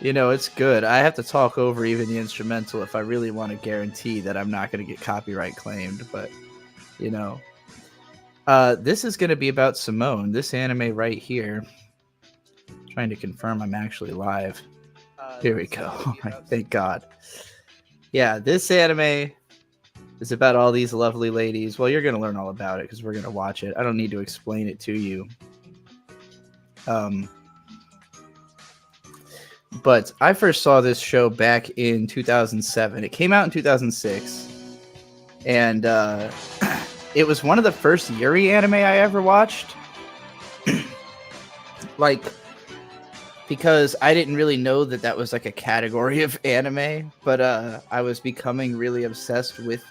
It's good. I have to talk over even the instrumental if I really want to guarantee that I'm not going to get copyright claimed. But you know, this is going to be about Simone. This anime right here. Trying to confirm I'm actually live. Here we go. Thank God. Yeah, this anime is about all these lovely ladies. Well, you're going to learn all about it because we're going to watch it. I don't need to explain it to you. Um, but I first saw this show back in 2007. It came out in 2006, and it was one of the first Yuri anime I ever watched. Like, because I didn't really know that that was like a category of anime, but I was becoming really obsessed with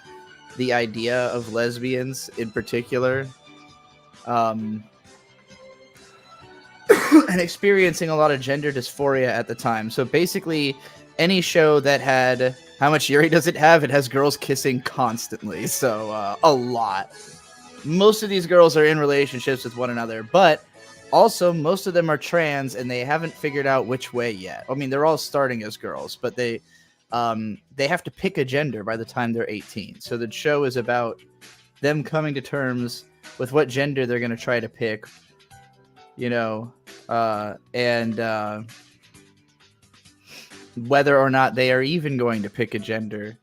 the idea of lesbians in particular, um, and experiencing a lot of gender dysphoria at the time. So basically, any show that had how much Yuri does it have? It has girls kissing constantly, so a lot. Most of these girls are in relationships with one another, but also most of them are trans and they haven't figured out which way yet. I mean, they're all starting as girls, but they have to pick a gender by the time they're 18. So the show is about them coming to terms with what gender they're going to try to pick, and whether or not they are even going to pick a gender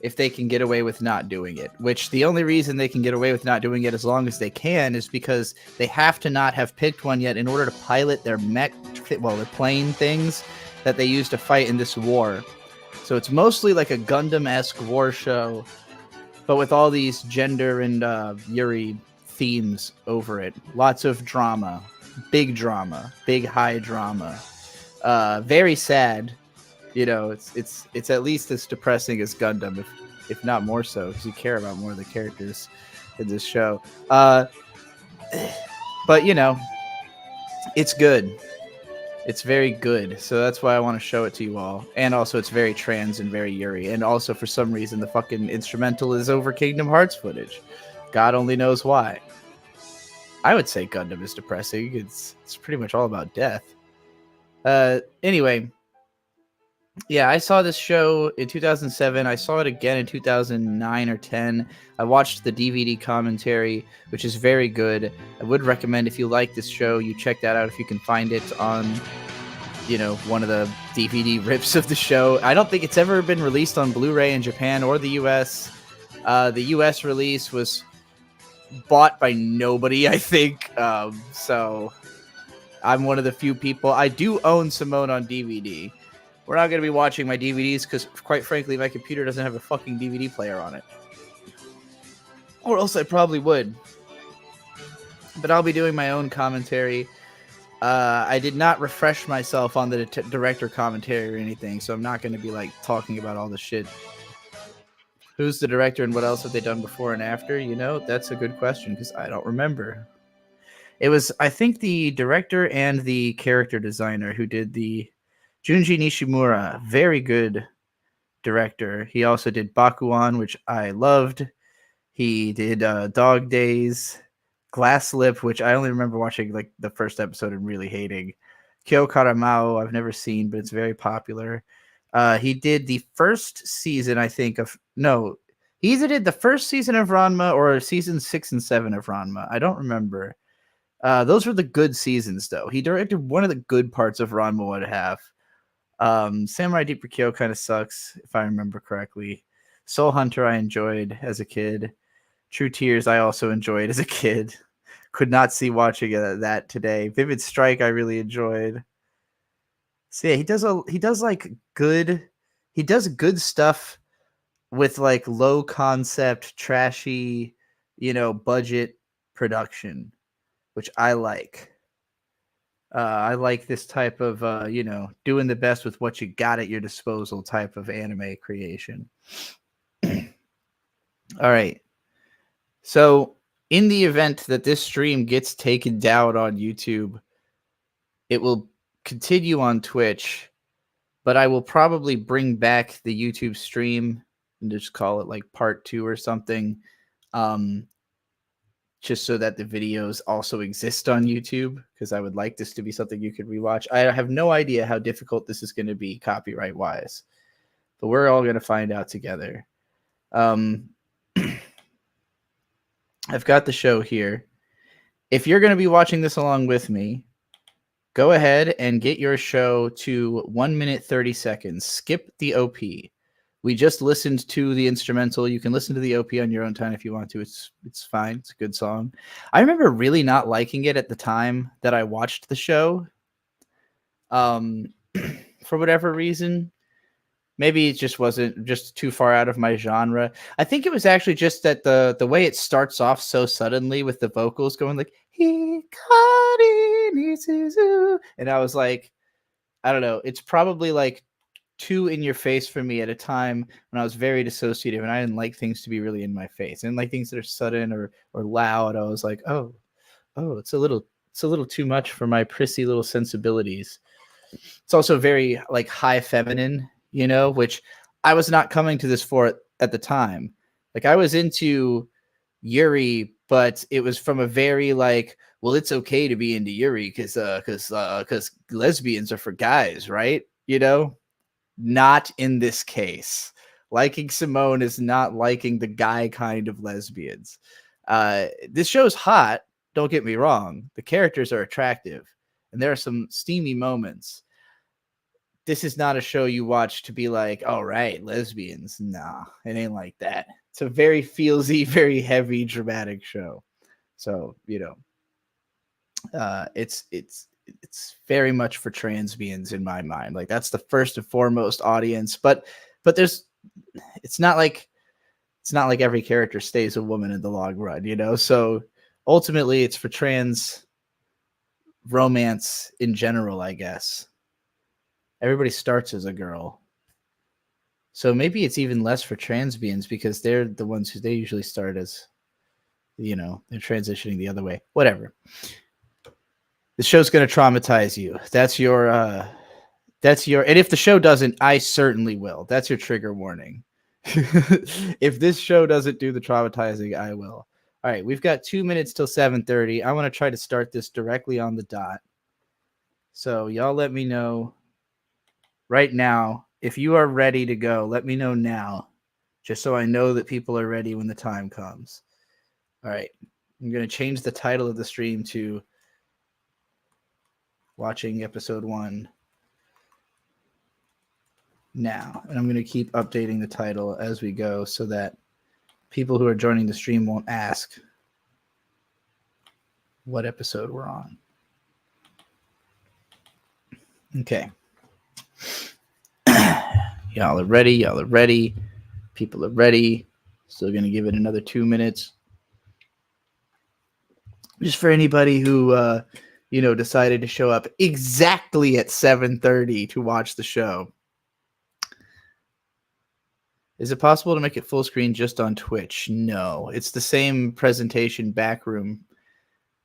if they can get away with not doing it, which the only reason they can get away with not doing it as long as they can is because they have to not have picked one yet in order to pilot their their plane things that they use to fight in this war. So it's mostly like a Gundam-esque war show, but with all these gender and Yuri themes over it. Lots of drama, big high drama. Very sad. It's at least as depressing as Gundam, if not more so, because you care about more of the characters in this show. But it's good. It's very good, so that's why I want to show it to you all. And also, it's very trans and very Yuri. And also, for some reason, the fucking instrumental is over Kingdom Hearts footage. God only knows why. I would say Gundam is depressing. It's pretty much all about death. Anyway, yeah, I saw this show in 2007. I saw it again in 2009 or 10. I watched the DVD commentary, which is very good. I would recommend, if you like this show, you check that out if you can find it on, one of the DVD rips of the show. I don't think it's ever been released on Blu-ray in Japan or the US. The US release was bought by nobody, I think. So I'm one of the few people. I do own Simone on DVD. We're not going to be watching my DVDs because, quite frankly, my computer doesn't have a fucking DVD player on it. Or else I probably would. But I'll be doing my own commentary. I did not refresh myself on the director commentary or anything, so I'm not going to be talking about all the shit. Who's the director and what else have they done before and after? That's a good question because I don't remember. It was, I think, the director and the character designer who did the Junji Nishimura, very good director. He also did Bakuan, which I loved. He did Dog Days, Glass Lip, which I only remember watching the first episode and really hating. Kyo Karamao, I've never seen, but it's very popular. He did the first season, I think, he either did the first season of Ranma or season 6 and 7 of Ranma. I don't remember. Those were the good seasons, though. He directed one of the good parts of Ranma 1.5. Samurai Deeper Kyo kind of sucks, if I remember correctly. Soul Hunter I enjoyed as a kid. True Tears I also enjoyed as a kid. Could not see watching that today. Vivid Strike I really enjoyed. So yeah, he does good stuff with low concept, trashy, budget production, which I like. I like this type of, doing the best with what you got at your disposal type of anime creation. All right. So, in the event that this stream gets taken down on YouTube, it will continue on Twitch, but I will probably bring back the YouTube stream and just call it part 2 or something. just so that the videos also exist on YouTube, because I would like this to be something you could rewatch. I have no idea how difficult this is going to be copyright wise, but we're all going to find out together. I've got the show here. If you're going to be watching this along with me, go ahead and get your show to 1 minute 30 seconds. Skip the OP. We just listened to the instrumental. You can listen to the OP on your own time if you want to. It's fine. It's a good song. I remember really not liking it at the time that I watched the show. For whatever reason. Maybe it just wasn't just too far out of my genre. I think it was actually just that the way it starts off so suddenly with the vocals going like and I was like, I don't know. It's probably like too in your face for me at a time when I was very dissociative and I didn't like things to be really in my face. And like things that are sudden or loud. I was like, oh, it's a little too much for my prissy little sensibilities. It's also very like high feminine, which I was not coming to this for at the time. Like I was into Yuri, but it was from a very like, well, it's okay to be into Yuri because lesbians are for guys, right? Not in this case. Liking Simoun is not liking the guy kind of lesbians. This show's hot. Don't get me wrong. The characters are attractive, and there are some steamy moments. This is not a show you watch to be like, all right, lesbians. Nah, it ain't like that. It's a very feelsy, very heavy, dramatic show. So, it's very much for transbians in my mind. Like that's the first and foremost audience. But it's not like every character stays a woman in the long run, So ultimately, it's for trans romance in general, I guess. Everybody starts as a girl. So maybe it's even less for transbians because they're the ones who they usually start as, they're transitioning the other way. Whatever. The show's going to traumatize you. That's your, and if the show doesn't, I certainly will. That's your trigger warning. If this show doesn't do the traumatizing, I will. All right. We've got 2 minutes till 7:30. I want to try to start this directly on the dot. So y'all let me know right now. If you are ready to go, let me know now, just so I know that people are ready when the time comes. All right. I'm going to change the title of the stream to Watching Episode 1 Now. And I'm going to keep updating the title as we go so that people who are joining the stream won't ask what episode we're on. Okay. Y'all are ready. People are ready. Still going to give it another 2 minutes. Just for anybody who, decided to show up exactly at 7:30 to watch the show. Is it possible to make it full screen just on Twitch? No. It's the same presentation backroom.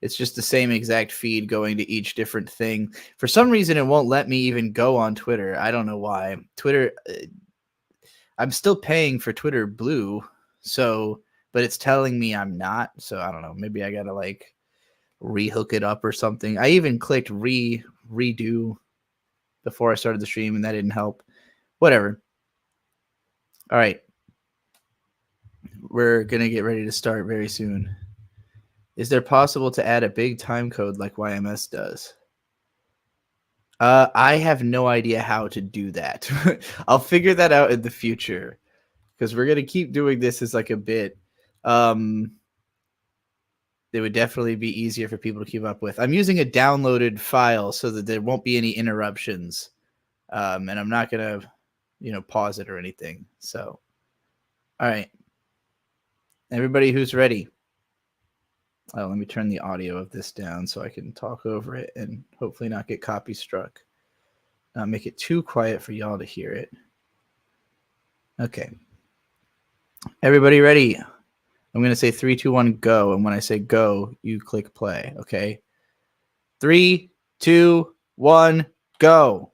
It's just the same exact feed going to each different thing. For some reason, it won't let me even go on Twitter. I don't know why. Twitter... I'm still paying for Twitter Blue, but it's telling me I'm not. So I don't know. Maybe I gotta like rehook it up or something. I even clicked redo before I started the stream, and that didn't help. Whatever. All right, we're gonna get ready to start very soon. Is there possible to add a big time code like YMS does? I have no idea how to do that. I'll figure that out in the future because we're gonna keep doing this as like a bit. It would definitely be easier for people to keep up with. I'm using a downloaded file so that there won't be any interruptions, and I'm not gonna, pause it or anything. So, all right, everybody who's ready. Oh, let me turn the audio of this down so I can talk over it and hopefully not get copy struck. Not make it too quiet for y'all to hear it. Okay. Everybody ready? I'm going to say 3, 2, 1, go. And when I say go, you click play. Okay. 3, 2, 1, go.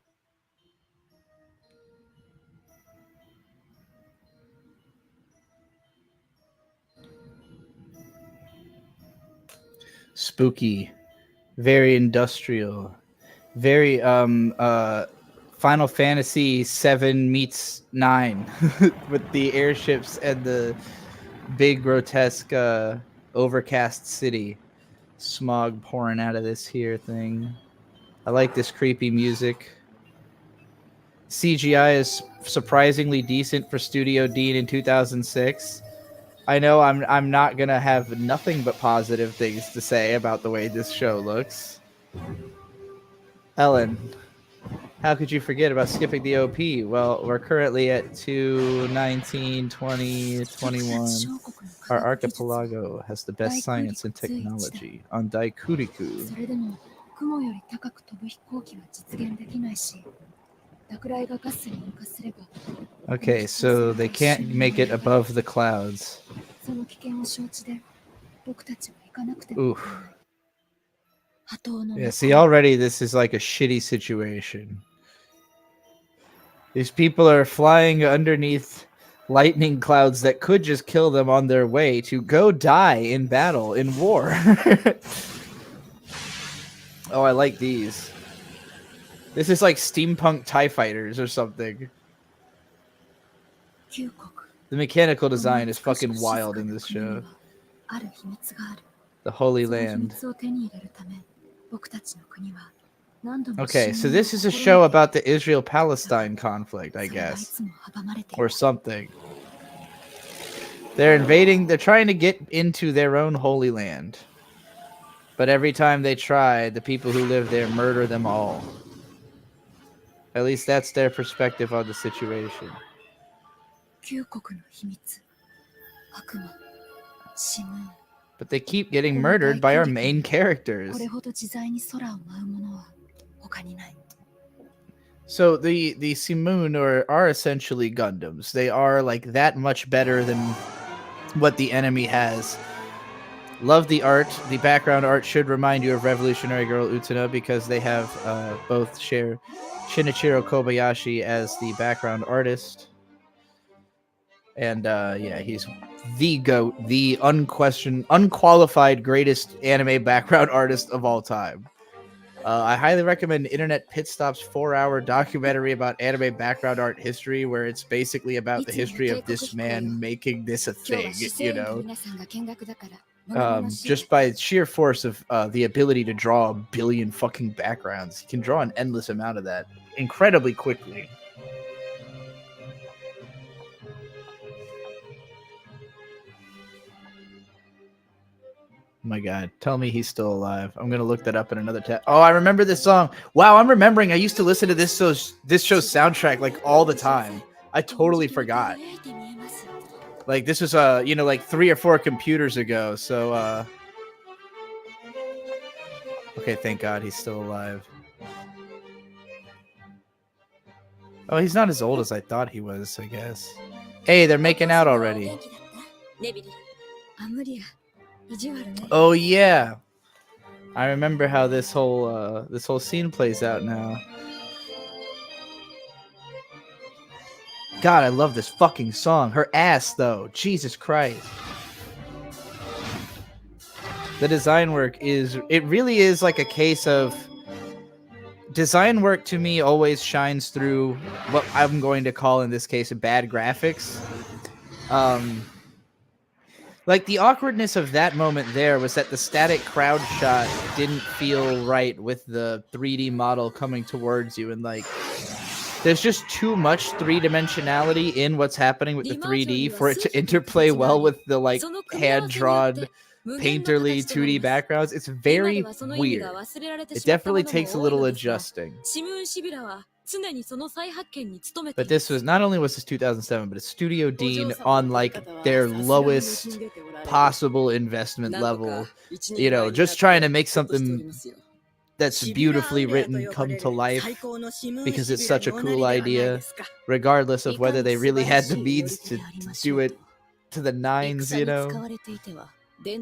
spooky, very industrial, very Final Fantasy 7 meets 9 with the airships and the big grotesque overcast city, smog pouring out of this here thing. I like this creepy music. CGI is surprisingly decent for Studio Dean in 2006. I know I'm not gonna have nothing but positive things to say about the way this show looks. Ellen, how could you forget about skipping the OP? Well, we're currently at 2, 19, 20, 21. Our archipelago has the best science and technology on Daikuriku. Okay, so they can't make it above the clouds. Oof. Yeah, see, already this is like a shitty situation. These people are flying underneath lightning clouds that could just kill them on their way to go die in battle, in war. Oh, I like these. This is like steampunk TIE fighters or something. The mechanical design is fucking wild in this show. The Holy Land. Okay, so this is a show about the Israel-Palestine conflict, I guess. Or something. They're invading, they're trying to get into their own Holy Land. But every time they try, the people who live there murder them all. At least that's their perspective on the situation. But they keep getting murdered by our main characters. So the Simoun are essentially Gundams. They are like that much better than what the enemy has. Love the art. The background art should remind you of Revolutionary Girl Utena because they have both share Shinichiro Kobayashi as the background artist. And yeah, he's the GOAT, the unqualified greatest anime background artist of all time. I highly recommend Internet Pit Stop's 4-hour documentary about anime background art history, where it's basically about the history of this man making this a thing, you know? Just by sheer force of the ability to draw a billion fucking backgrounds. He can draw an endless amount of that incredibly quickly. Oh my god, tell me he's still alive. I'm gonna look that up in another tab. Oh, I remember this song. Wow, I'm remembering I used to listen to this show's soundtrack like all the time. I totally forgot. Like this was you know, like 3 or 4 computers ago, so okay, thank god he's still alive. Oh, he's not as old as I thought he was, I guess. Hey, they're making out already. Oh yeah, I remember how this whole scene plays out now. God, I love this fucking song. Her ass, though, Jesus Christ. The design work it really is like a case of design work. To me, always shines through what I'm going to call in this case bad graphics. Like, the awkwardness of that moment there was that the static crowd shot didn't feel right with the 3D model coming towards you. And, like, there's just too much three-dimensionality in what's happening with the 3D for it to interplay well with the, like, hand-drawn, painterly 2D backgrounds. It's very weird. It definitely takes a little adjusting. But this was, not only was this 2007, but it's Studio Dean on like their lowest possible investment level, you know, just trying to make something that's beautifully written come to life because it's such a cool idea, regardless of whether they really had the means to do it to the nines, you know. They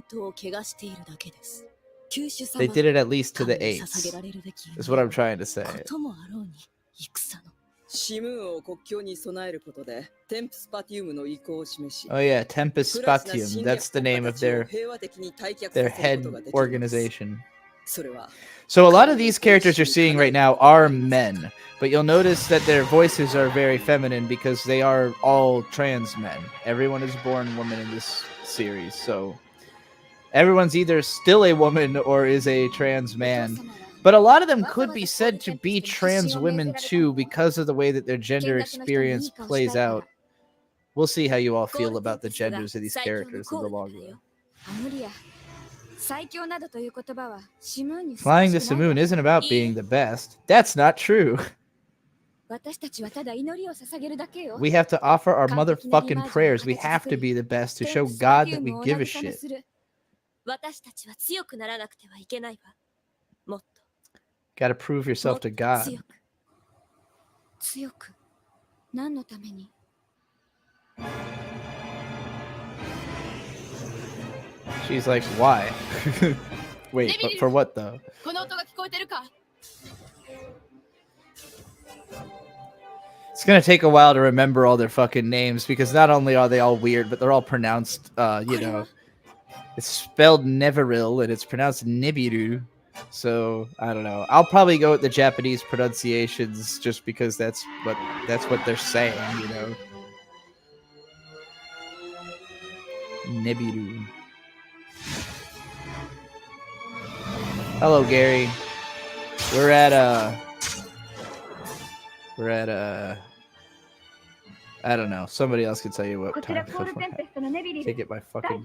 did it at least to the 8s, is what I'm trying to say. Oh yeah, Tempest Spatium. That's the name of their head organization. So a lot of these characters you're seeing right now are men, but you'll notice that their voices are very feminine because they are all trans men. Everyone is born woman in this series, so everyone's either still a woman or is a trans man. But a lot of them could be said to be trans women too because of the way that their gender experience plays out. We'll see how you all feel about the genders of these characters in the long run. Flying the Simoun isn't about being the best. That's not true. We have to offer our motherfucking prayers. We have to be the best to show God that we give a shit. Gotta prove yourself to God. She's like, why? Wait, but for what though? It's gonna take a while to remember all their fucking names because not only are they all weird, but they're all pronounced, it's spelled Neveril and it's pronounced Nibiru. So I don't know. I'll probably go with the Japanese pronunciations just because that's what they're saying, you know. Nibiru. Hello, Gary. We're at I don't know. Somebody else can tell you what time. Can't get my fucking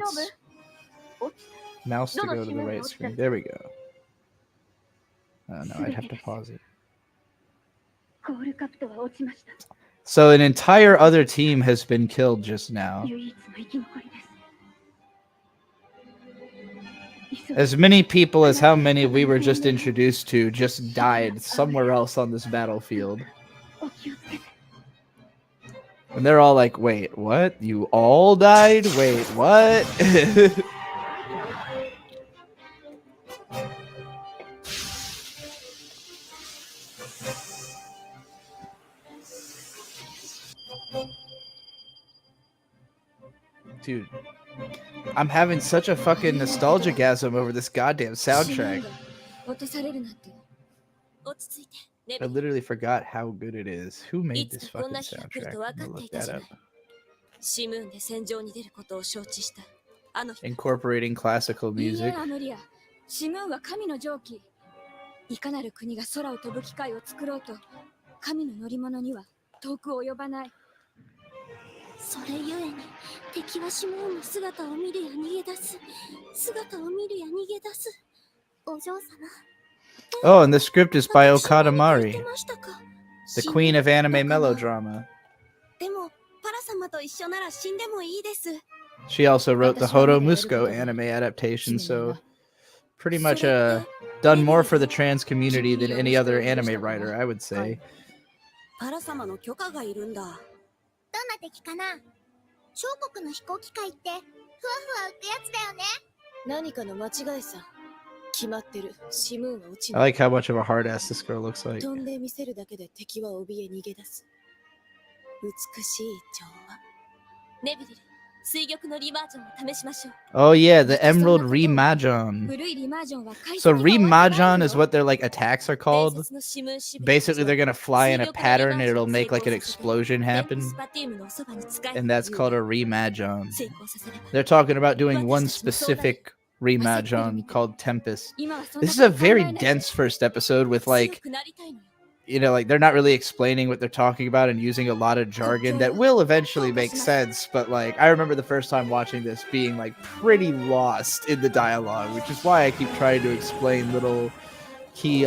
mouse to go to the right screen. There we go. Oh no, I'd have to pause it. So an entire other team has been killed just now. As many people as how many we were just introduced to just died somewhere else on this battlefield. And they're all like, wait, what? You all died? Wait, what? Dude, I'm having such a fucking nostalgia-gasm over this goddamn soundtrack. I literally forgot how good it is. Who made this fucking soundtrack? I'm gonna look that up. Incorporating classical music. Oh, and the script is by Okada Mari, the queen of anime melodrama. She also wrote the Horo Musco anime adaptation, so pretty much done more for the trans community than any other anime writer, I would say. I like how much of a hard ass this girl looks like. Oh yeah, the Emerald Re-Mahjong. So Re-Mahjong is what their like attacks are called. Basically, they're gonna fly in a pattern and it'll make like an explosion happen, and that's called a Re-Mahjong. They're talking about doing one specific Re-Mahjong called Tempest. This is a very dense first episode with like, you know, like they're not really explaining what they're talking about and using a lot of jargon that will eventually make sense. But like, I remember the first time watching this being like pretty lost in the dialogue, which is why I keep trying to explain little key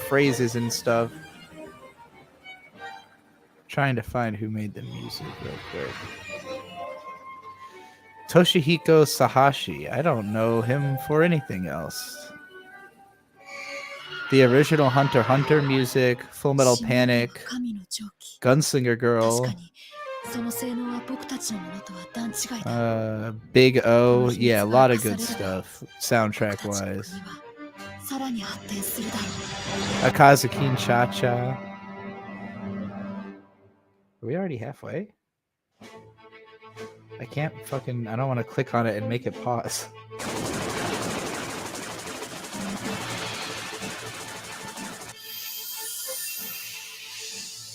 phrases and stuff. Trying to find who made the music real quick. Toshihiko Sahashi. I don't know him for anything else. The original Hunter x Hunter music, Full Metal Panic, Gunslinger Girl, Big O. Yeah, a lot of good stuff, soundtrack-wise. Akazukin Cha-Cha. Are we already halfway? I can't fucking... I don't want to click on it and make it pause.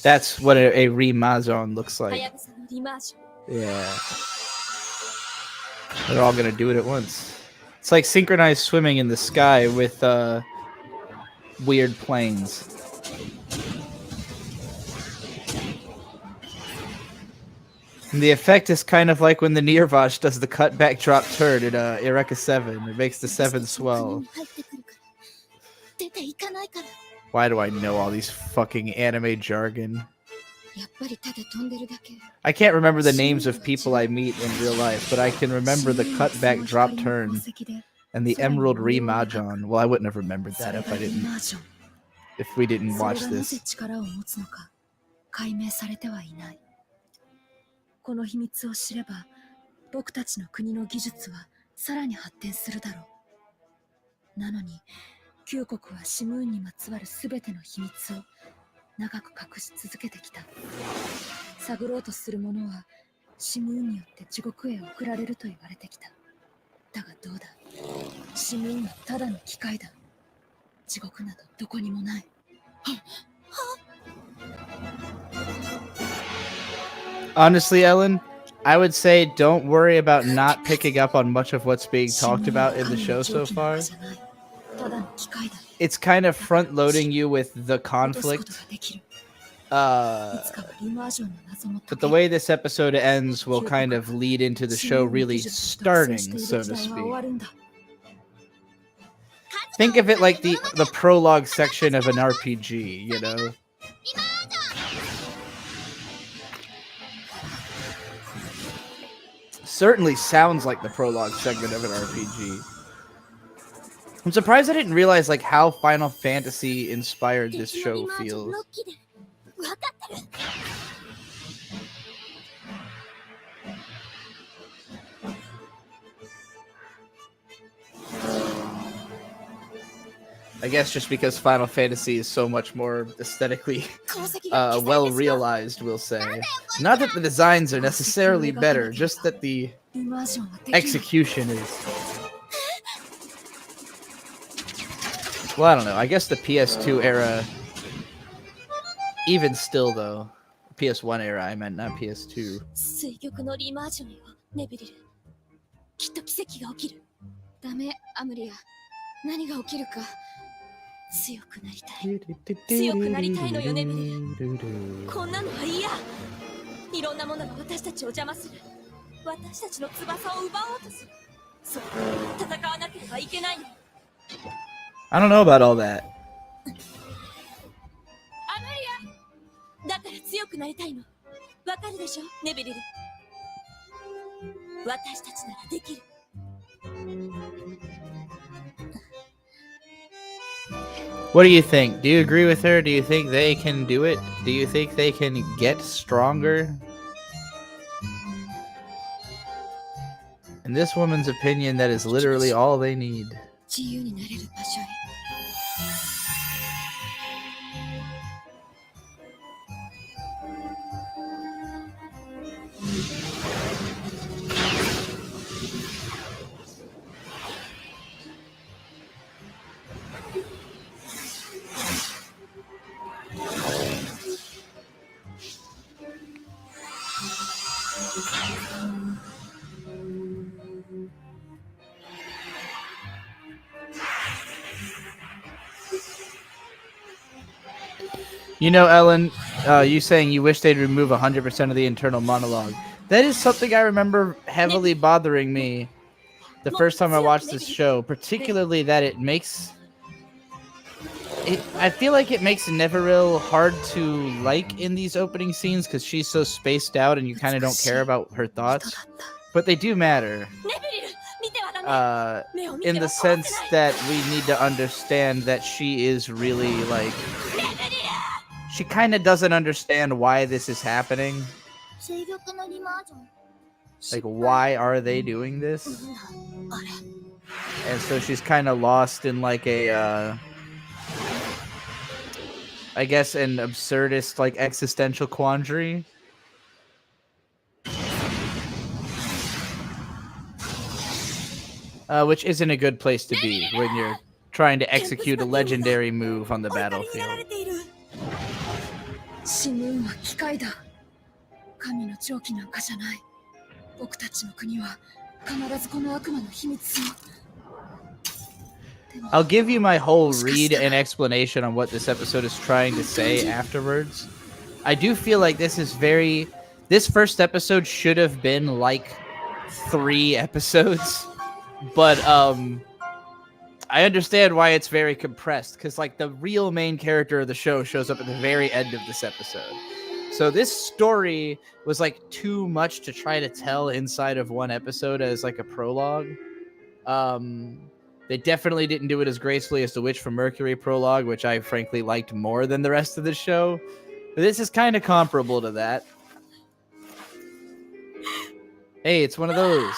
That's what a remazon looks like. Yeah. They're all gonna do it at once. It's like synchronized swimming in the sky with weird planes. And the effect is kind of like when the Nirvash does the cutback drop turn in Eureka 7. It makes the 7 swell. Why do I know all these fucking anime jargon? I can't remember the names of people I meet in real life, but I can remember the cutback drop turn and the Emerald Re-Mahjong. Well, I wouldn't have remembered that if we didn't watch this. この秘密を知れば、僕たちの国の技術はさらに発展するだろう。なのに、旧国はシムーンにまつわるすべての秘密を長く隠し続けてきた。探ろうとする者はシムーンによって地獄へ送られると言われてきた。だがどうだ、シムーンはただの機械だ。地獄などどこにもない。Honestly, Ellen, I would say don't worry about not picking up on much of what's being talked about in the show so far. It's kind of front-loading you with the conflict. But the way this episode ends will kind of lead into the show really starting, so to speak. Think of it like the prologue section of an RPG, you know? Certainly sounds like the prologue segment of an RPG. I'm surprised I didn't realize like how Final Fantasy inspired this show feels. I guess just because Final Fantasy is so much more aesthetically well realized, we'll say. Not that the designs are necessarily better, just that the execution is. Well, I don't know. I guess the PS2 era, even still though, PS1 era I meant, not PS2. 強くなりたい。強くなりたいのよね、ベル。こんなのはいいや。いろんなものが私たちを邪魔する。私たちの翼を奪おうとする。そう、戦わなければいけないの。I don't know about all that. アマリア。だから強くなりたいの。わかるでしょ、ネビル。私たちならできる。What do you think? Do you agree with her? Do you think they can do it? Do you think they can get stronger? In this woman's opinion, that is literally all they need. You know, Ellen, you saying you wish they'd remove 100% of the internal monologue. That is something I remember heavily bothering me the first time I watched this show, particularly that it makes... I feel like it makes Neveril hard to like in these opening scenes because she's so spaced out and you kind of don't care about her thoughts. But they do matter. In the sense that we need to understand that she is really, like... She kind of doesn't understand why this is happening. Like, why are they doing this? And so she's kind of lost in, like, a... I guess an absurdist, like, existential quandary. which isn't a good place to be when you're trying to execute a legendary move on the お怒りになら battlefield. れている。シムーンは機械だ。神の長期なんかじゃない。僕たちの国は必ずこの悪魔の秘密を。 I'll give you my whole read and explanation on what this episode is trying to say afterwards. I do feel like this first episode should have been like 3 episodes, but I understand why it's very compressed, because like the real main character of the show shows up at the very end of this episode. So this story was like too much to try to tell inside of one episode as like a prologue. They definitely didn't do it as gracefully as the Witch from Mercury prologue, which I frankly liked more than the rest of the show. But this is kind of comparable to that. Hey, it's one of those.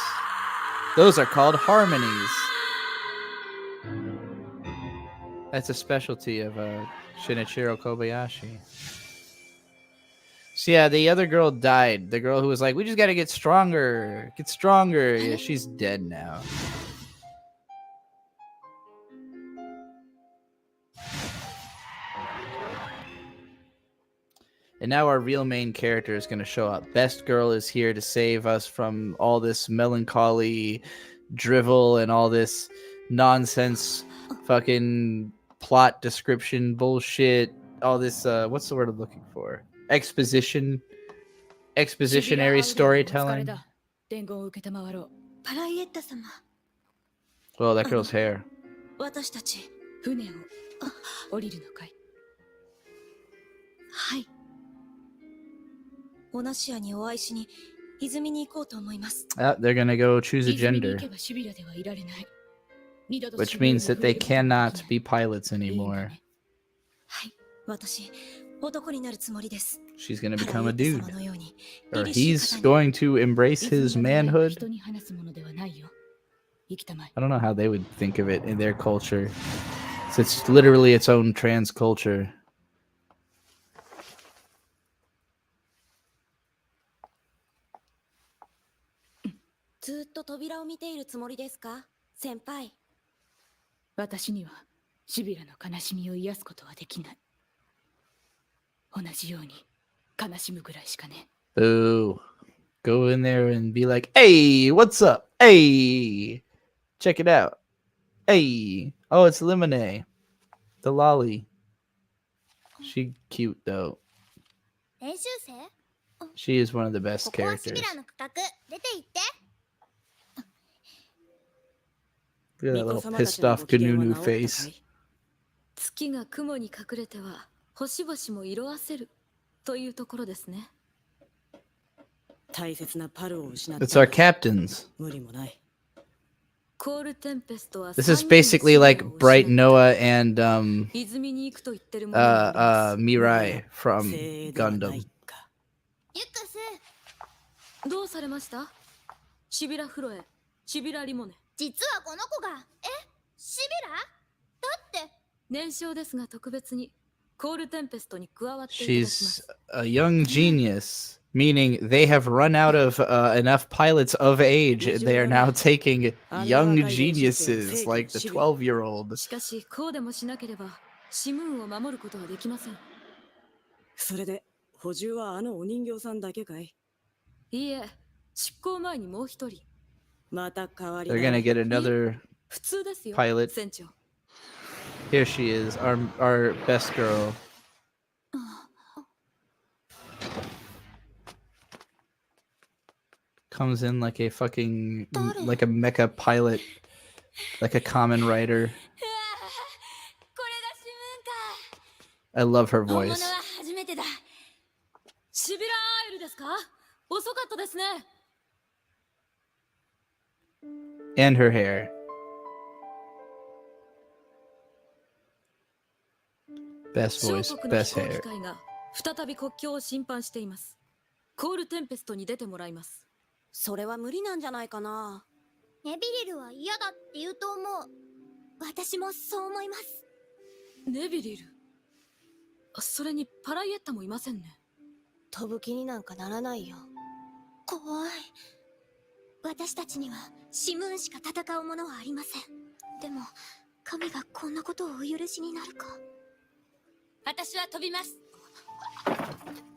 Those are called harmonies. That's a specialty of Shinichiro Kobayashi. So yeah, the other girl died. The girl who was like, we just gotta get stronger. Get stronger. Yeah, she's dead now. And now our real main character is going to show up. Best Girl is here to save us from all this melancholy drivel and all this nonsense fucking plot description bullshit. All this, what's the word I'm looking for? Expositionary storytelling. 伝言を受けたまわろう。パライエッタ様。 Well, that girl's hair. 私たち船を降りるのかい。はい。 オナシアにお会いしに泉に行こうと思います。 Ah, they're gonna go choose a gender, which means that they cannot be pilots anymore. はい、私男になるつもりです。 She's gonna become a dude, or he's going to embrace his manhood. I don't know how they would think of it in their culture. It's literally its own trans culture. ずっと扉を見ているつもりですか、先輩。私にはシビラの悲しみを癒すことはできない。同じように悲しむぐらいしかね。 Boo. Go in there and be like, hey, what's up? Hey, check it out. Hey, oh, it's Lemonade, the lolly. She cute though. 練習生? She is one of the best characters. Look at that little pissed off Ganunu face. 月が雲に隠れては星々も色あせるというところですね。 It's our captains. 無理もない。 This is basically like Bright Noah and Mirai from Gundam. どうされました？シビラフロエ、シビラリモネ。実はこの子が、シビラ？だって年少ですが特別にコールテンペストに加わっていただきます。 She's a young genius, meaning they have run out of enough pilots of age. They are now taking young geniuses like the 12-year-old. しかしこうでもしなければシムーンを守ることはできません。それで補充はあのお人形さんだけかい？いいえ、執行前にもう一人。また代わりだ。 They're gonna get another 普通ですよ、 pilot. 船長。 Here she is, our best girl. Comes in like a fucking, like a mecha pilot, like a common writer. I love her voice. 初めてだ。シビラアイルですか？遅かったですね。 And her hair. Best voice, best hair. 再び国境を侵犯しています。コールテンペストに出てもらいます。それは無理なんじゃないかな。ネビリルは嫌だって言うと思う。私もそう思います。ネビリル。それにパライエッタもいませんね。飛ぶ気になんかならないよ。怖い。私たちにはシムーンしか戦うものはありません。でも神がこんなことをお許しになるか。私は飛びます。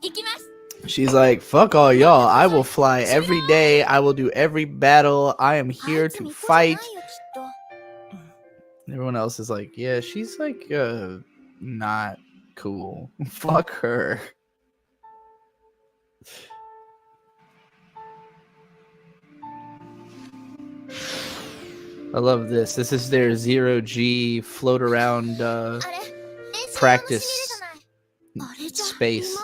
行きます。 She's like, fuck all y'all. I will fly every day. I will do every battle. I am here to fight. Everyone else is like, yeah, she's like, not cool. Fuck her. I love this. This is their 0G float around practice space.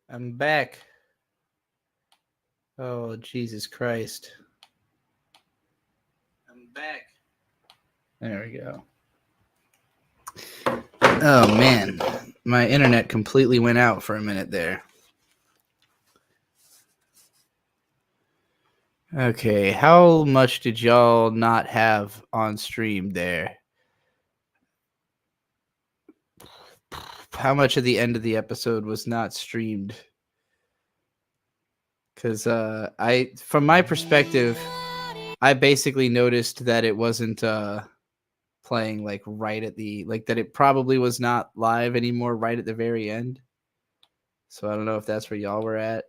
I'm back. Oh, Jesus Christ. I'm back. There we go. Oh, man. My internet completely went out for a minute there. Okay, how much did y'all not have on stream there? How much of the end of the episode was not streamed? Because from my perspective, I basically noticed that it wasn't playing like right at the that it probably was not live anymore right at the very end. So I don't know if that's where y'all were at.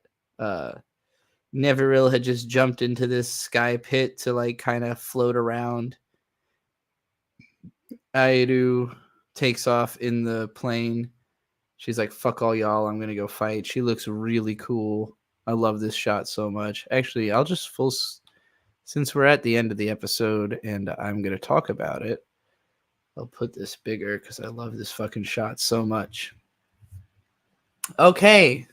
Neveril had just jumped into this sky pit to like kind of float around. Airu takes off in the plane. She's like, fuck all y'all, I'm gonna go fight. She looks really cool. I love this shot so much. Actually, I'll just since we're at the end of the episode and I'm gonna talk about it, I'll put this bigger because I love this fucking shot so much. Okay.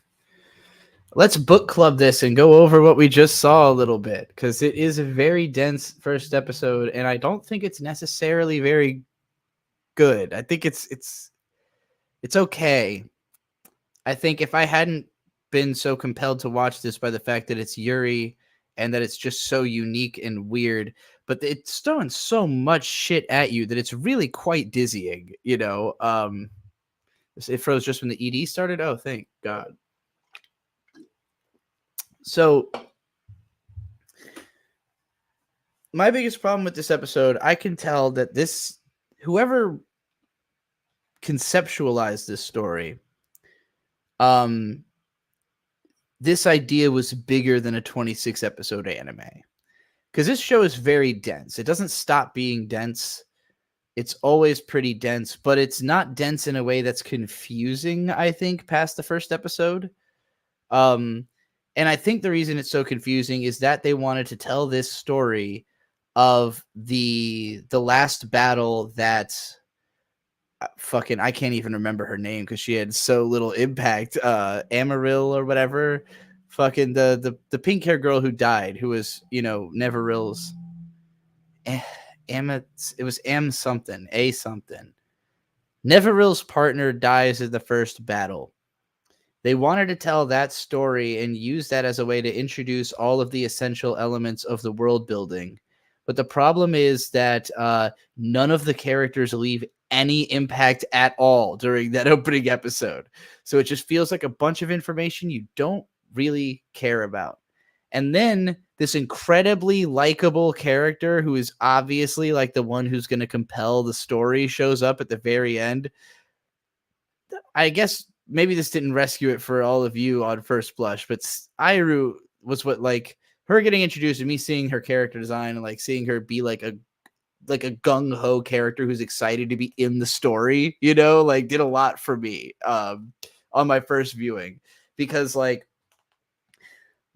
Let's book club this and go over what we just saw a little bit, because it is a very dense first episode, and I don't think it's necessarily very good. I think it's okay. I think if I hadn't been so compelled to watch this by the fact that it's Yuri and that it's just so unique and weird, but it's throwing so much shit at you that it's really quite dizzying, you know. It froze just when the ED started. Oh, thank God. So my biggest problem with this episode, I can tell that whoever conceptualized this story, this idea was bigger than a 26 episode anime, because this show is very dense. It doesn't stop being dense. It's always pretty dense, but it's not dense in a way that's confusing, I think, past the first episode. And I think the reason it's so confusing is that they wanted to tell this story of the last battle that fucking, I can't even remember her name because she had so little impact. Amaryl or whatever. Fucking the pink hair girl who died, who was, you know, Neverill's. It was M something, A something. Neverill's partner dies in the first battle. They wanted to tell that story and use that as a way to introduce all of the essential elements of the world building. But the problem is that none of the characters leave any impact at all during that opening episode. So it just feels like a bunch of information you don't really care about. And then this incredibly likable character who is obviously like the one who's going to compel the story shows up at the very end. I guess maybe this didn't rescue it for all of you on first blush, but Iru was what, like, her getting introduced and me seeing her character design and like seeing her be like a gung ho character who's excited to be in the story, you know, like did a lot for me on my first viewing, because like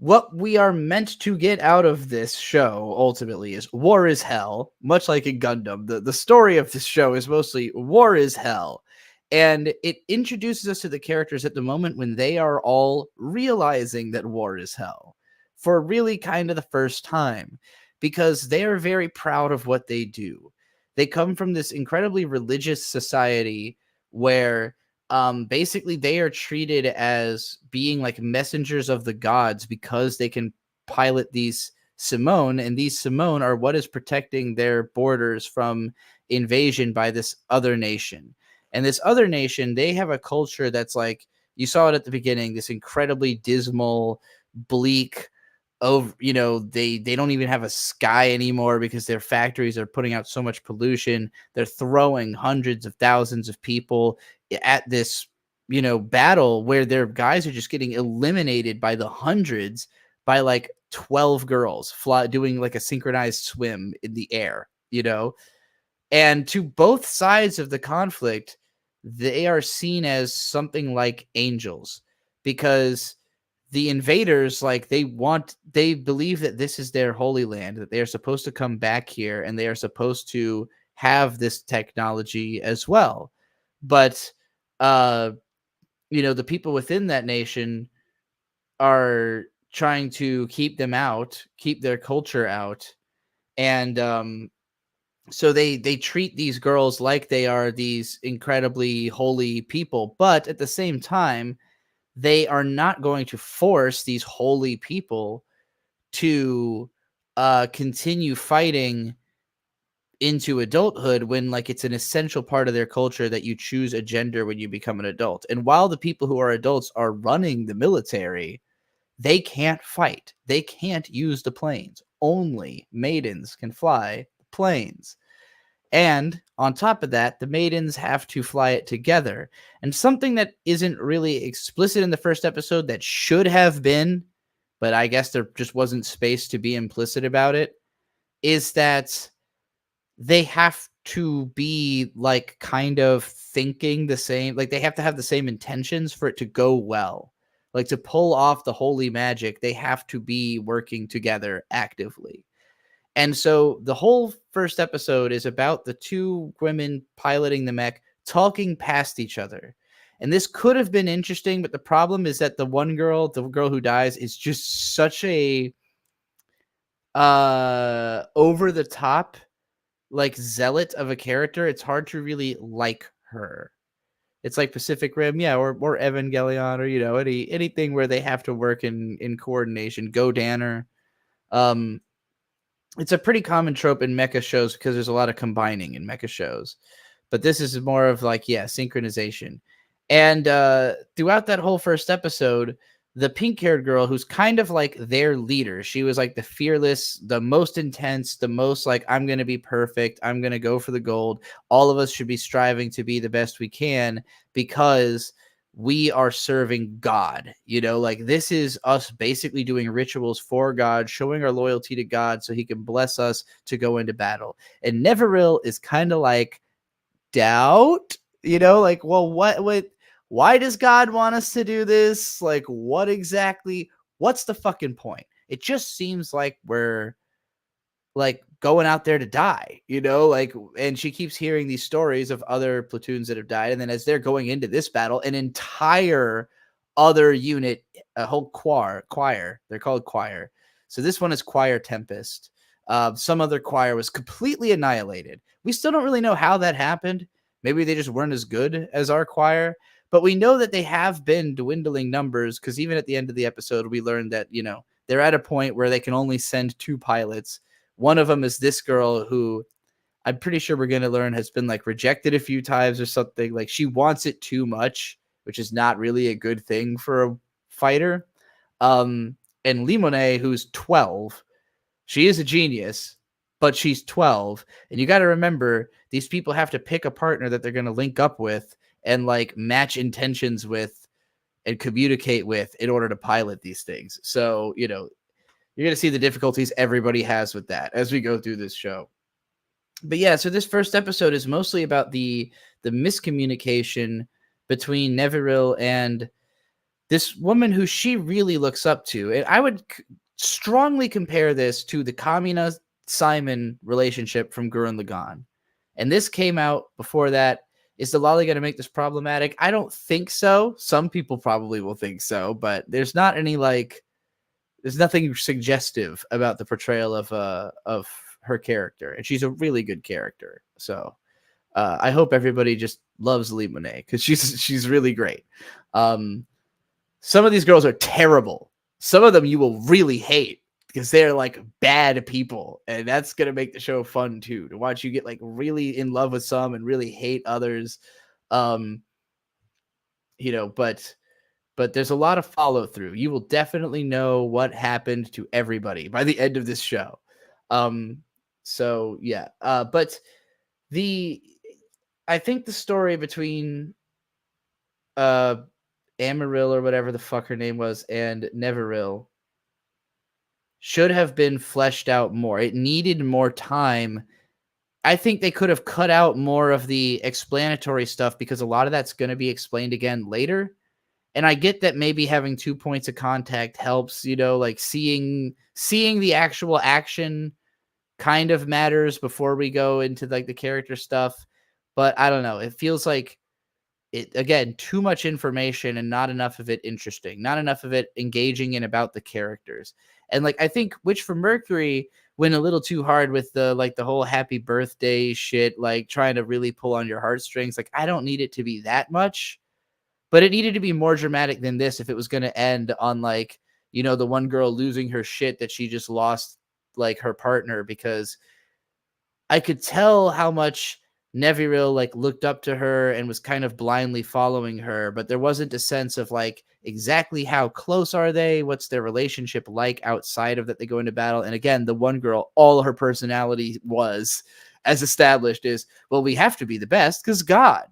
what we are meant to get out of this show ultimately is war is hell, much like in Gundam. The story of this show is mostly war is hell. And it introduces us to the characters at the moment when they are all realizing that war is hell for really kind of the first time, because they are very proud of what they do. They come from this incredibly religious society where basically they are treated as being like messengers of the gods because they can pilot these Simoun, and these Simoun are what is protecting their borders from invasion by this other nation. And this other nation, they have a culture that's like, you saw it at the beginning, this incredibly dismal, bleak, over, you know, they don't even have a sky anymore because their factories are putting out so much pollution. They're throwing hundreds of thousands of people at this, you know, battle where their guys are just getting eliminated by the hundreds by like 12 girls doing like a synchronized swim in the air, you know. And to both sides of the conflict, they are seen as something like angels, because the invaders, like, they believe that this is their holy land, that they are supposed to come back here and they are supposed to have this technology as well. But uh you know, the people within that nation are trying to keep them out, keep their culture out. And so they treat these girls like they are these incredibly holy people, but at the same time they are not going to force these holy people to continue fighting into adulthood when, like, it's an essential part of their culture that you choose a gender when you become an adult. And while the people who are adults are running the military, they can't fight, they can't use the planes. Only maidens can fly the planes. And on top of that, the maidens have to fly it together. And something that isn't really explicit in the first episode that should have been, but I guess there just wasn't space to be implicit about it, is that they have to be like kind of thinking the same, like they have to have the same intentions for it to go well. Like, to pull off the holy magic, they have to be working together actively. And so the whole first episode is about the two women piloting the mech talking past each other. And this could have been interesting, but the problem is that the girl who dies, is just such a over the top, like, zealot of a character. It's hard to really like her. It's like Pacific Rim, yeah, or Evangelion, or, you know, anything where they have to work in coordination. Go Danner. It's a pretty common trope in mecha shows because there's a lot of combining in mecha shows. But this is more of like, yeah, synchronization. And throughout that whole first episode, the pink-haired girl, who's kind of like their leader, she was like the fearless, the most intense, the most like, I'm going to be perfect, I'm going to go for the gold. All of us should be striving to be the best we can because we are serving God. You know, like, this is us basically doing rituals for God, showing our loyalty to God so he can bless us to go into battle. And Neverill is kind of like, doubt, you know, like, well, why does God want us to do this? Like, what's the fucking point? It just seems like we're like going out there to die, like, and she keeps hearing these stories of other platoons that have died. And then as they're going into this battle, an entire other unit, a whole choir, they're called choir. So this one is Choir Tempest. Some other choir was completely annihilated. We still don't really know how that happened. Maybe they just weren't as good as our choir, but we know that they have been dwindling numbers, because even at the end of the episode, we learned that, they're at a point where they can only send 2 pilots. One of them is this girl who I'm pretty sure we're going to learn has been like rejected a few times or something. Like, she wants it too much, which is not really a good thing for a fighter. And Limone, who's 12, she is a genius, but she's 12. And you got to remember, these people have to pick a partner that they're going to link up with and like match intentions with and communicate with in order to pilot these things. So, you're going to see the difficulties everybody has with that as we go through this show. But yeah, so this first episode is mostly about the miscommunication between Neviril and this woman who she really looks up to. And I would strongly compare this to the Kamina Simon relationship from Gurren Lagann. And this came out before that. Is the lolly going to make this problematic? I don't think so. Some people probably will think so, but there's not any there's nothing suggestive about the portrayal of her character, and she's a really good character. So I hope everybody just loves Lee Monet, because she's really great. Some of these girls are terrible. Some of them you will really hate because they're like bad people, and that's gonna make the show fun too, to watch you get like really in love with some and really hate others. But there's a lot of follow through. You will definitely know what happened to everybody by the end of this show. So yeah, but I think the story between Amaryl, or whatever the fuck her name was, and Neviril should have been fleshed out more. It needed more time. I think they could have cut out more of the explanatory stuff, because a lot of that's going to be explained again later. And I get that maybe having 2 points of contact helps, like seeing the actual action kind of matters before we go into like the character stuff. But I don't know. It feels like again, too much information and not enough of it interesting, not enough of it engaging in about the characters. And like, I think Witch from Mercury went a little too hard with the whole happy birthday shit, like trying to really pull on your heartstrings. Like, I don't need it to be that much. But it needed to be more dramatic than this if it was going to end on like, the one girl losing her shit that she just lost like her partner, because I could tell how much Neviril like looked up to her and was kind of blindly following her, but there wasn't a sense of like exactly how close are they, what's their relationship like outside of that they go into battle. And again, the one girl, all her personality was, as established, is, well, we have to be the best because God.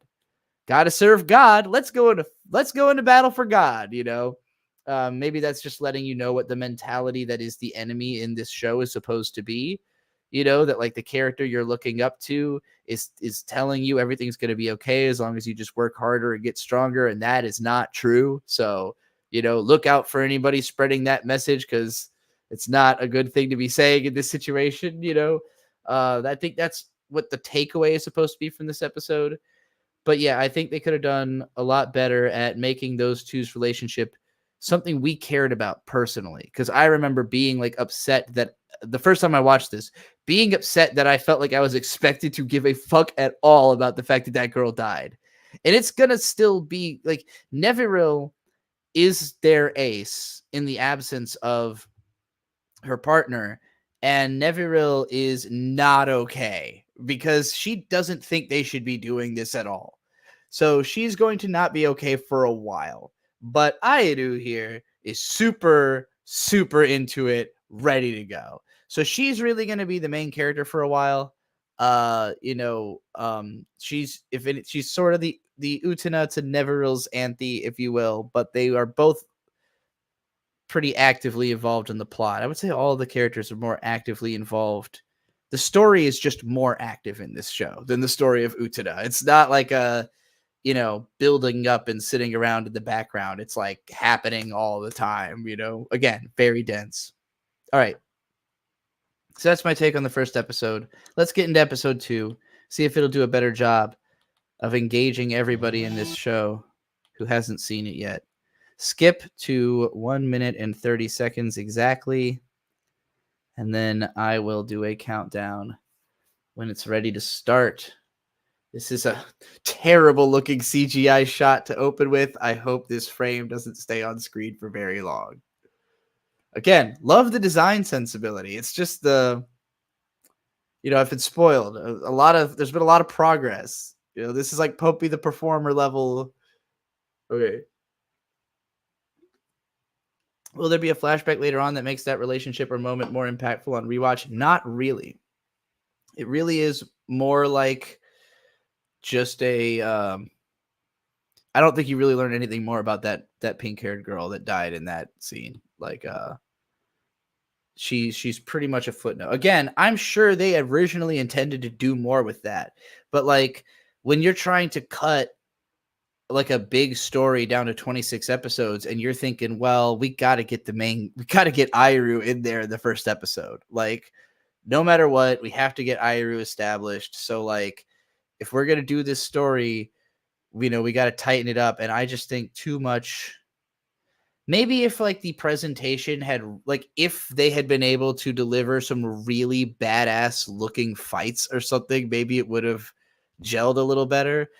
Got to serve God. Let's go into battle for God. Maybe that's just letting you know what the mentality that is the enemy in this show is supposed to be. That like the character you're looking up to is telling you everything's going to be okay as long as you just work harder and get stronger, and that is not true. So look out for anybody spreading that message, because it's not a good thing to be saying in this situation. I think that's what the takeaway is supposed to be from this episode. But yeah, I think they could have done a lot better at making those two's relationship something we cared about personally. Because I remember being like upset that the first time I watched this, being upset that I felt like I was expected to give a fuck at all about the fact that that girl died. And it's going to still be like, Neviril is their ace in the absence of her partner. And Neviril is not okay because she doesn't think they should be doing this at all. So she's going to not be okay for a while. But Aeru here is super, super into it, ready to go. So she's really going to be the main character for a while. She's sort of the Utena to Neviril's Anthe, if you will, but they are both pretty actively involved in the plot. I would say all the characters are more actively involved. The story is just more active in this show than the story of Utena. It's not like building up and sitting around in the background. It's like happening all the time, again, very dense. All right. So that's my take on the first episode. Let's get into episode 2, see if it'll do a better job of engaging everybody in this show who hasn't seen it yet. Skip to 1 minute and 30 seconds exactly, and then I will do a countdown when it's ready to start. This is a terrible looking CGI shot to open with. I hope this frame doesn't stay on screen for very long. Again, love the design sensibility. It's just I've been spoiled. There's been a lot of progress. This is like Popey the Performer level. Okay. Will there be a flashback later on that makes that relationship or moment more impactful on rewatch? Not really. It really is more like just I don't think you really learn anything more about that pink-haired girl that died in that scene. Like she's pretty much a footnote. Again, I'm sure they originally intended to do more with that. But like when you're trying to cut like a big story down to 26 episodes and you're thinking, well, we got to get Iru in there in the first episode. Like no matter what, we have to get Iru established. So like if we're going to do this story, we got to tighten it up. And I just think too much. Maybe if like the presentation had like if they had been able to deliver some really badass looking fights or something, maybe it would have gelled a little better.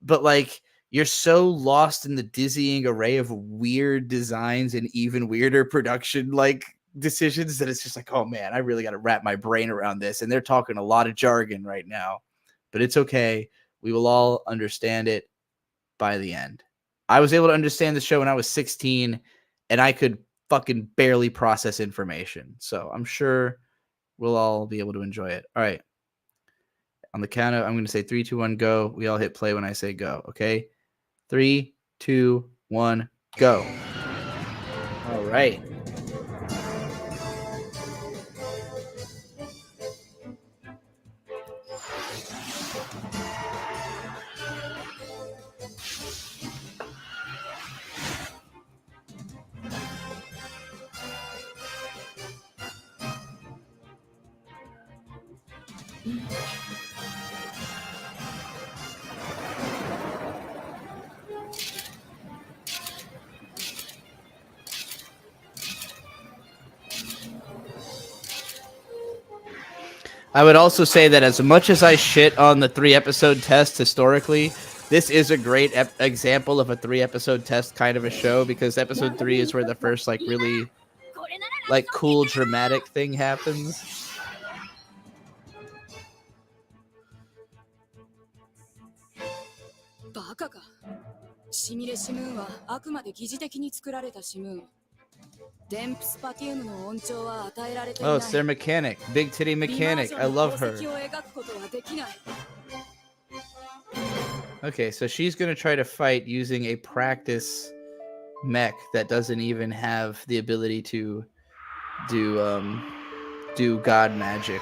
But like you're so lost in the dizzying array of weird designs and even weirder production like decisions that it's just like, oh man, I really got to wrap my brain around this. And they're talking a lot of jargon right now, but it's okay. We will all understand it by the end. I was able to understand the show when I was 16 and I could fucking barely process information. So I'm sure we'll all be able to enjoy it. All right. On the count of, I'm going to say 3, 2, 1, go. We all hit play when I say go. Okay. 3, 2, 1, go. All right. I would also say that as much as I shit on the 3-episode test historically, this is a great example of a 3-episode test kind of a show because episode 3 is where the first like really like cool dramatic thing happens. Oh, it's their mechanic. Big titty mechanic. I love her. Okay, so she's going to try to fight using a practice mech that doesn't even have the ability to do god magic.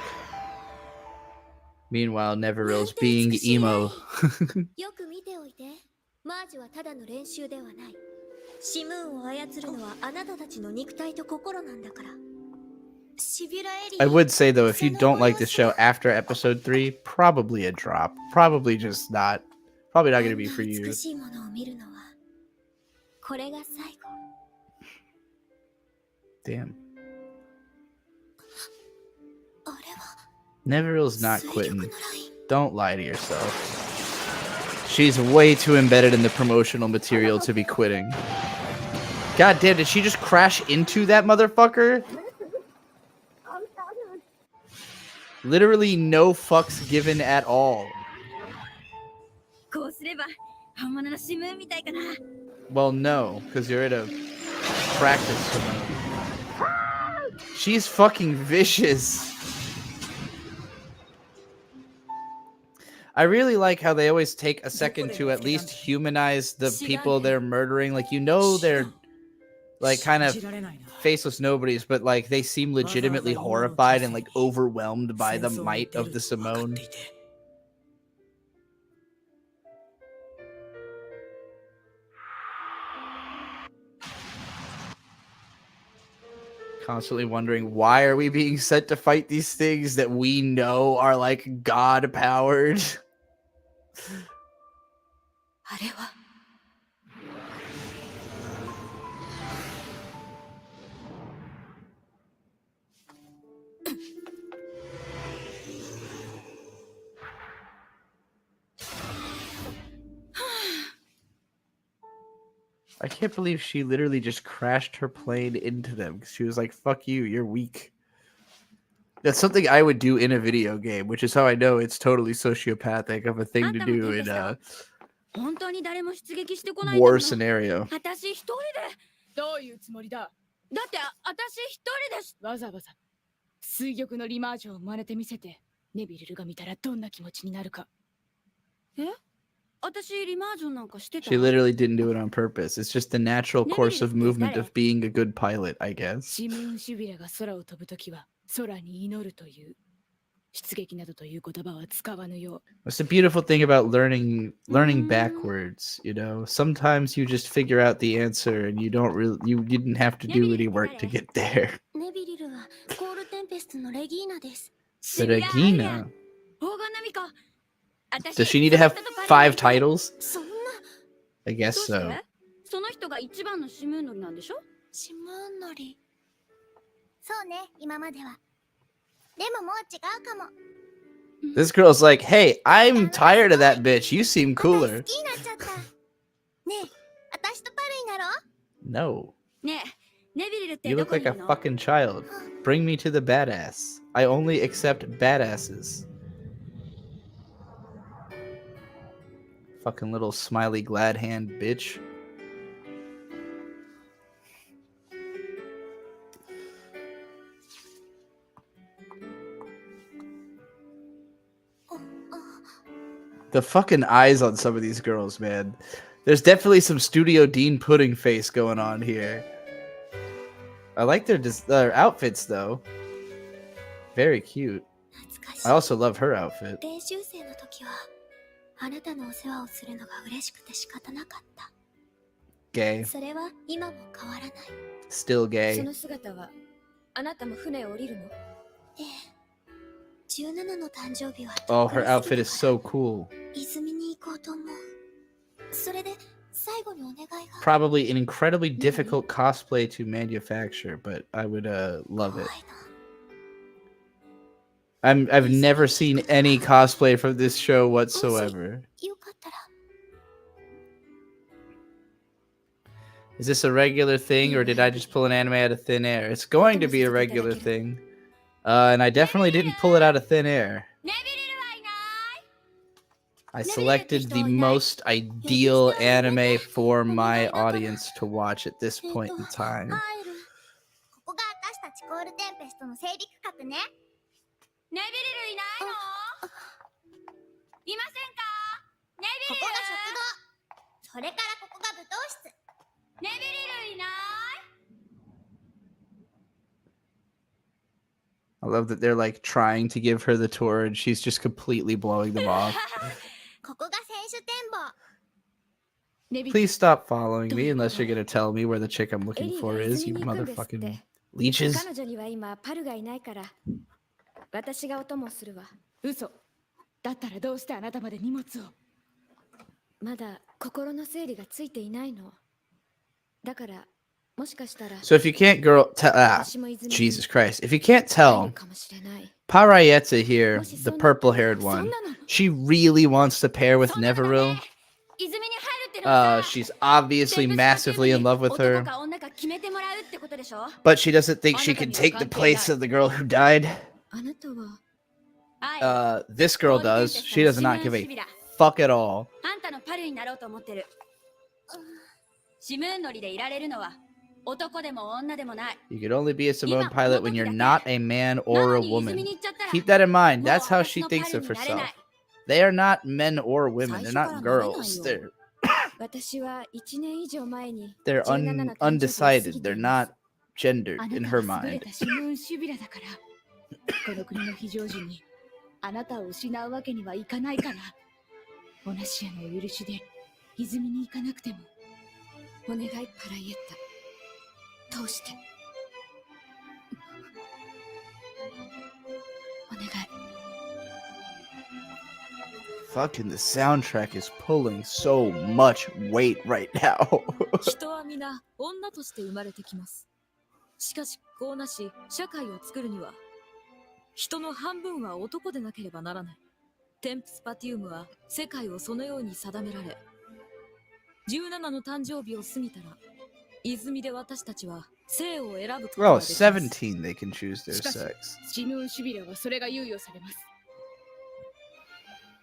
Meanwhile, Neverill's being emo. よく見ておいて。マージはただの練習ではない。シムーンを操るのはあなたたちの肉体と心なんだから。I would say though, if you don't like this show after episode 3, probably a drop. Probably not going to be for you. Damn. Neverill's not quitting. Don't lie to yourself. She's way too embedded in the promotional material to be quitting. God damn, did she just crash into that motherfucker? Literally no fucks given at all. Well, no, because you're at a practice. She's fucking vicious. I really like how they always take a second to at least humanize the people they're murdering. Like, they're like kind of faceless nobodies, but like they seem legitimately horrified and like overwhelmed by the might of the Simoun. Constantly wondering, why are we being sent to fight these things that we know are like god powered? あれは I can't believe she literally just crashed her plane into them. She was like, fuck you, you're weak. That's something I would do in a video game, which is how I know it's totally sociopathic of a thing to do in a 本当に誰も出撃してこないんだも war の scenario. 私一人でどういうつもりだだって私一人ですわざわざ水玉のリマージュを真似てみせてネビルルが見たらどんな気持ちになるかえ私リマージュなんかしてた She literally didn't do it on purpose. It's just the natural course of movement of being a good pilot, I guess. シムーンシュビラが空を飛ぶときは空に祈るという出撃などという言葉は使わぬよう It's the beautiful thing about learning backwards, you know. Sometimes you just figure out the answer and you didn't have to do any work to get there. ネビリルはコールテンペストのレギーナです Regina. 黄金ナミコ Does she need to have 5 titles? そんな I guess どうして so. その人が一番のシムーンノリなんでしょシムーンノリそうね今まではでももう違うかも This girl's like, hey, I'm tired of that bitch. You seem 好 cooler. きになっちゃったねえ私とパルになろ No. うねえネビリルって You ど look こに like い a るの fucking child. Bring me to the badass. I only accept badasses. Fucking little smiley glad hand bitch. The fucking eyes on some of these girls, man. There's definitely some Studio Dean pudding face going on here. I like their outfits, though. Very cute. I also love her outfit. 練習生の時はあなたのお世話をするのが嬉しくて仕方なかった Gay. それは今も変わらない Still そ gay. の姿はあなたも船を降りるのええ17の誕生日は Oh, her outfit is so cool. 泉に行こうと思うそれで最後にお願いが Probably an incredibly difficult cosplay to manufacture, but I would love it. 怖いの I've never seen any cosplay from this show whatsoever. よかったら Is this a regular thing, or did I just pull an anime out of thin air? It's going to be a regular thing. And I definitely didn't pull it out of thin air. ネビリルはいない I selected the most ideal anime for my audience to watch at this point in time. ここが私たちコールテンペストの整備区画ねネビリルいないのいませんかネビリルここが食堂それからここが舞踏室ネビリルいない I love that they're like trying to give her the tour and she's just completely blowing them off. ここが選手展望 Please stop following me unless you're gonna tell me where the chick I'm looking for is, you motherfucking leeches. 彼女には今パルがいないから私がお供するわ嘘だったらどうしてあなたまで荷物をまだ心の整理がついていないのだからもしかしたら So if you can't Jesus Christ. If you can't tell, Parayeta here, the purple-haired one, she really wants to pair with Neveril. She's obviously massively in love with her, but she doesn't think she can take the place of the girl who died. This girl does. She does not give a fuck at all. あんたのパルになろうと思ってるシムーン乗りでいられるのは男でも女でもない You could only be a Simoun pilot when you're not a man or a woman. Keep that in mind. That's how she thinks of herself. They are not men or women. They're not girls. They're undecided. They're not gendered in her mind. この国の非常時にあなたを失うわけにはいかないからオナシアのお許しで泉に行かなくてもお願いパライエッタ通して Fucking the soundtrack is pulling so much weight right now. 人は皆女として生まれてきます。しかしこうなし社会を作るには人の半分は男でなければならない。テンプスパティウムは世界をそのように定められ、17の誕生日を過ぎたら泉で私たちは性を選ぶことが Oh, できます。 17 they can choose their しかし sex. シムーンシュビレはそれが猶予されます。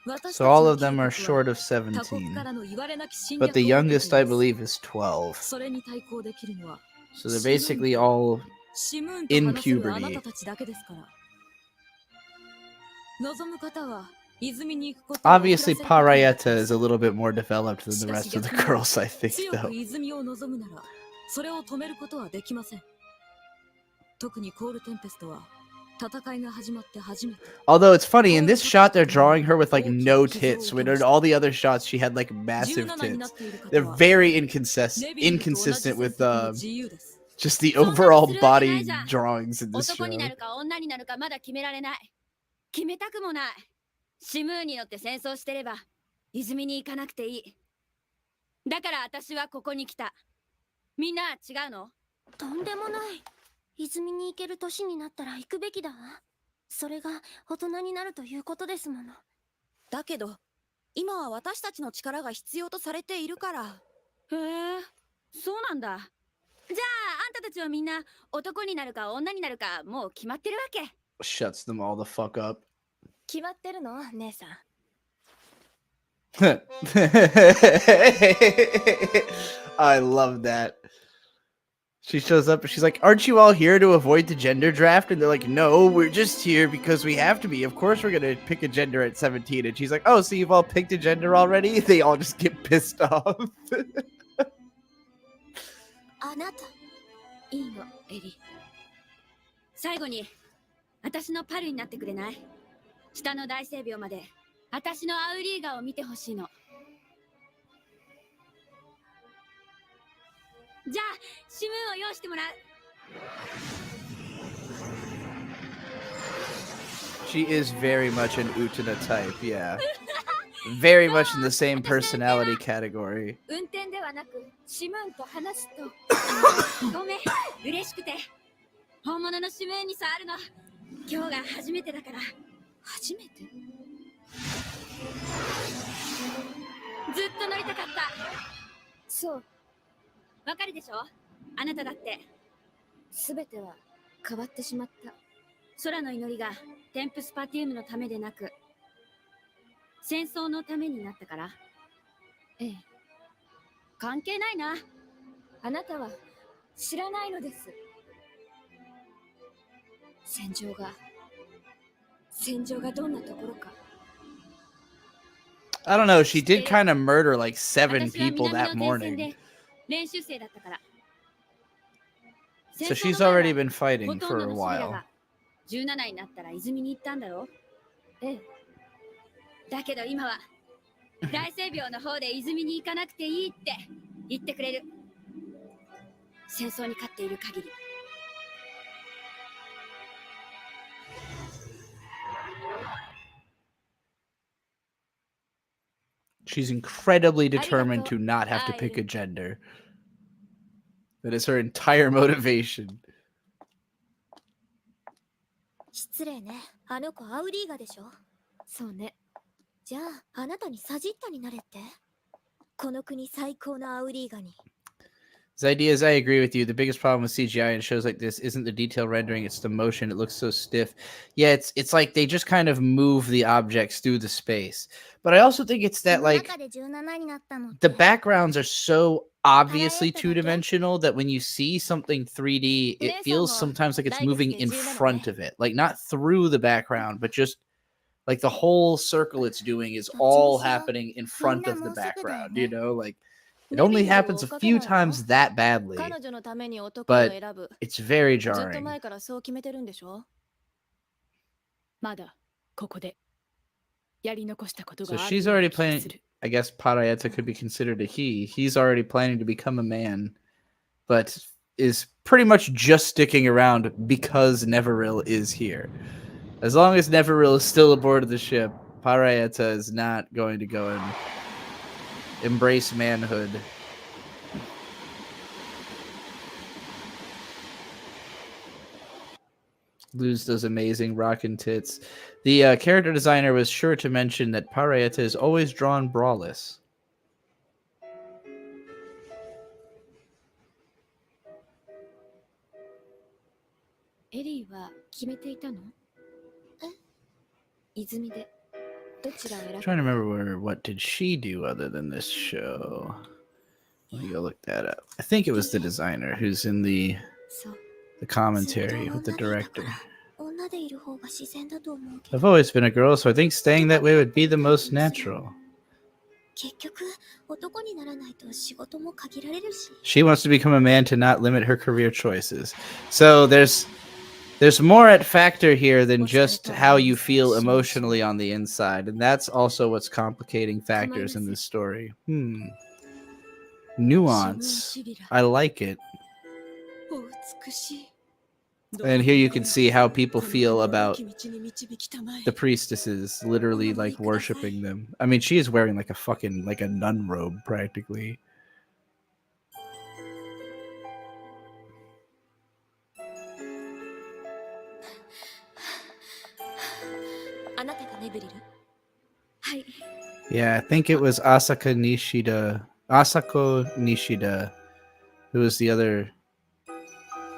私たち So の all of them 究 are 極は short of 他国 17. からの言われなき侵 But 略 the を受け youngest, て I います。 believe, is 12. それに対抗できるのは So they're basically all シムーンと in 話せる puberty. あなたたちだけですから。望む方は泉に行くことを遅ら Obviously, せることができます Parayeta is a little bit more developed than the rest of the girls, I think, 強 though. く泉を望むならそれを止めることはできません。特にコールテンペストは戦いが始まって初めて。 Although it's funny, in this shot, they're drawing her with like no tits, when in all the other shots, she had like massive 17になっ tits. ている方 They're は very ネビルと同じ inconsistent with 成績の自由です。 just the そんなの overall するわけない body じゃん。 drawings in this 男にな show. るか女になるかまだ決められない。決めたくもない。シムーンに乗って戦争してれば泉に行かなくていい。だから私はここに来た。みんなは違うの？とんでもない。泉に行ける年になったら行くべきだわ。それが大人になるということですもの。だけど今は私たちの力が必要とされているから。へえ、そうなんだ。じゃああんたたちはみんな男になるか女になるかもう決まってるわけ。 Shuts them all the fuck up. 決まってるの姉さん。I love that. She shows up and she's like, "Aren't you all here to avoid the gender draft?" And they're like, "No, we're just here because we have to be. Of course we're gonna pick a gender at 17." And she's like, "Oh, so you've all picked a gender already?" They all just get pissed off. あなた、いいの、エリ。最後に私のパルになってくれない？下の大聖病まで私のアウリーガを見てほしいの。じゃあシムーンを用意してもらう。 She is very much an Utana type, yeah. Very much in the same personality category. 運転ではなくシムーンと話すとごめん、嬉しくて本物のシムーンに触るの今日が初めてだから。初めて？ずっと乗りたかった。そう。わかるでしょ？あなただって。すべては変わってしまった。空の祈りがテンプスパティウムのためでなく戦争のためになったから。ええ。関係ないな。あなたは知らないのです。戦場がどんなところか。 I don't know, she did kind of murder like 7 people 私は that 南の前線 morning. で練習生だったから。 So 戦 she's 争の前 already は been ほ fighting とん for ど a のシビラ while. が17になったら泉に行ったんだろ？ええ。だけど今は大聖病の方で泉に行かなくていいって言ってくれる。戦争に勝っている限り。 She's incredibly determined to not have to pick a gender. That is her entire motivation. 失礼ね。あの子アウリーガでしょ。そうね。じゃああなたにサジッタになれって。この国最高のアウリーガに。 His ideas, I agree with you. The biggest problem with CGI in shows like this isn't the detail rendering, it's the motion. It looks so stiff. Yeah, it's like they just kind of move the objects through the space. But I also think it's that like the backgrounds are so obviously two-dimensional that when you see something 3D, it feels sometimes like it's moving in front of it. Like not through the background, but just like the whole circle it's doing is all happening in front of the background, you know? Like it only happens a few times that badly, but it's very jarring. So she's already planning, I guess Parayeta could be considered a he. He's already planning to become a man, but is pretty much just sticking around because Neveril is here. As long as Neveril is still aboard the ship, Parayeta is not going to go and embrace manhood. Lose those amazing rockin' tits. The character designer was sure to mention that Parayeta is always drawn braless. エリーは決めていたの？泉でどちらを選ぶ？ I'm trying to remember what did she do other than this show. Let me go look that up. I think it was the designer who's in the そう。 commentary with the director. 女でいる方が自然だと思うけ I've ど always been a girl, so I think staying that way would be the most natural. 結局男にならないと仕事も限られるし She wants to become a man to not limit her career choices. So there's more at factor here than just how you feel emotionally on the inside, and that's also what's complicating factors in this story. Nuance. I like it. お美しい And here you can see how people feel about the priestesses, literally like worshiping them. I mean, she is wearing like a nun robe practically. あなたがネブリルはい。 Yeah, I think it was Asako Nishida, who was the other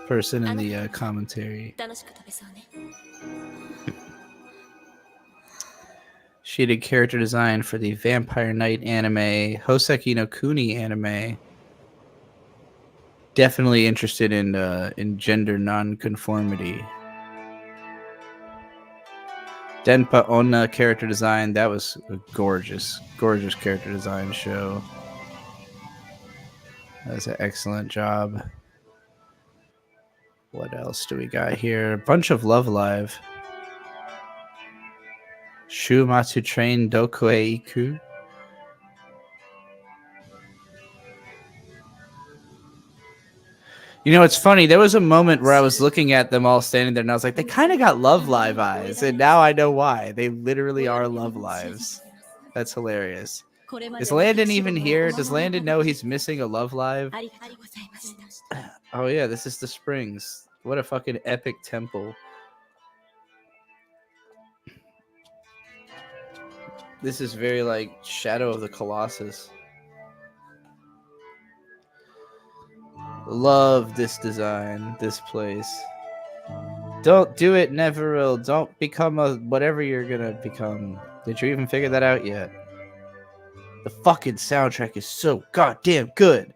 person in the commentary. 楽しく食べそうね She did character design for the Vampire Knight anime, Hoseki no Kuni anime. Definitely interested in gender nonconformity. Denpa Onna character design, that was a gorgeous character design show. That was an excellent job. What else do we got here? A bunch of Love Live. Shumatsu Train Dokue Iku. You know, it's funny. There was a moment where I was looking at them all standing there, and I was like, they kind of got Love Live eyes. And now I know why. They literally are Love Lives. That's hilarious. Is Landon even here? Does Landon know he's missing a Love Live? ありがとうございました Oh, yeah, this is the Springs. What a fucking epic temple. This is very like Shadow of the Colossus. Love this design, this place. Don't do it, Neveril. Don't become a whatever you're gonna become. Did you even figure that out yet? The fucking soundtrack is so goddamn good.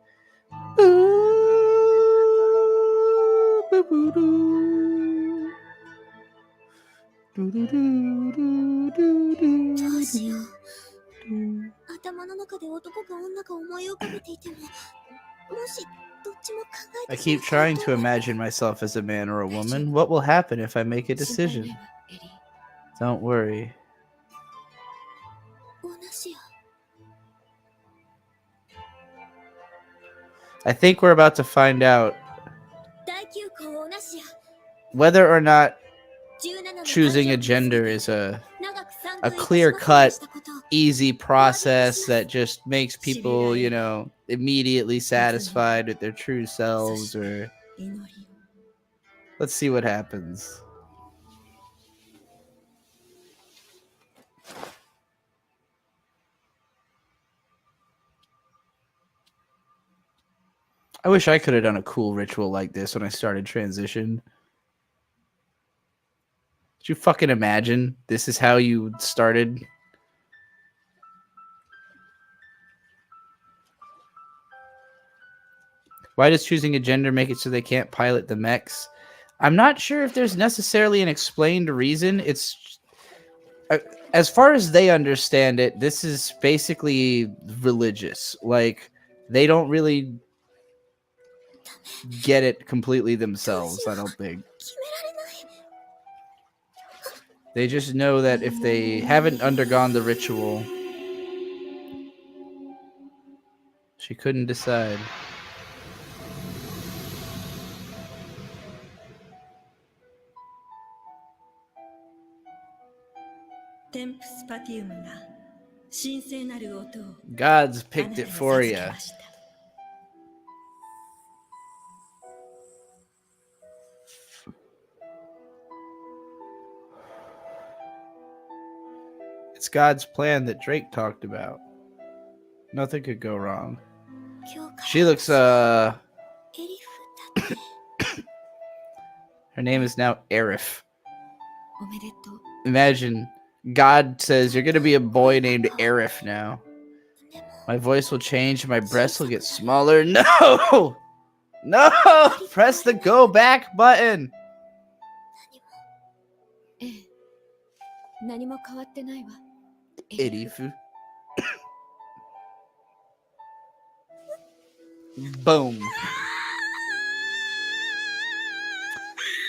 Do どうしよう頭の中で男か女か思い浮かべていてももしどっちも考え I て keep trying to imagine myself as a man or a woman. What will happen if I make a decision? エリー。 Don't worry. 同じや I think we're about to find out 大休校同じや whether or not 17の choosing a 誕生日 gender is a 長く参 a 考いたし clear ませんで cut したこと easy process that just makes people, you know, immediately satisfied with their true selves. Or 祈りを let's see what happens. I wish I could have done a cool ritual like this when I started transition. Did you fucking imagine this is how you started? Why does choosing a gender make it so they can't pilot the mechs? I'm not sure if there's necessarily an explained reason. It's as far as they understand it, this is basically religious. Like they don't really get it completely themselves, I don't think. 決められない They just know that if they haven't undergone the ritual, she couldn't decide. テンプススパティウムが神聖なる音を God's あな picked た it に for 授 you. けました。 It's God's plan that Drake talked about. Nothing could go wrong. 今日から She looks エリフだって her name is now Arif. おめでとう。 Imagine God says you're gonna be a boy named Arif now. でも My voice will change and my breasts will get smaller. No! No! Press the go back button. ええ。何も変わってないわ。 Edifu. Boom.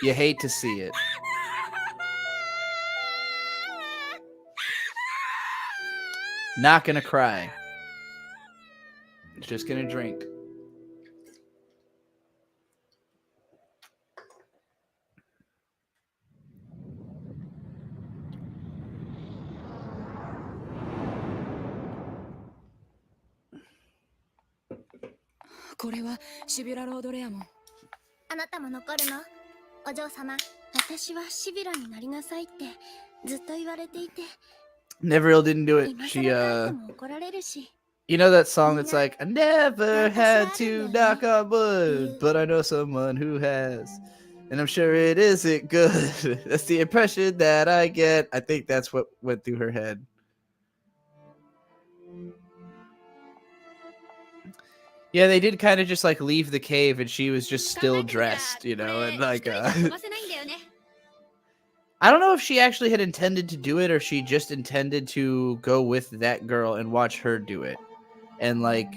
You hate to see it. Not gonna cry. Just gonna drink.「これはシビュラロードレアモン。 あなたも残るのお嬢様。私はシビラになりなさいってずっと言われていて Neveril didn't do it. 今 She 更帰っても怒られるし you know that song that's like, I never had to knock on wood, but I know someone who has. And I'm sure it isn't good. That's the impression that I get. I think that's what went through her head. Yeah, they did kind of just like leave the cave and she was just still dressed, you know, and like I don't know if she actually had intended to do it or she just intended to go with that girl and watch her do it. And like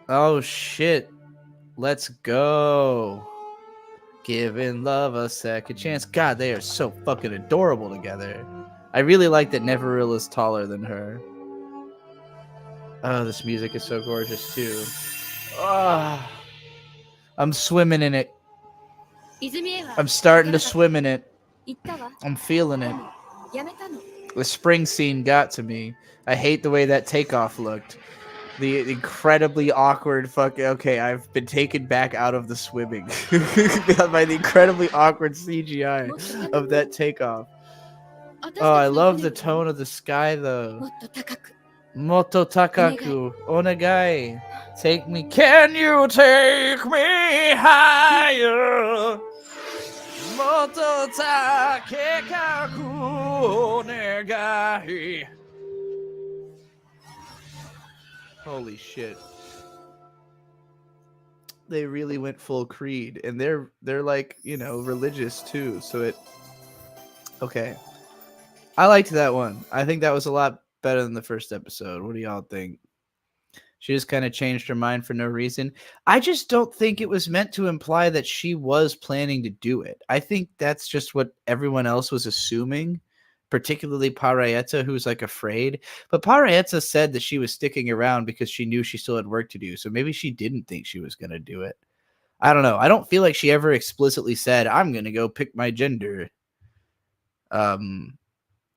oh shit. Let's go. Giving love a second chance. God, they are so fucking adorable together. I really like that Neveril is taller than her. Oh, this music is so gorgeous too. Oh, I'm swimming in it. I'm starting to swim in it. I'm feeling it. The spring scene got to me. I hate the way that takeoff looked. The incredibly awkward fucking... Okay, I've been taken back out of the swimming by the incredibly awkward CGI of that takeoff. Oh, I love the tone of the sky though. Moto takaku, onegai. Take me, can you take me higher? Moto takaku, onegai. Holy shit. They really went full Creed, and they're like, you know, religious too, so it... Okay. I liked that one. I think that was a lot better than the first episode. What do y'all think? She just kind of changed her mind for no reason. I just don't think it was meant to imply that she was planning to do it. I think that's just what everyone else was assuming, particularly Paraieta, who's like afraid. But Paraieta said that she was sticking around because she knew she still had work to do. So maybe she didn't think she was going to do it. I don't know. I don't feel like she ever explicitly said, I'm going to go pick my gender.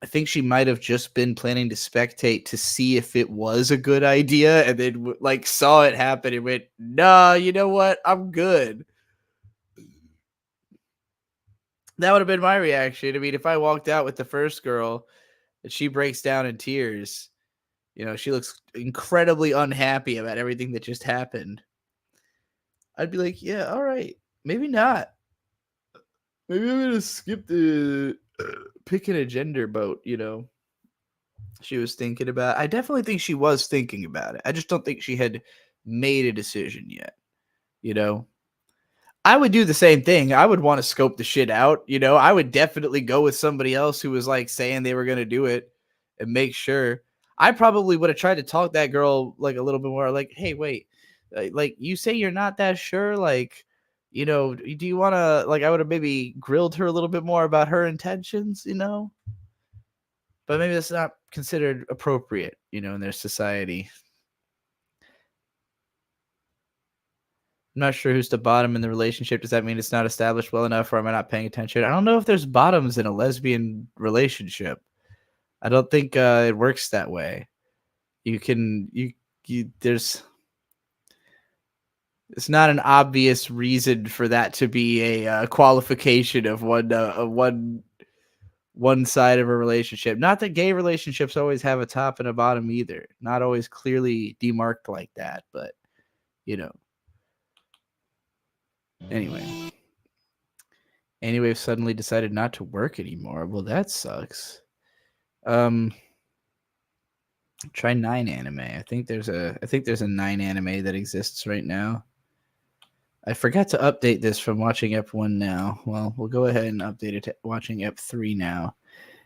I think she might have just been planning to spectate to see if it was a good idea, and then like saw it happen and went, nah, you know what? I'm good. That would have been my reaction. I mean, if I walked out with the first girl and she breaks down in tears, you know, she looks incredibly unhappy about everything that just happened, I'd be like, yeah, all right, maybe not. Maybe I'm going to skip the picking a gender boat, you know. She was thinking about... I definitely think she was thinking about it. I just don't think she had made a decision yet, you know. I would do the same thing. I would want to scope the shit out, you know. I would definitely go with somebody else who was like saying they were going to do it and make sure. I probably would have tried to talk that girl like a little bit more like, hey, wait, like you say you're not that sure, like, you know, do you want to, like, I would have maybe grilled her a little bit more about her intentions, you know. But maybe that's not considered appropriate, you know, in their society. I'm not sure who's the bottom in the relationship. Does that mean it's not established well enough, or am I not paying attention? I don't know if there's bottoms in a lesbian relationship. I don't think it works that way. There's it's not an obvious reason for that to be a qualification of one side of a relationship. Not that gay relationships always have a top and a bottom either. Not always clearly demarked like that, but you know. Anyway, we've suddenly decided not to work anymore. Well, that sucks. Try 9 anime. I think there's a 9 anime that exists right now. I forgot to update this from watching Ep 1 now. Well, we'll go ahead and update it to watching Ep 3 now.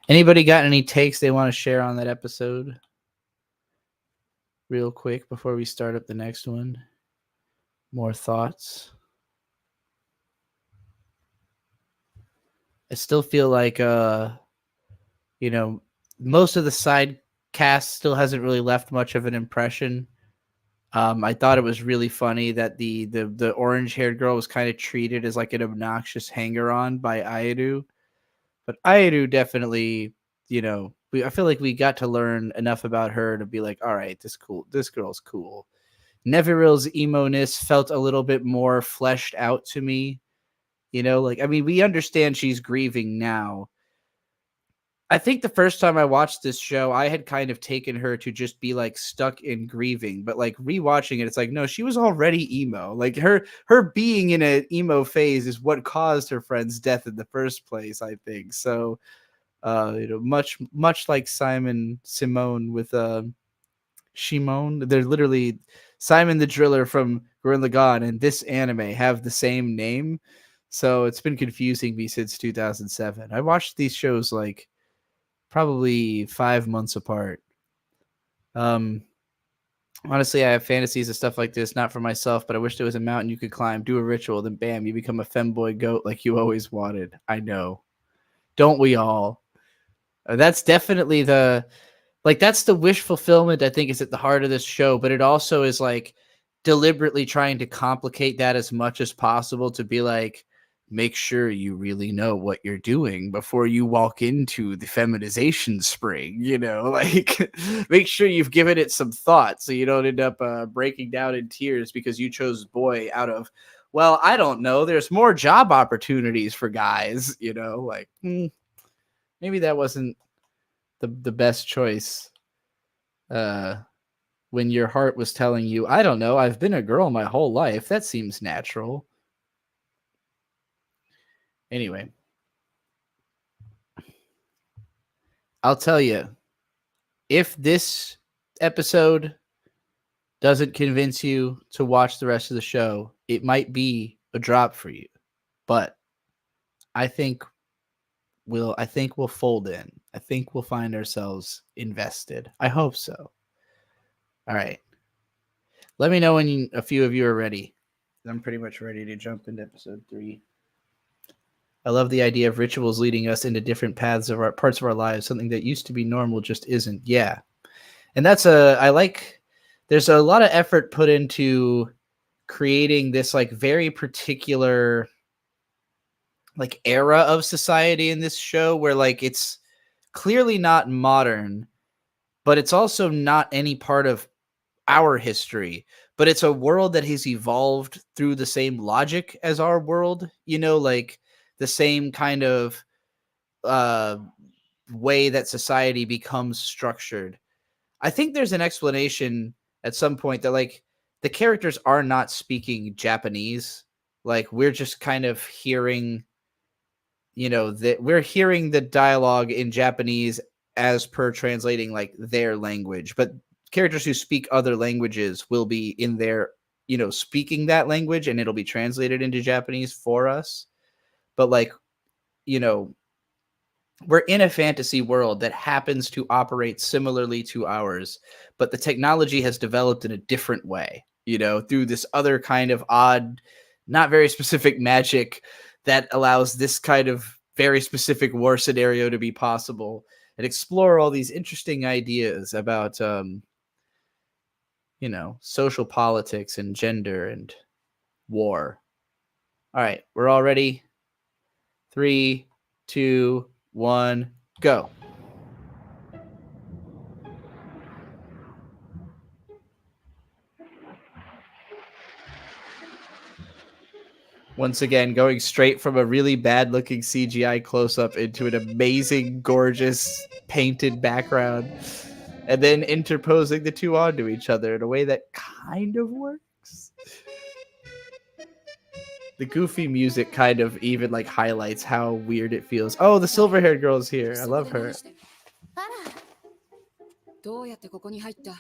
Anybody got any takes they want to share on that episode? Real quick before we start up the next one. More thoughts? I still feel like most of the side cast still hasn't really left much of an impression. I thought it was really funny that the orange-haired girl was kind of treated as like an obnoxious hanger-on by Aeru. But Aeru definitely, I feel like we got to learn enough about her to be like, all right, this girl's cool. Neviril's emo-ness felt a little bit more fleshed out to me. We understand she's grieving now. I think the first time I watched this show, I had kind of taken her to just be like stuck in grieving, but like rewatching it, it's like, no, she was already emo. Like her being in an emo phase is what caused her friend's death in the first place, I think. So, much like Simoun with Shimon, they're literally Simon the Driller from Gurren Lagann and this anime have the same name. So it's been confusing me since 2007. I watched these shows like probably 5 months apart. Honestly, I have fantasies of stuff like this, not for myself, but I wish there was a mountain you could climb, do a ritual, then bam, you become a femboy goat like you always wanted. I know. Don't we all? That's definitely that's the wish fulfillment, I think, is at the heart of this show, but it also is like deliberately trying to complicate that as much as possible to be like, make sure you really know what you're doing before you walk into the feminization spring, like make sure you've given it some thought so you don't end up breaking down in tears because you chose boy out of, well, I don't know, there's more job opportunities for guys, maybe that wasn't the best choice when your heart was telling you, I don't know, I've been a girl my whole life, that seems natural. Anyway, I'll tell you, if this episode doesn't convince you to watch the rest of the show, it might be a drop for you. But I think we'll fold in. I think we'll find ourselves invested. I hope so. All right. Let me know when a few of you are ready. I'm pretty much ready to jump into episode 3. I love the idea of rituals leading us into different paths of our parts of our lives. Something that used to be normal just isn't. Yeah. And there's a lot of effort put into creating this like very particular like era of society in this show where like it's clearly not modern, but it's also not any part of our history, but it's a world that has evolved through the same logic as our world, like the same kind of way that society becomes structured. I think there's an explanation at some point that like the characters are not speaking Japanese. Like we're just kind of hearing, that we're hearing the dialogue in Japanese as per translating like their language, but characters who speak other languages will be in their, speaking that language and it'll be translated into Japanese for us. But like, we're in a fantasy world that happens to operate similarly to ours, but the technology has developed in a different way, through this other kind of odd, not very specific magic that allows this kind of very specific war scenario to be possible, and explore all these interesting ideas about, social politics and gender and war. All right, we're all ready. 3, 2, 1, go. Once again, going straight from a really bad-looking CGI close-up into an amazing, gorgeous, painted background, and then interposing the two onto each other in a way that kind of works. The goofy music kind of even like highlights how weird it feels. Oh, the silver-haired girl is here. I love her. あら、どうやってここに入った？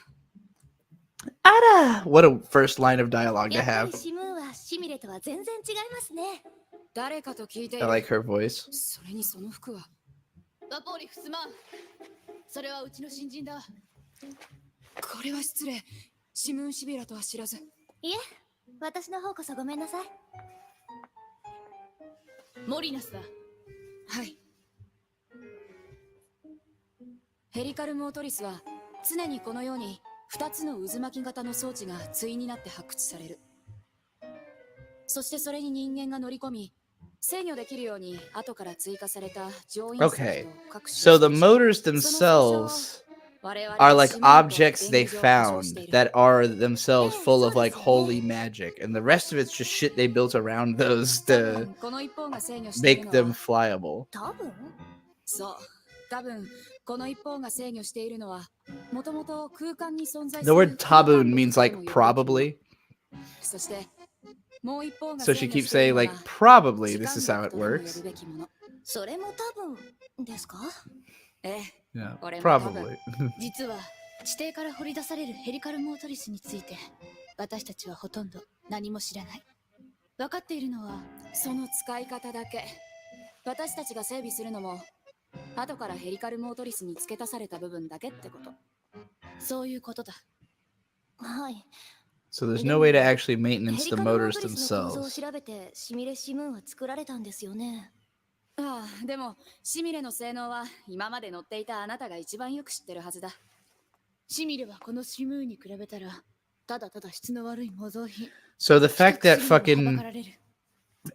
Ada! What a first line of dialogue to やっぱり have. シムーンはシミレとは全然違いますね。誰かと聞いてい I る。 like her voice. それにその服は。ワポリフすまん。それはうちの新人だ。これは失礼。シムーンシビラとは知らず。いえ、私の方こそごめんなさい。モリナスだ。はい。ヘリカルモートリスは常にこのように2つの渦巻き型の装置が対になって発掘される。そしてそれに人間が乗り込み、制御できるように後から追加された乗員席と Okay, 各種 so the motors themselves are like objects they found that are themselves full of like holy magic, and the rest of it's just shit they built around those to この一方が制御している make の them は flyable. 多分そう多分この一方が制御しているのはもともと空間に存在す The る word 空間 taboon 力 means と like も呼ぶ probably, そしてもう一方が so 制 she 御 keeps してい saying るのは like probably 時 this 間 is how 力 it とも呼ぶ works. べきもの。それも多分ですか？ええ Yeah, Or probably. 実は地底から掘り出されるヘリカルモートリスについて私たちはほとんど何も知らない。分かっているのはその使い方だけ。私たちが整備するのも後からヘリカルモートリスに付け足された部分だけってこと。そういうことだ。はい。 So there's no way to actually ヘ maintenance リ the カルモー motors トリスの構造を themselves. 調べてシミレシムーンは作られたんですよね。ああ、でもシミレの性能は今まで乗っていたあなたが一番よく知ってるはずだ。シミレはこのシムーンに比べたらただただ質の悪い模造品。 So the fact that 比較するのははば fucking かられる。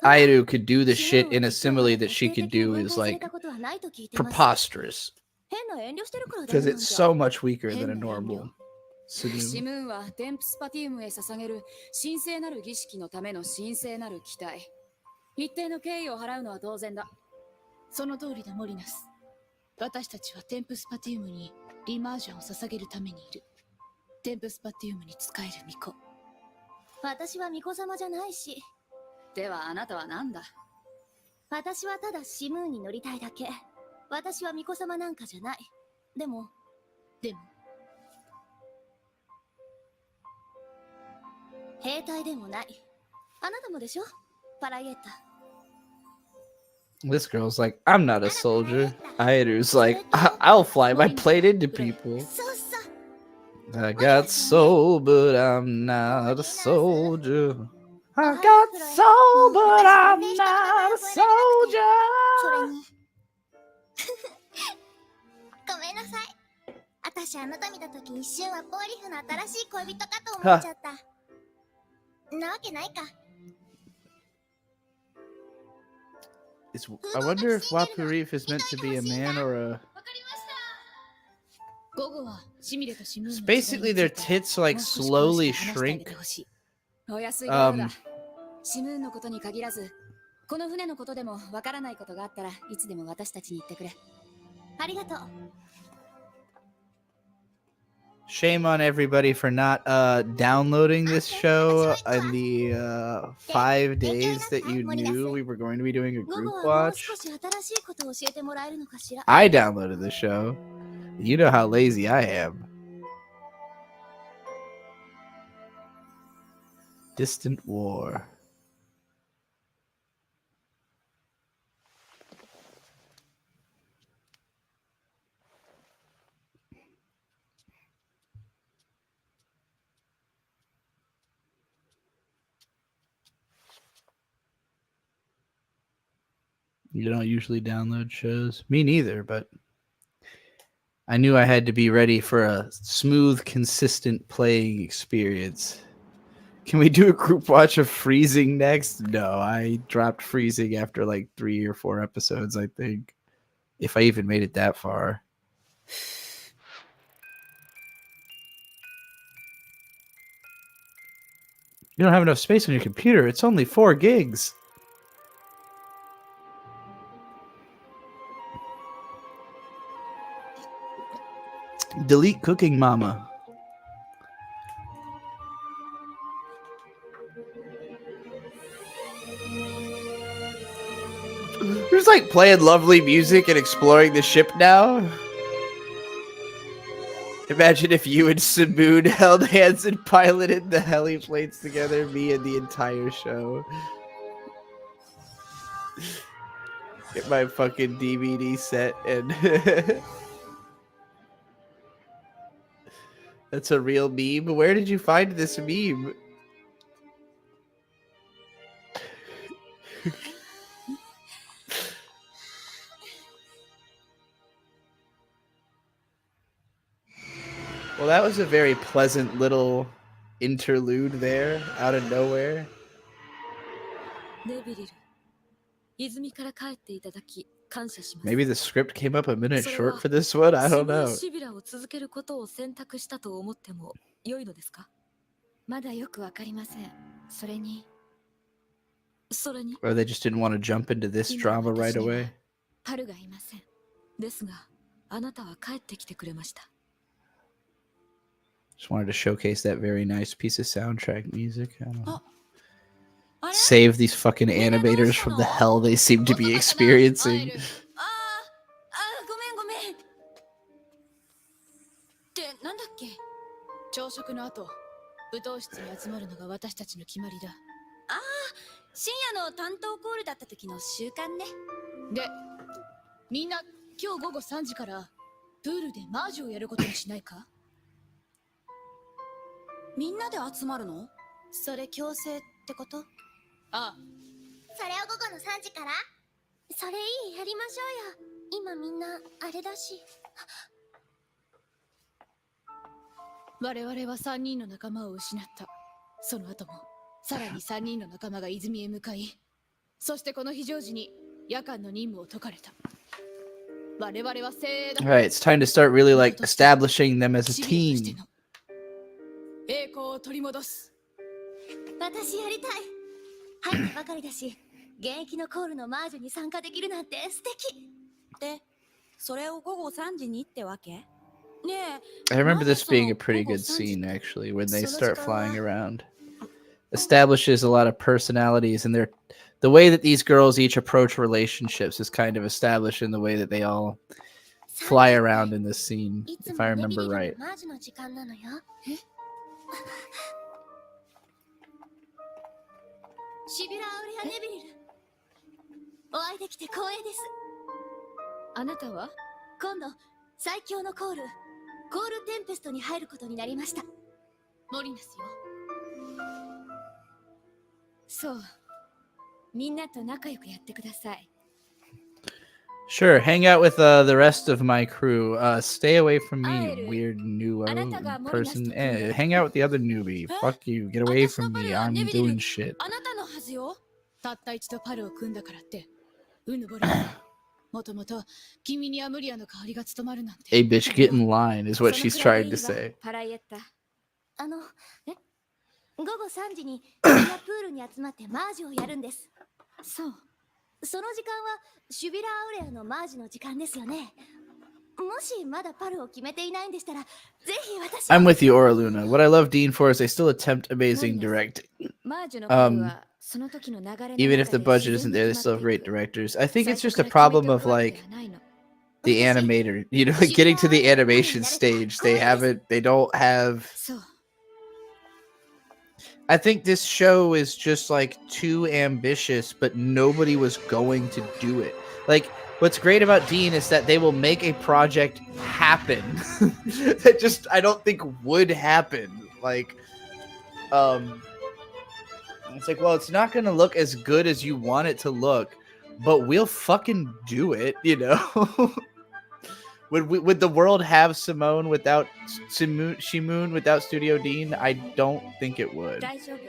Airu could do the シムー shit ン in は a 実は simile that she 徹底 could 的に do 分 is 解され like たことはないと聞いてます。 preposterous 変な遠慮してるからだ because なん it's じゃ。 so much weaker than a 変な遠慮。 normal シ Simoun. ムーンはテンプスパティウムへ捧げる神聖なる儀式のための神聖なる機体。一定の敬意を払うのは当然だ。その通りだ、モリナス。私たちはテンプスパティウムにリマージャンを捧げるためにいる。テンプスパティウムに仕える巫女。私は巫女様じゃないし、ではあなたは何だ？私はただシムーンに乗りたいだけ。私は巫女様なんかじゃない。でも、兵隊でもない。あなたもでしょ？パライエッタ。 This girl's like, I'm not a soldier. Airu's like, I'll fly my plane into people. そうそう。 I got soul, but I'm not a soldier. I got soul, but I'm not a そ soldier. れに。ごめんなさい。私あなた見たとき一瞬はポーリフの新しい恋人かと思っちゃった。なわけないか。 I wonder if Wapurif is meant to be a man or a... 午後はシミレとシムーンの It's 違いについ basically て their tits like もう少し詳しく slowly 話してあげ shrink. てほしい。お安いご用だ。 Um, シムーンのことに限らず、この船のことでもわからないことがあったらいつでも私たちに言ってくれ。ありがとう。 Shame on everybody for not downloading this show in the 5 days that you knew we were going to be doing a 午 group 後はもう watch. 少し新しいことを教えてもらえるのかしら。 I downloaded the show. You know how lazy I am. Distant War. You don't usually download shows. Me neither, but I knew I had to be ready for a smooth, consistent playing experience. Can we do a group watch of Freezing next? No, I dropped Freezing after like 3 or 4 episodes, I think. If I even made it that far. You don't have enough space on your computer. It's only 4 gigs. Delete Cooking Mama. We're just like playing lovely music and exploring the ship now. Imagine if you and Simoun held hands and piloted the heli planes together, me and the entire show. Get my fucking DVD set and that's a real meme. Where did you find this meme? Well, that was a very pleasant little interlude there, out of nowhere. ネビリル、泉から帰っていただき感謝します。 Maybe the script came up a minute short for this one. I don't know. シビラを続けることを選択したと思っても良いのですか？まだよくわかりません。それに Or they just didn't want to jump into this drama right away. パルがいません。ですが、あなたは帰ってきてくれました。 Just wanted to showcase that very nice piece of soundtrack music. I don't know. あれ？ Save these fucking animators from the hell they seem to be experiencing. ごめんごめん。ってなんだっけ？朝食の後、舞踏室に集まるのが私たちの決まりだ。深夜の担当コールだった時の習慣ね。で、みんな今日午後3時からプールでマージをやることにしないか？みんなで集まるの？それ強制ってこと？ああ、それを午後の3時から？それいい、やりましょうよ。今みんなあれだし。我々は3人の仲間を失った。その後もさらに3人の仲間が泉へ向かい、そしてこの非常時に夜間の任務を解かれた。我々は精鋭だ。 Alright, it's time to start really like establishing them as a シビルとして team. の栄光を取り戻す。私やりたい。入ったばかりだし、現役のコールのマージュに参加できるなんて素敵。で、それを午後3時にってわけ？ねえ。 I remember this being a pretty good scene actually when they start flying around. Establishes a lot of personalities and the way that these girls each approach relationships is kind of established in the way that they all fly around in this scene, if I remember right. マージュの時間なのよ。シビラアウレア・ネビリル。お会いできて光栄です。あなたは？今度最強のコールテンペストに入ることになりました。モリナスよ。そう。みんなと仲良くやってください。 Sure, hang out with the rest of my crew. Stay away from me, weird new person. Hang out with the other newbie. Fuck you. Get away from me. I'm doing shit. あなたのはずよ。たった一度パルを組んだからって、うぬぼれ。もともと君にアムリアの代わりが務まるなんて。 Hey, bitch, get in line is what she's trying to say. パライエッタ。午後3時にみんなプールに集まってマージをやるんです。そう。その時間はシュビラアウレアのマージの時間ですよね。もしまだパルを決めていないんでしたら、ぜひ私。 I'm with you, Aura Luna. What I love Dean for is they still attempt amazing directing. マージュのコールはその時の流れの中で Even if the budget isn't there, they still have great directors. I think it's just a problem of like the animator, you know, like getting to the animation stage. They don't have. そう。 I think this show is just like too ambitious, but nobody was going to do it. Like, what's great about Dean is that they will make a project happen that just I don't think would happen. Like, it's like, well, it's not gonna look as good as you want it to look, but we'll fucking do it, you know. Would the world have Simone without Shimoon without Studio Dean? I don't think it would. 大丈夫。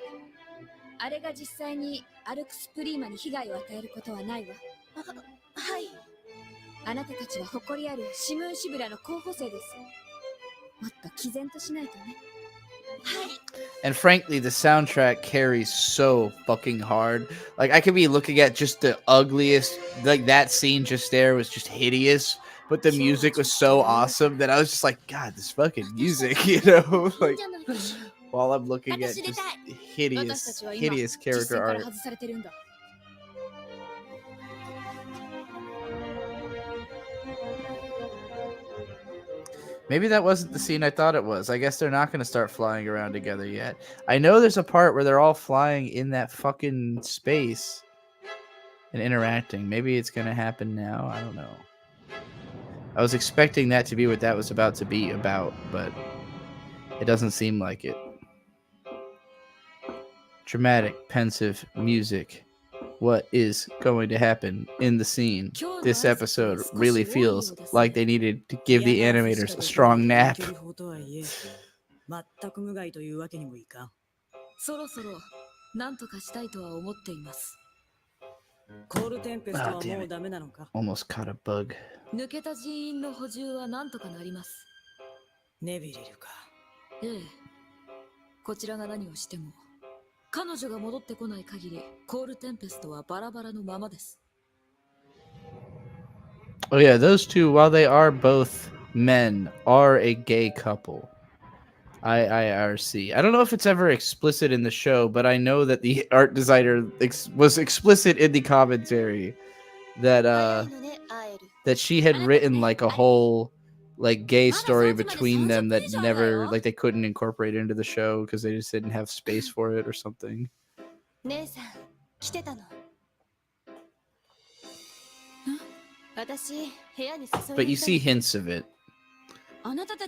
あれが実際にアルクスプリーマに被害を与えることはないわ。はい。あなたたちは誇りあるシムーンシブラの候補生です。もっと毅然としないとね。And frankly, the soundtrack carries so fucking hard. Like, I could be looking at just the ugliest, like that scene just there was just hideous, but the music was so awesome that I was just like, God, this fucking music, you know? Like, while I'm looking at just hideous character art. Maybe that wasn't the scene I thought it was. I guess they're not going to start flying around together yet. I know there's a part where they're all flying in that fucking space and interacting. Maybe it's going to happen now. I don't know. I was expecting that to be what that was about to be about, but it doesn't seem like it. Dramatic, pensive music. What is going to happen in the scene? This episode really feels like they needed to give the animators a strong nap. そろそろ何とかしたいとは思っています。 Ah, damn it. Almost caught a bug. 抜けた人員の補充は何とかなります。ネビリルか。ええ。こちらが何をしても、彼女が戻ってこない限り、コールテンペストはバラバラのままです。 Oh yeah, those two, while they are both men, are a gay couple. IIRC. I don't know if it's ever explicit in the show, but I know that the art designer was explicit in the commentary that that she had written like a whole like gay story between them that never like they couldn't incorporate into the show because they just didn't have space for it or something. But you see hints of it.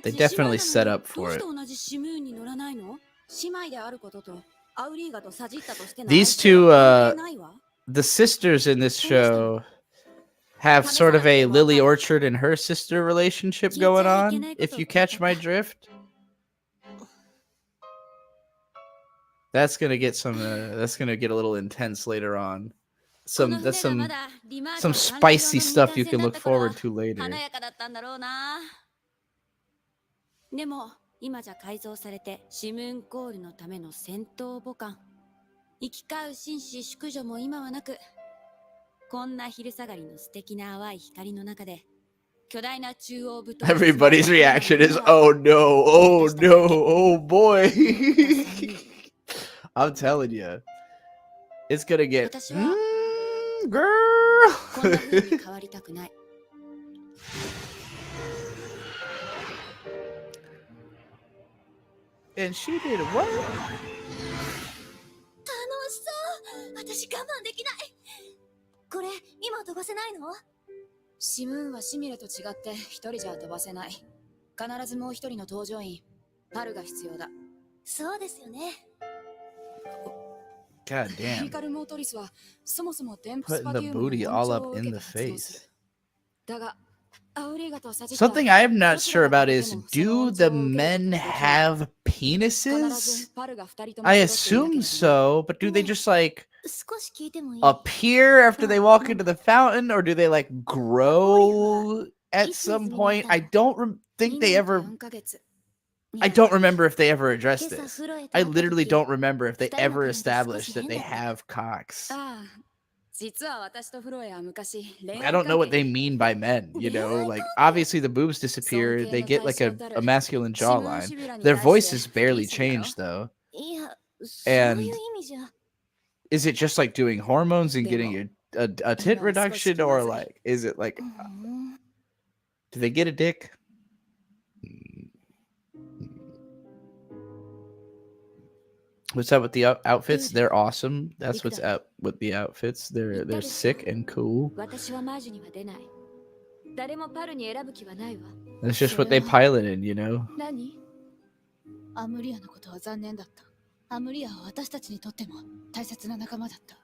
They definitely set up for it. These two, the sisters in this show have sort of a Lily Orchard and her sister relationship going on, if you catch my drift. That's gonna get that's gonna get a little intense later on. That's some spicy stuff you can look forward to later. でも今じゃ改造されてシムーンコールのための戦闘母艦。行き交う紳士淑女も今はなく、こんな昼下がりの素敵な淡い光の中で巨大な中央部隊。Everybody's reaction is, oh no, oh no, oh boy. I'm telling you, it's gonna get girl. こんな風に変わりたくない。And she did what? 楽しそう。私我慢できない。これ今飛ばせないの？シムーンはシミレと違って一人じゃ飛ばせない。必ずもう一人の搭乗員、パルが必要だ。そうですよね。God damn. ヒカルモートリスはそもそも電波ス Putting パ the ディウム booty の all 本 up 調を受 in け the て発動する。 face. だが、アウリガとサジットは Something I am not sure about is, do the men have penises? I assume so, but do they just like 少し聞いてもいい？ appear after they walk into the fountain, or do they like grow at some point? I don't think they ever. I don't remember if they ever addressed this. I literally don't remember if they ever established that they have cocks. I don't know what they mean by men, you know? Like, obviously the boobs disappear. They get like a masculine jawline. Their voices barely change, though. And is it just like doing hormones and getting a tit reduction, or like, is it like, do they get a dick? What's up with the outfits? They're awesome. That's what's up with the outfits. They're sick and cool. That's just what they piloted, you know? アムリアのことは残念だった。アムリアは私たちにとっても大切な仲間だった。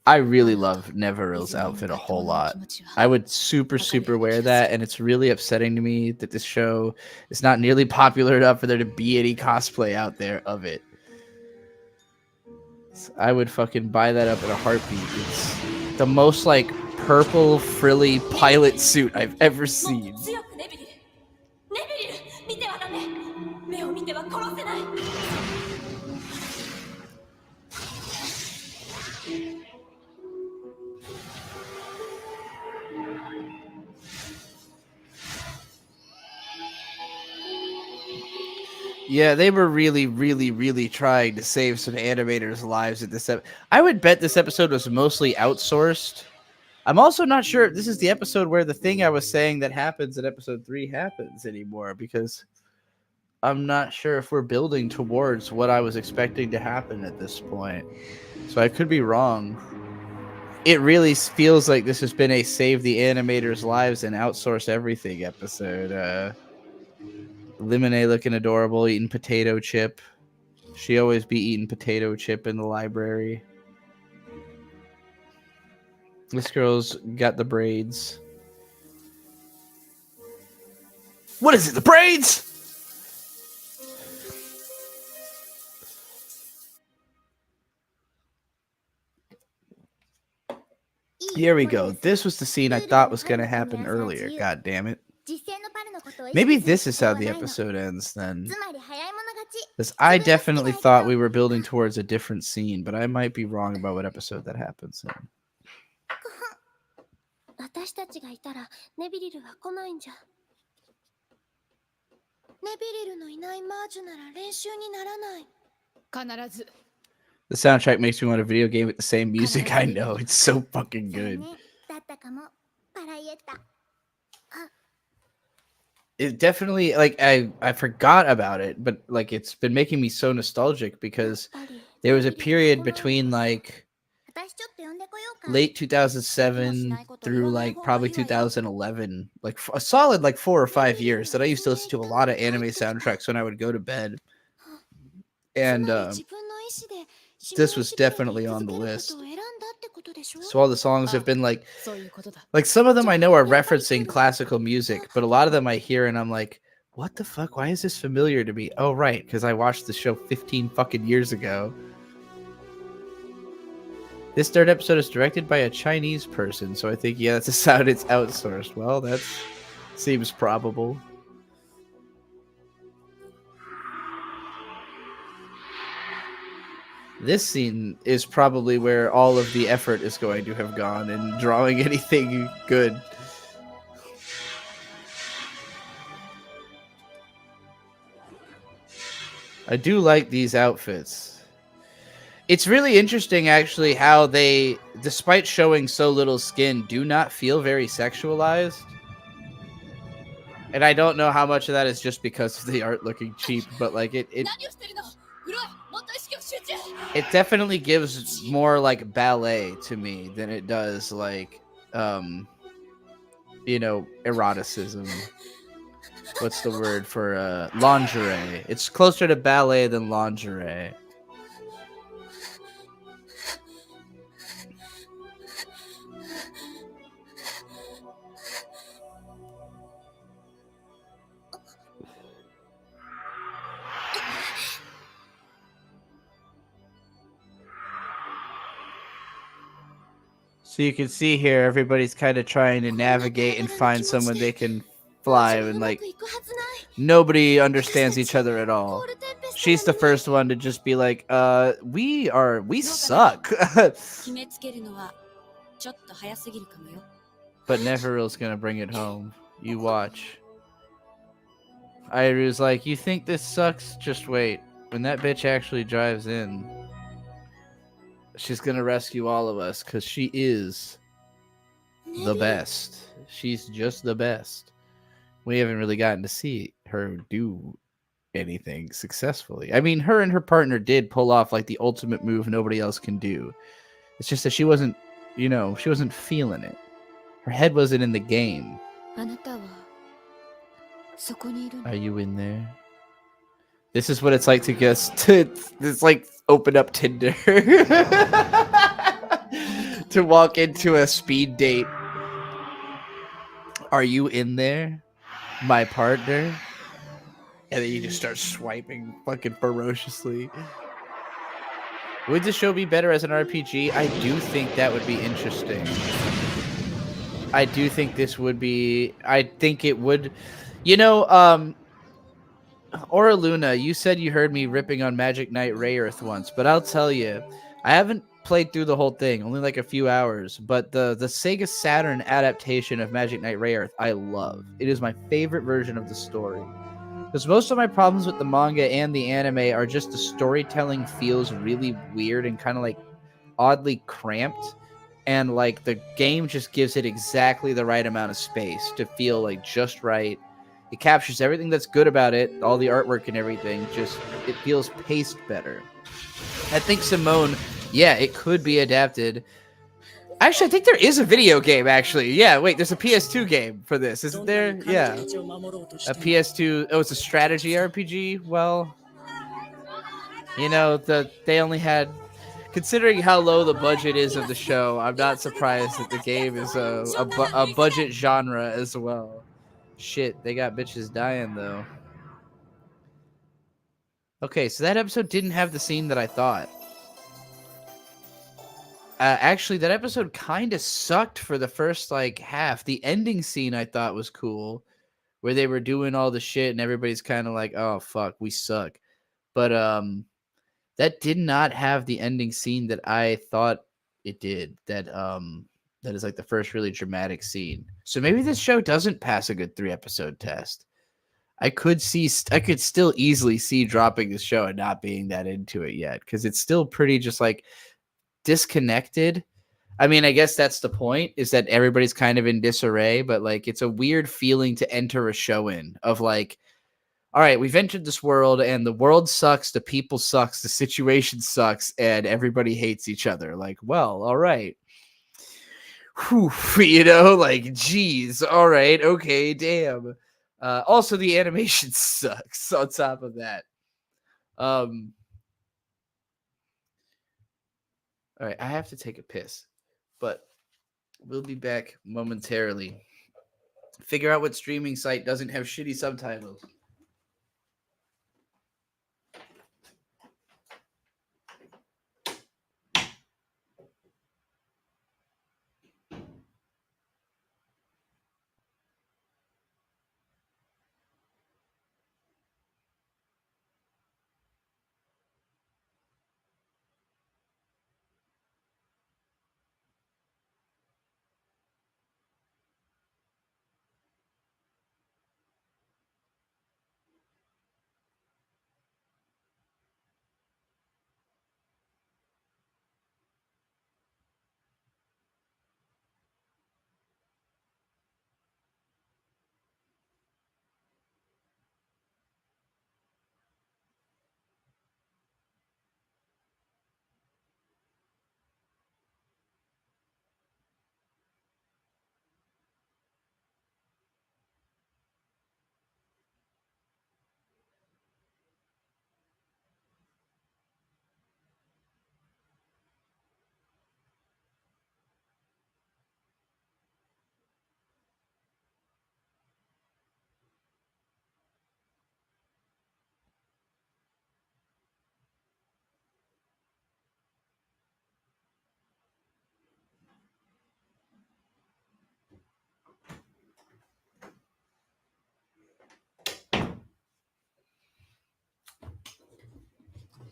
I really love Neverill's outfit a whole lot. I would super wear that, and it's really upsetting to me that this show is not nearly popular enough for there to be any cosplay out there of it. I would fucking buy that up in a heartbeat. It's the most like purple frilly pilot suit I've ever seen. 強くネビリルネビリル見てはダメ目を見ては殺せない Yeah, they were really trying to save some animators' lives at this episode. I would bet this episode was mostly outsourced. I'm also not sure if this is the episode where the thing I was saying that happens in episode 3 happens anymore, because I'm not sure if we're building towards what I was expecting to happen at this point. So I could be wrong. It really feels like this has been a save the animators' lives and outsource everything episode. Lemonade looking adorable, eating potato chip. She always be eating potato chip in the library. This girl's got the braids. What is it? The braids? Here we go. This was the scene I thought was going to happen earlier. God damn it. Maybe this is how the episode ends then. Because I definitely thought we were building towards a different scene, but I might be wrong about what episode that happens in. 私たちがいたらネビリルは来ないんじゃ。ネビリルのいないマージュなら練習にならない。必ず The soundtrack makes me want a video game with the same music. I know, it's so fucking good. だったかも。パライエッタ。 It definitely, like, I forgot about it, but like it's been making me so nostalgic because there was a period between like late 2007 through like probably 2011, like a solid like 4 or 5 years that I used to listen to a lot of anime soundtracks when I would go to bed. And this was definitely on the list. So all the songs have been like some of them I know are referencing classical music, but a lot of them I hear and I'm like, what the fuck? Why is this familiar to me? Oh, right, because I watched the show 15 fucking years ago. This third episode is directed by a Chinese person, so I think, yeah, that's a sound it's outsourced. Well, that seems probable. This scene is probably where all of the effort is going to have gone in drawing anything good. I do like these outfits. It's really interesting, actually, how they, despite showing so little skin, do not feel very sexualized. And I don't know how much of that is just because of the art looking cheap, but like it definitely gives more like ballet to me than it does like you know, eroticism. What's the word for lingerie? It's closer to ballet than lingerie. So you can see here, everybody's kind of trying to navigate and find someone they can fly, and like nobody understands each other at all. She's the first one to just be like, we suck. But Neverill's gonna bring it home. You watch. Iru's like, you think this sucks? Just wait. When that bitch actually drives in, she's gonna rescue all of us, because she is the best. She's just the best. We haven't really gotten to see her do anything successfully. I mean, her and her partner did pull off like the ultimate move nobody else can do. It's just that she wasn't, you know, she wasn't feeling it. Her head wasn't in the game. Are you in there? This is what it's like to guess. It's like open up Tinder. to walk into a speed date. Are you in there, my partner? And then you just start swiping fucking ferociously. Would the show be better as an RPG? I do think that would be interesting. I do think this would be. I think it would. You know, Aura Luna, you said you heard me ripping on Magic Knight Rayearth once, but I'll tell you, I haven't played through the whole thing, only like a few hours. But the Sega Saturn adaptation of Magic Knight Rayearth, I love. It is my favorite version of the story. Because most of my problems with the manga and the anime are just the storytelling feels really weird and kind of like oddly cramped. And like the game just gives it exactly the right amount of space to feel like just right. It captures everything that's good about it, all the artwork and everything. Just it feels paced better. I think Simoun, yeah, it could be adapted. Actually, I think there is a video game, actually. Yeah, wait, there's a PS2 game for this, isn't there? Yeah. A PS2, oh, it's a strategy RPG? Well, you know, they only had, considering how low the budget is of the show, I'm not surprised that the game is a budget genre as well. Shit, they got bitches dying, though. Okay, so that episode didn't have the scene that I thought. Actually, that episode kind of sucked for the first, like, half. The ending scene I thought was cool, where they were doing all the shit and everybody's kind of like, oh, fuck, we suck. But, that did not have the ending scene that I thought it did. That is like the first really dramatic scene. So maybe this show doesn't pass a good 3-episode test. I could still easily see dropping this show and not being that into it yet, because it's still pretty just like disconnected. I mean, I guess that's the point, is that everybody's kind of in disarray, but like it's a weird feeling to enter a show in of like, all right, we've entered this world and the world sucks, the people sucks, the situation sucks, and everybody hates each other. Like, well, all right. Whew, you know, like, geez, all right, okay, damn. Also, the animation sucks on top of that. All right, I have to take a piss, but we'll be back momentarily. Figure out what streaming site doesn't have shitty subtitles.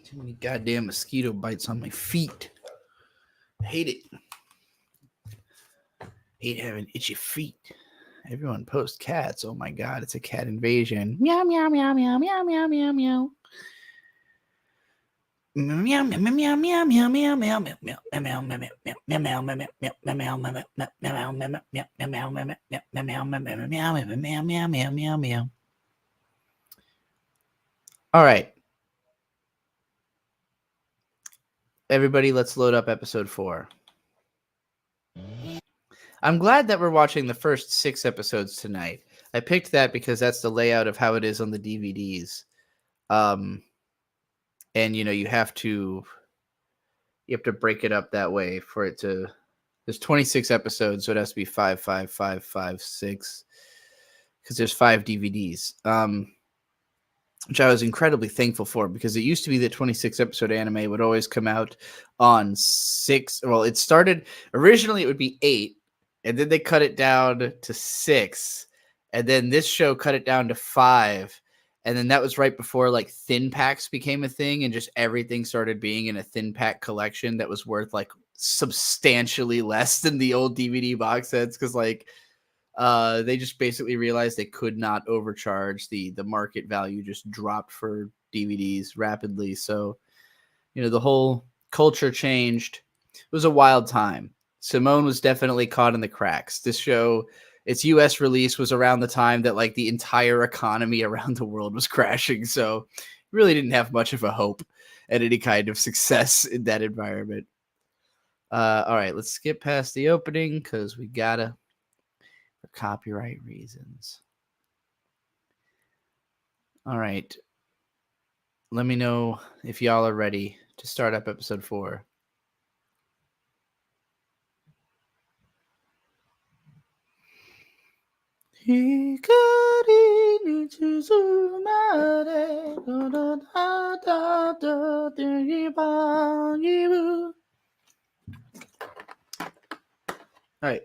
Too many goddamn mosquito bites on my feet. I hate it. Hate having itchy feet. Everyone posts cats. Oh my god, it's a cat invasion. Meow meow meow meow meow meow meow meow. Meow meow meow meow meow meow meow meow meow meow meow meow meow. All right. Everybody, let's load up episode 4. I'm glad that we're watching the first 6 episodes tonight. I picked that because that's the layout of how it is on the DVDs. And you know, you have to break it up that way for it to There's 26 episodes, so it has to be 5, 5, 5, 5, 6, because there's 5 DVDs. Which I was incredibly thankful for, because it used to be that 26 episode anime would always come out on 6. Well, it started originally, it would be 8, and then they cut it down to 6, and then this show cut it down to 5, and then that was right before like thin packs became a thing, and just everything started being in a thin pack collection that was worth like substantially less than the old DVD box sets, because like they just basically realized they could not overcharge. The market value just dropped for DVDs rapidly. So, you know, the whole culture changed. It was a wild time. Simoun was definitely caught in the cracks. This show, its US release was around the time that like the entire economy around the world was crashing. So really didn't have much of a hope at any kind of success in that environment. All right, let's skip past the opening because we gotta, for copyright reasons. All right. Let me know if y'all are ready to start up episode 4. All right.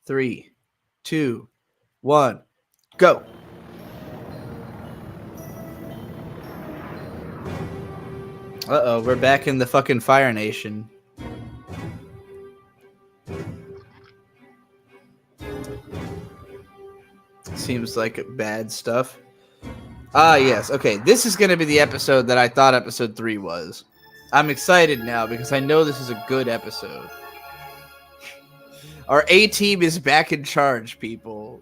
3, 2, 1, go. Uh-oh, we're back in the fucking Fire Nation. Seems like bad stuff. Ah, yes. Okay, this is going to be the episode that I thought episode 3 was. I'm excited now because I know this is a good episode. Our A-team is back in charge, people.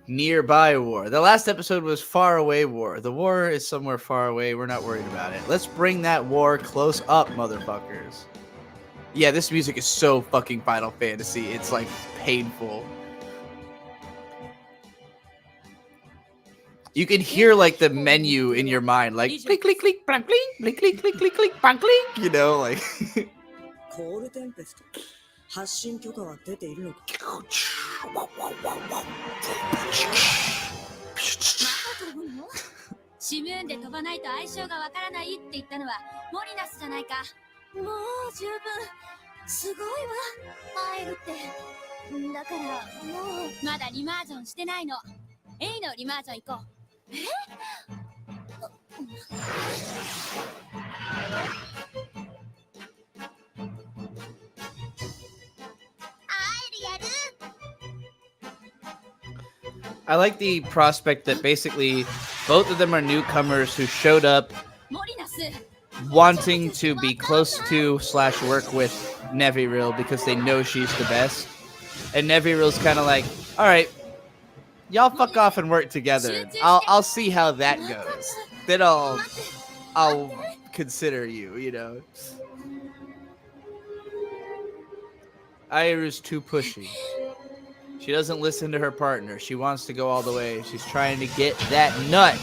Nearby war. The last episode was far away war. The war is somewhere far away. We're not worried about it. Let's bring that war close up, motherfuckers. Yeah, this music is so fucking Final Fantasy. It's like painful. You can hear like the menu in your mind, like click, click, click, blank, click, click, click, click, click, click, blank, click. You know, like. コールテンペスト発信許可は出ているのか。まだ飛ぶの？シムーンで飛ばないと相性がわからないって言ったのはモリナスじゃないか。もう十分。すごいわ。会えるって。だからもうまだリマージョンしてないの。エイのリマージョン行こう。え？I like the prospect that basically both of them are newcomers who showed up wanting to be close to / work with Neviril because they know she's the best. And Neviril's kind of like, all right, y'all fuck off and work together. I'll see how that goes. Then I'll consider you, you know. Airu's too pushy. She doesn't listen to her partner. She wants to go all the way. She's trying to get that nut.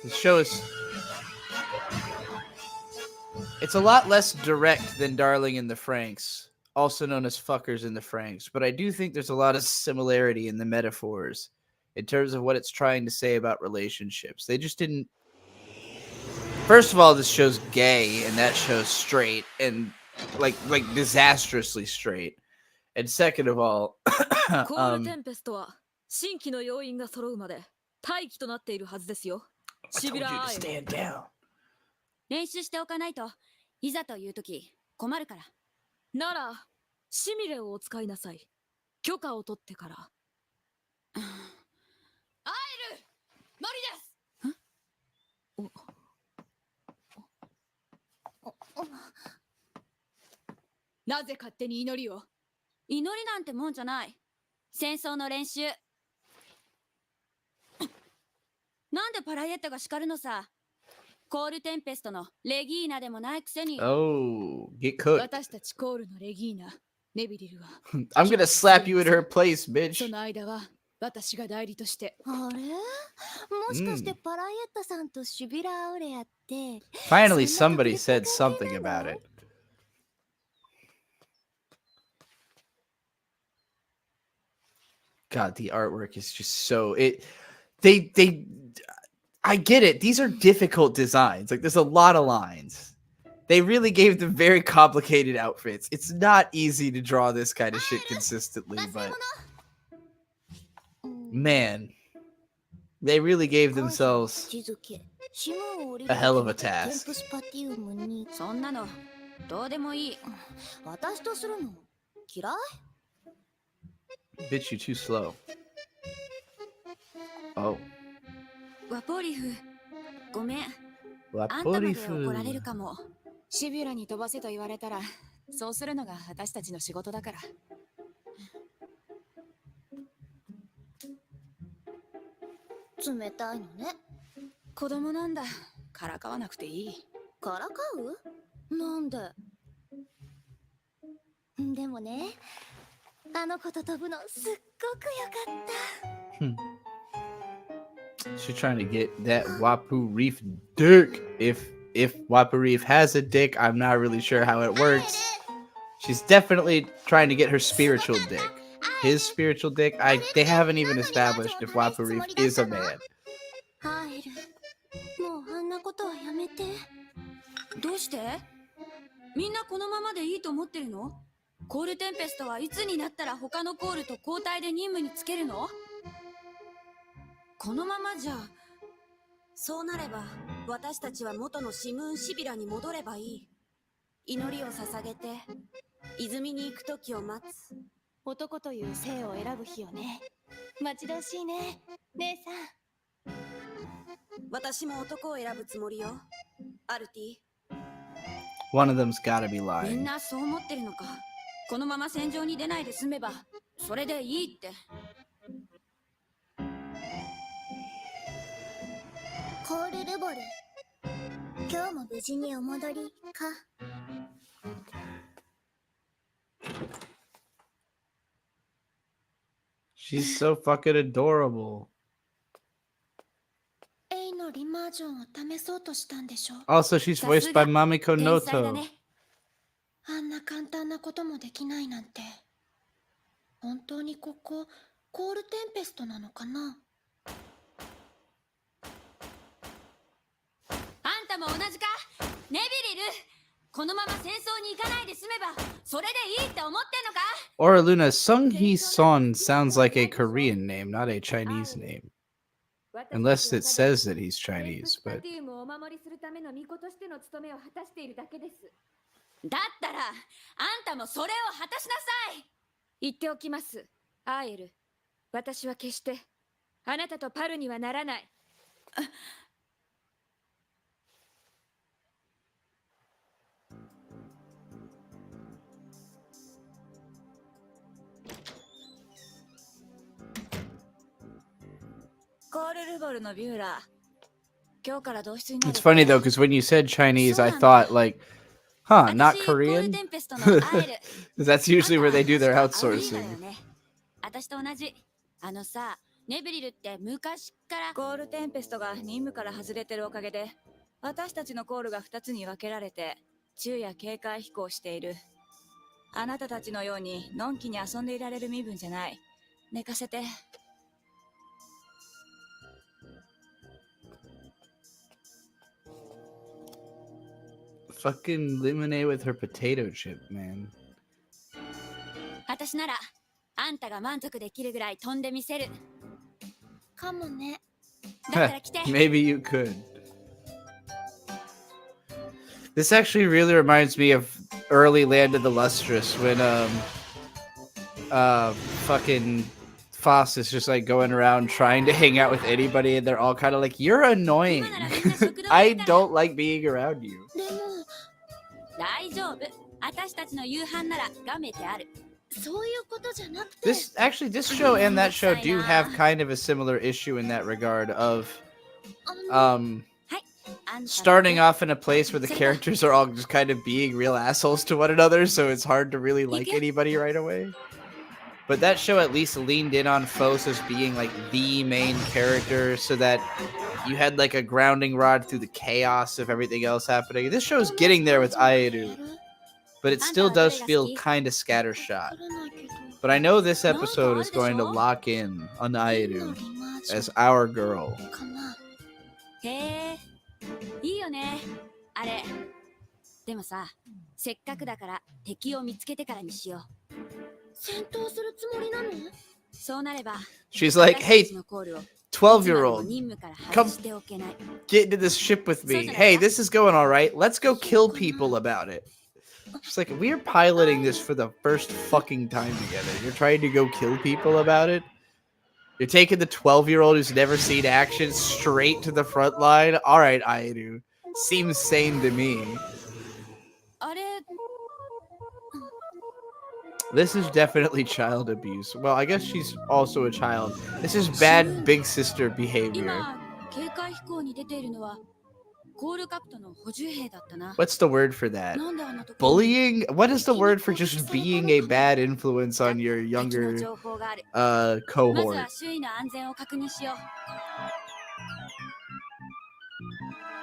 The show is... It's a lot less direct than Darling in the Franxx, also known as Fuckers in the Franxx, but I do think there's a lot of similarity in the metaphors in terms of what it's trying to say about relationships. They just didn't... First of all, this show's gay, and that show's straight, and like disastrously straight. And second of all, コールテンペストは新規の要員が揃うまで待機となっているはずですよ。 I told you to stand down. 練習しておかないといざという時困るから。ならシミレをお使いなさい。許可を取ってから。アイル、マリです。なぜ勝手に祈りを？祈りなんてもんじゃない。戦争の練習。なんでパライエットが叱るのさ。コールテンペストのレギーナでもないくせに。Oh, get cooked. 私たちコールのレギーナ、ネビリルは I'm gonna slap you in her place, そ bitch. の間は私が代理として。あれもしかしてパライエッタさんとシュビラ・アウレアって Finally, そんな特 somebody 別な said 関係 something な about の it. God, the artwork is just so they I get it. These are difficult designs. Like there's a lot of lines. They really gave them very complicated outfits. It's not easy to draw this kind of shit consistently, but man, they really gave themselves 地図系シモンを降り a る hell of a テン task. プスパティウムにそんなのどうでもいい。私とするの嫌い Bitch, you too slow. Oh. ワポリフ、ごめん。 La あんたまで怒られ Porifu. るかも。シビュラに飛ばせと言われたら、そうするのが私たちの仕事だから。冷たいのね子供なんだ。からかわなくていい。からかうなんででもねあの子と飛ぶのすっごくよかった She's trying to get that Wapu Reef dick. If Wapu Reef has a dick, I'm not really sure how it works. She's definitely trying to get her spiritual dick. His spiritual dick, they haven't even established if Wapu Reef is a man. アエルもうあんなことはやめてどうして？みんなこのままでいいと思ってるの？コールテンペストはいつになったら他のコールと交代で任務につけるの？このままじゃ。そうなれば私たちは元のシムーンシビラに戻ればいい。祈りを捧げて泉に行く時を待つ。男という性を選ぶ日をね。待ち遠しいね姉さん。私も男を選ぶつもりよ。アルティ。 One of them's gotta be みん lying. なそう思ってるのか。このまま戦場に出ないで済めばそれでいいって。コール・ルボル今日も無事にお戻りか She's so fucking adorable. エイのリマージョンを試そうとしたんでしょ Also, she's voiced by Mamiko 天才だ Noto. ね。あんな簡単なこともできないなんて本当にここコールテンペストなのかなあんたも同じか？ネビリル、このまま戦争に行かないで済めばそれでいいって思ってんのか？ Or Luna, Sung Hee Son sounds like a Korean name, not a Chinese name. Unless it says that he's Chinese, but お守りするための巫女としての務めを果たしているだけです。だったらあんたもそれを果たしなさい。言っておきます、アーエル。私は決してあなたとパルにはならない。コール・ルボルのビューラー、今日から同室になる。 it's funny though, because when you said Chinese, I thought like, huh, not 私コール Korean? テンペストのアーエル。 Because that's usually where they do their あんたは outsourcing. アウリーだよね。私と同じ。あのさ、ネビリルって昔からコールテンペストが任務から外れてるおかげで、私たちのコールが2つに分けられて昼夜警戒飛行している。あなたたちのようにのんきに遊んでいられる身分じゃない。寝かせて。Fucking lemonade with her potato chip, man. 私ならあんたが満足できるぐらい飛んでみせる。かもねだから来て。 Maybe you could. This actually really reminds me of early Land of the Lustrous when fucking Foss is just like going around trying to hang out with anybody and they're all kind of like, you're annoying. I don't like being around you. でも大丈夫。私たちの夕飯ならがめてある。そういうことじゃなくて This show and that show do have kind of a similar issue in that regard of starting off in a place where the characters are all just kind of being real assholes to one another, so it's hard to really like anybody right away. But that show at least leaned in on Fos as being like the main character, so that you had like a grounding rod through the chaos of everything else happening. This show's getting there with Aeru, but it still does feel kind of scattershot. But I know this episode is going to lock in on Aeru as our girl. へえ、いいよね、あれ。でもさ、せっかくだから敵を見つけてからにしよう。戦闘するつもりなの？そうなれば、 She's like, hey, 12-year-old, come get into this ship with me. Hey, this is going all right. Let's go kill people about it. She's like, we're piloting this for the first fucking time together. You're trying to go kill people about it? You're taking the 12-year-old who's never seen action straight to the front line? All right, Aeru. Seems sane to me. This is definitely child abuse. Well, I guess she's also a child. This is bad big sister behavior. What's the word for that? Bullying? What is the word for just being a bad influence on your younger cohort?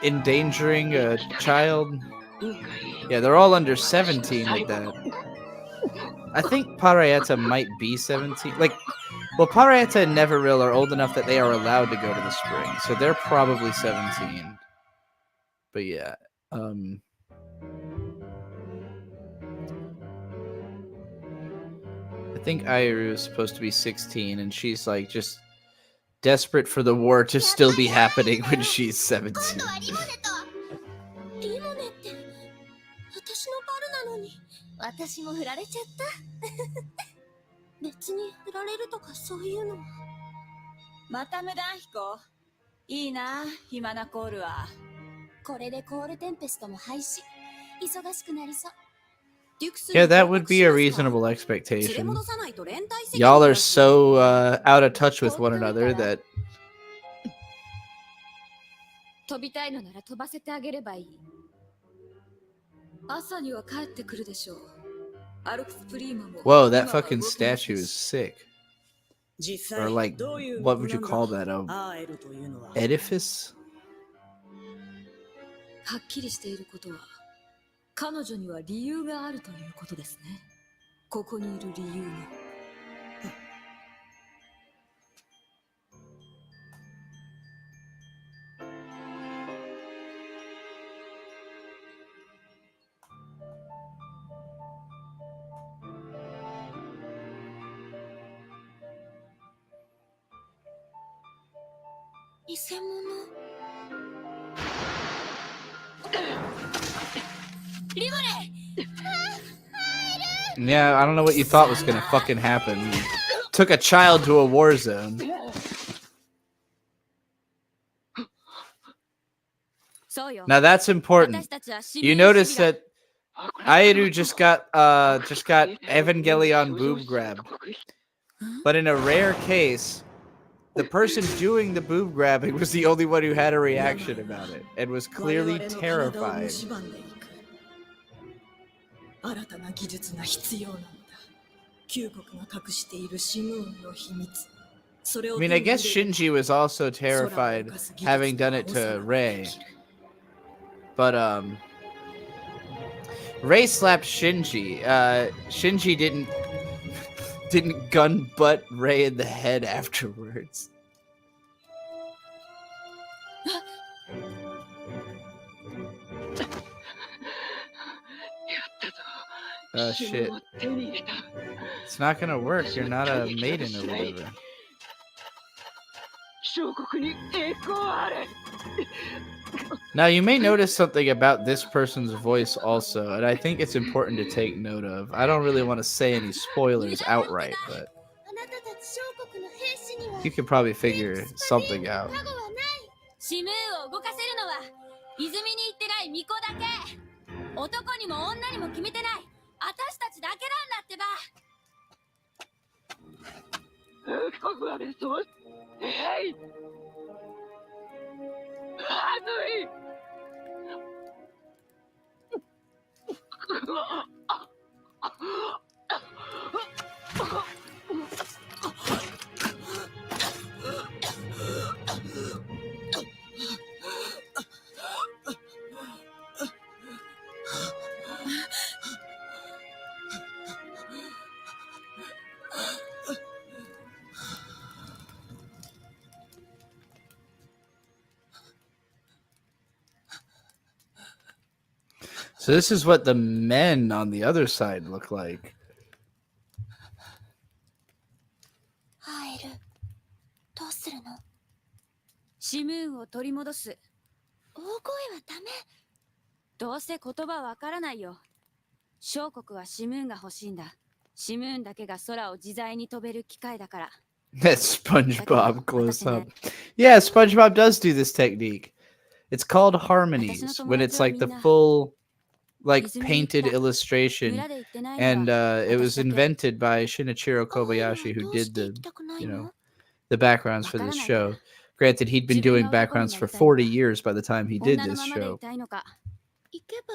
Endangering a child? Yeah, they're all under 17 like that. I think Parayeta might be 17. Like, well, Parayeta and Neveril are old enough that they are allowed to go to the spring, so they're probably 17. But yeah, I think Aeru is supposed to be 16, and she's like just desperate for the war to still be happening when she's 17. リモネって私のバルなのに。私も振られちゃった。別に振られるとかそういうのは。また無断飛行。いいな、暇なコールは。これでコールテンペストも廃止。忙しくなりそう。 Yeah, that would be a reasonable expectation. Y'all are so out of touch with one another that... 飛びたいのなら飛ばせてあげればいい。朝には帰ってくるでしょう。アルクスプリーマも。Whoa, that fucking statue is sick. Or like, what would you call that? Edifice? はっきりしていることは、彼女には理由があるということですね。ここにいる理由が。偽物。 Yeah, I don't know what you thought was gonna fucking happen. You took a child to a war zone. Now that's important. You notice that Aeru just got Evangelion boob grab. But in a rare case, the person doing the boob grabbing was the only one who had a reaction about it and was clearly terrified. 新たな技術が必要なのだ。旧国が隠しているシムーンの秘密。I mean, I guess Shinji was also terrified having done it to Rei. But Rei slapped Shinji. Shinji didn't gun butt Rei in the head afterwards. Oh shit. It's not gonna work. You're not a maiden or whatever. Now you may notice something about this person's voice also, and I think it's important to take note of. I don't really want to say any spoilers outright, but you can probably figure something out. シムーンを動かせるのは泉に行ってない巫女だけ。男にも女にも決めてない。私たちだけなんだってば。ここはね、そう。はい。はずい。So this is what the men on the other side look like. 入る。どうするの？シムーンを取り戻す。大声はダメ。どうせ言葉わからないよ。小国はシムーンが欲しいんだ。シムーンだけが空を自在に飛べる機械だから。 That's SpongeBob close up. Yeah, SpongeBob does do this technique. It's called harmonies, when it's like the full, like painted illustration. And it was invented by Shinichiro Kobayashi, who did the, you know, the backgrounds for this show. Granted, he'd been doing backgrounds for 40 years by the time he did this show. 行けば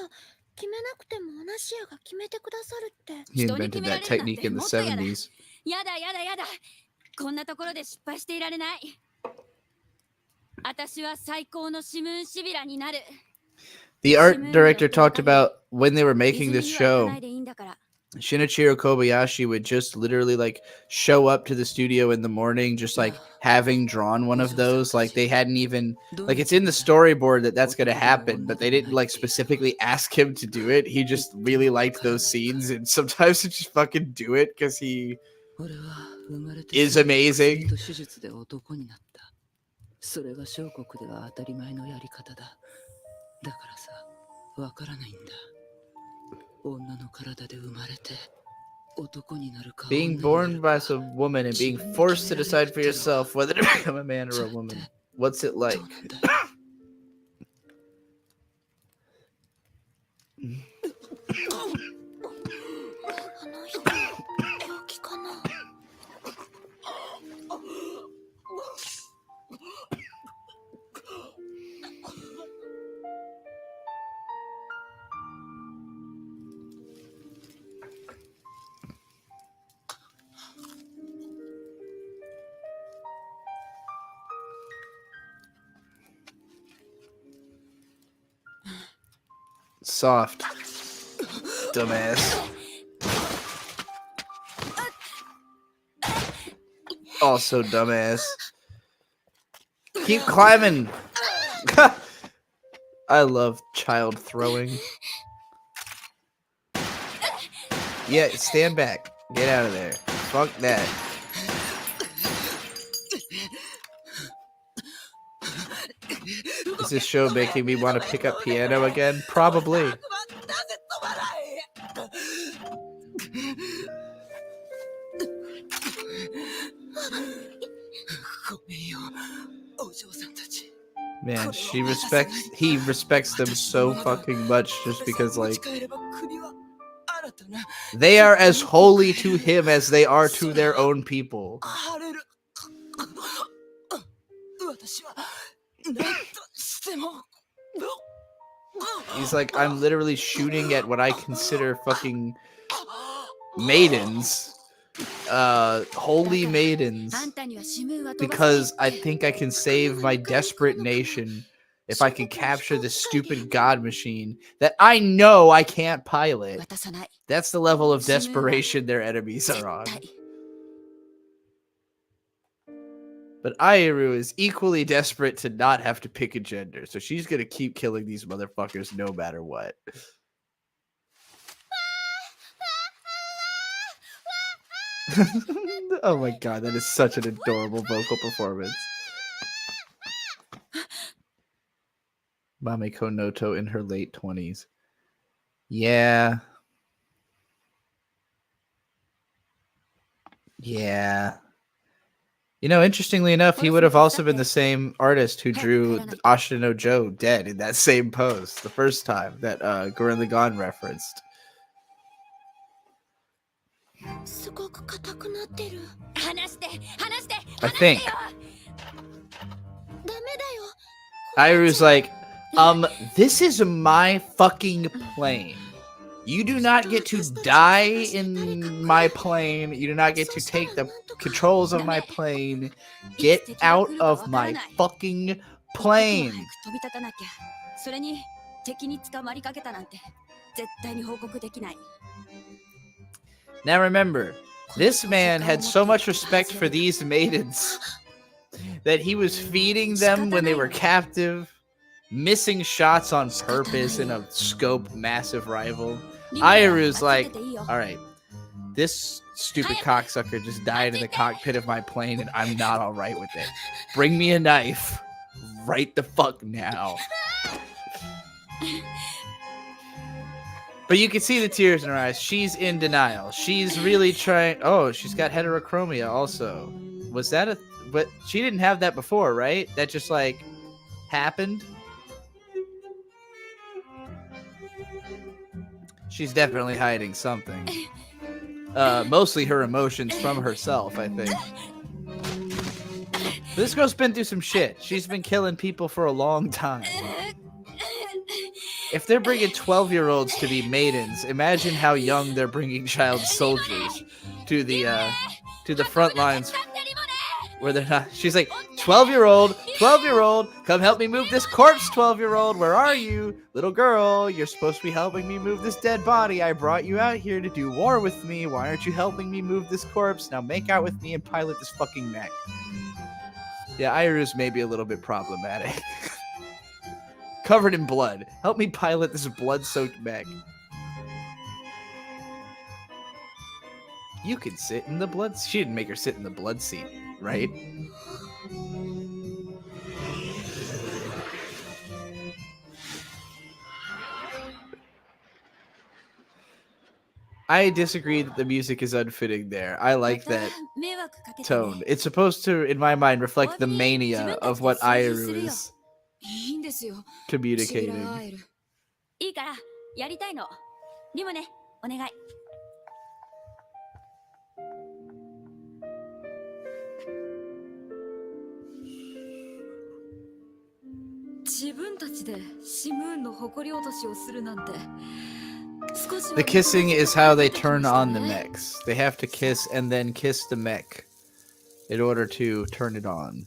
決めなくてもアナシアが決めてくださるって。 He invented that technique in the 70s. やだやだやだ。こんなところで失敗していられない。私は最高のシムーンシビラになる。 The art director talked about when they were making this show, Shinichiro Kobayashi would just literally like show up to the studio in the morning, just like having drawn one of those. Like they hadn't even, like it's in the storyboard that that's going to happen, but they didn't like specifically ask him to do it. He just really liked those scenes, and sometimes he just fucking do it because he is amazing. それが小国では当たり前のやり方だ。だからさ、わからないんだ。女の体で生まれて男になるか。Being born by some woman and being forced to decide for yourself whether to become a man or a woman. What's it like? あの人病気かな。 Soft. Dumbass. Also dumbass. Keep climbing. I love child throwing. Yeah, stand back. Get out of there. Fuck that. Is this show making me want to pick up piano again? Probably. Man, he respects them so fucking much just because, like, they are as holy to him as they are to their own people. He's like, I'm literally shooting at what I consider fucking maidens. Holy maidens. Because I think I can save my desperate nation if I can capture this stupid god machine that I know I can't pilot. That's the level of desperation their enemies are on. But Ayeru is equally desperate to not have to pick a gender, so she's gonna keep killing these motherfuckers no matter what. Oh my god, that is such an adorable vocal performance. Mameko Noto in her late 20s. Yeah. Yeah. You know, interestingly enough, he would have also been the same artist who drew Ashita no Joe dead in that same pose the first time that Gurren Lagann referenced. I think. Airu's like, this is my fucking plane. You do not get to die in my plane. You do not get to take the controls of my plane. Get out of my fucking 一刻も早 plane. く飛び立たなきゃ。それに敵に捕まりかけたなんて絶対に報告できない。 Now remember, this man had so much respect for these maidens that he was feeding them when they were captive, missing shots on purpose in a scope massive rival. Ayaru's like, alright, this stupid cocksucker just died in the cockpit of my plane and I'm not alright with it. Bring me a knife. Right the fuck now. But you can see the tears in her eyes. She's in denial. She's really trying. Oh, she's got heterochromia also. Was that a... But she didn't have that before, right? That just, like, happened? She's definitely hiding something. Mostly her emotions from herself, I think. This girl's been through some shit. She's been killing people for a long time. If they're bringing 12-year-olds to be maidens, imagine how young they're bringing child soldiers to the front lines where they're not. She's like, 12-year-old, come help me move this corpse, 12-year-old. Where are you? Little girl, you're supposed to be helping me move this dead body. I brought you out here to do war with me. Why aren't you helping me move this corpse? Now make out with me and pilot this fucking mech. Yeah, Iru's maybe a little bit problematic. Covered in blood. Help me pilot this blood-soaked mech. You can sit in the blood... She didn't make her sit in the blood seat, right? I disagree that the music is unfitting there. I like that tone. It's supposed to, in my mind, reflect the mania of what Ayaru is いいんですよ。 communicating. いいからやりたいの。リムね、お願い。自分たちでシムーンの誇り落としをするなんて。 The kissing is how they turn on the mechs. They have to kiss and then kiss the mech in order to turn it on.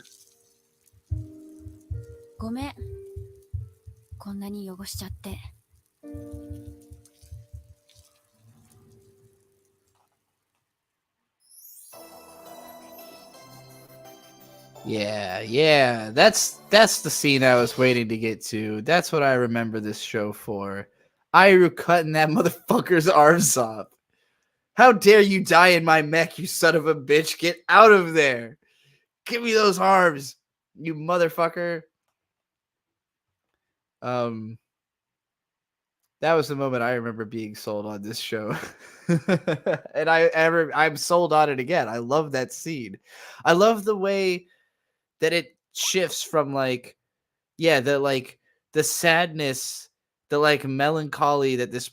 ごめん。こんなに汚しちゃって。 Yeah. That's the scene I was waiting to get to. That's what I remember this show for. Iru cutting that motherfucker's arms off. How dare you die in my mech, you son of a bitch. Get out of there. Give me those arms, you motherfucker. That was the moment I remember being sold on this show. And I'm sold on it again. I love that scene. I love the way that it shifts from like, yeah, the sadness, the like melancholy that this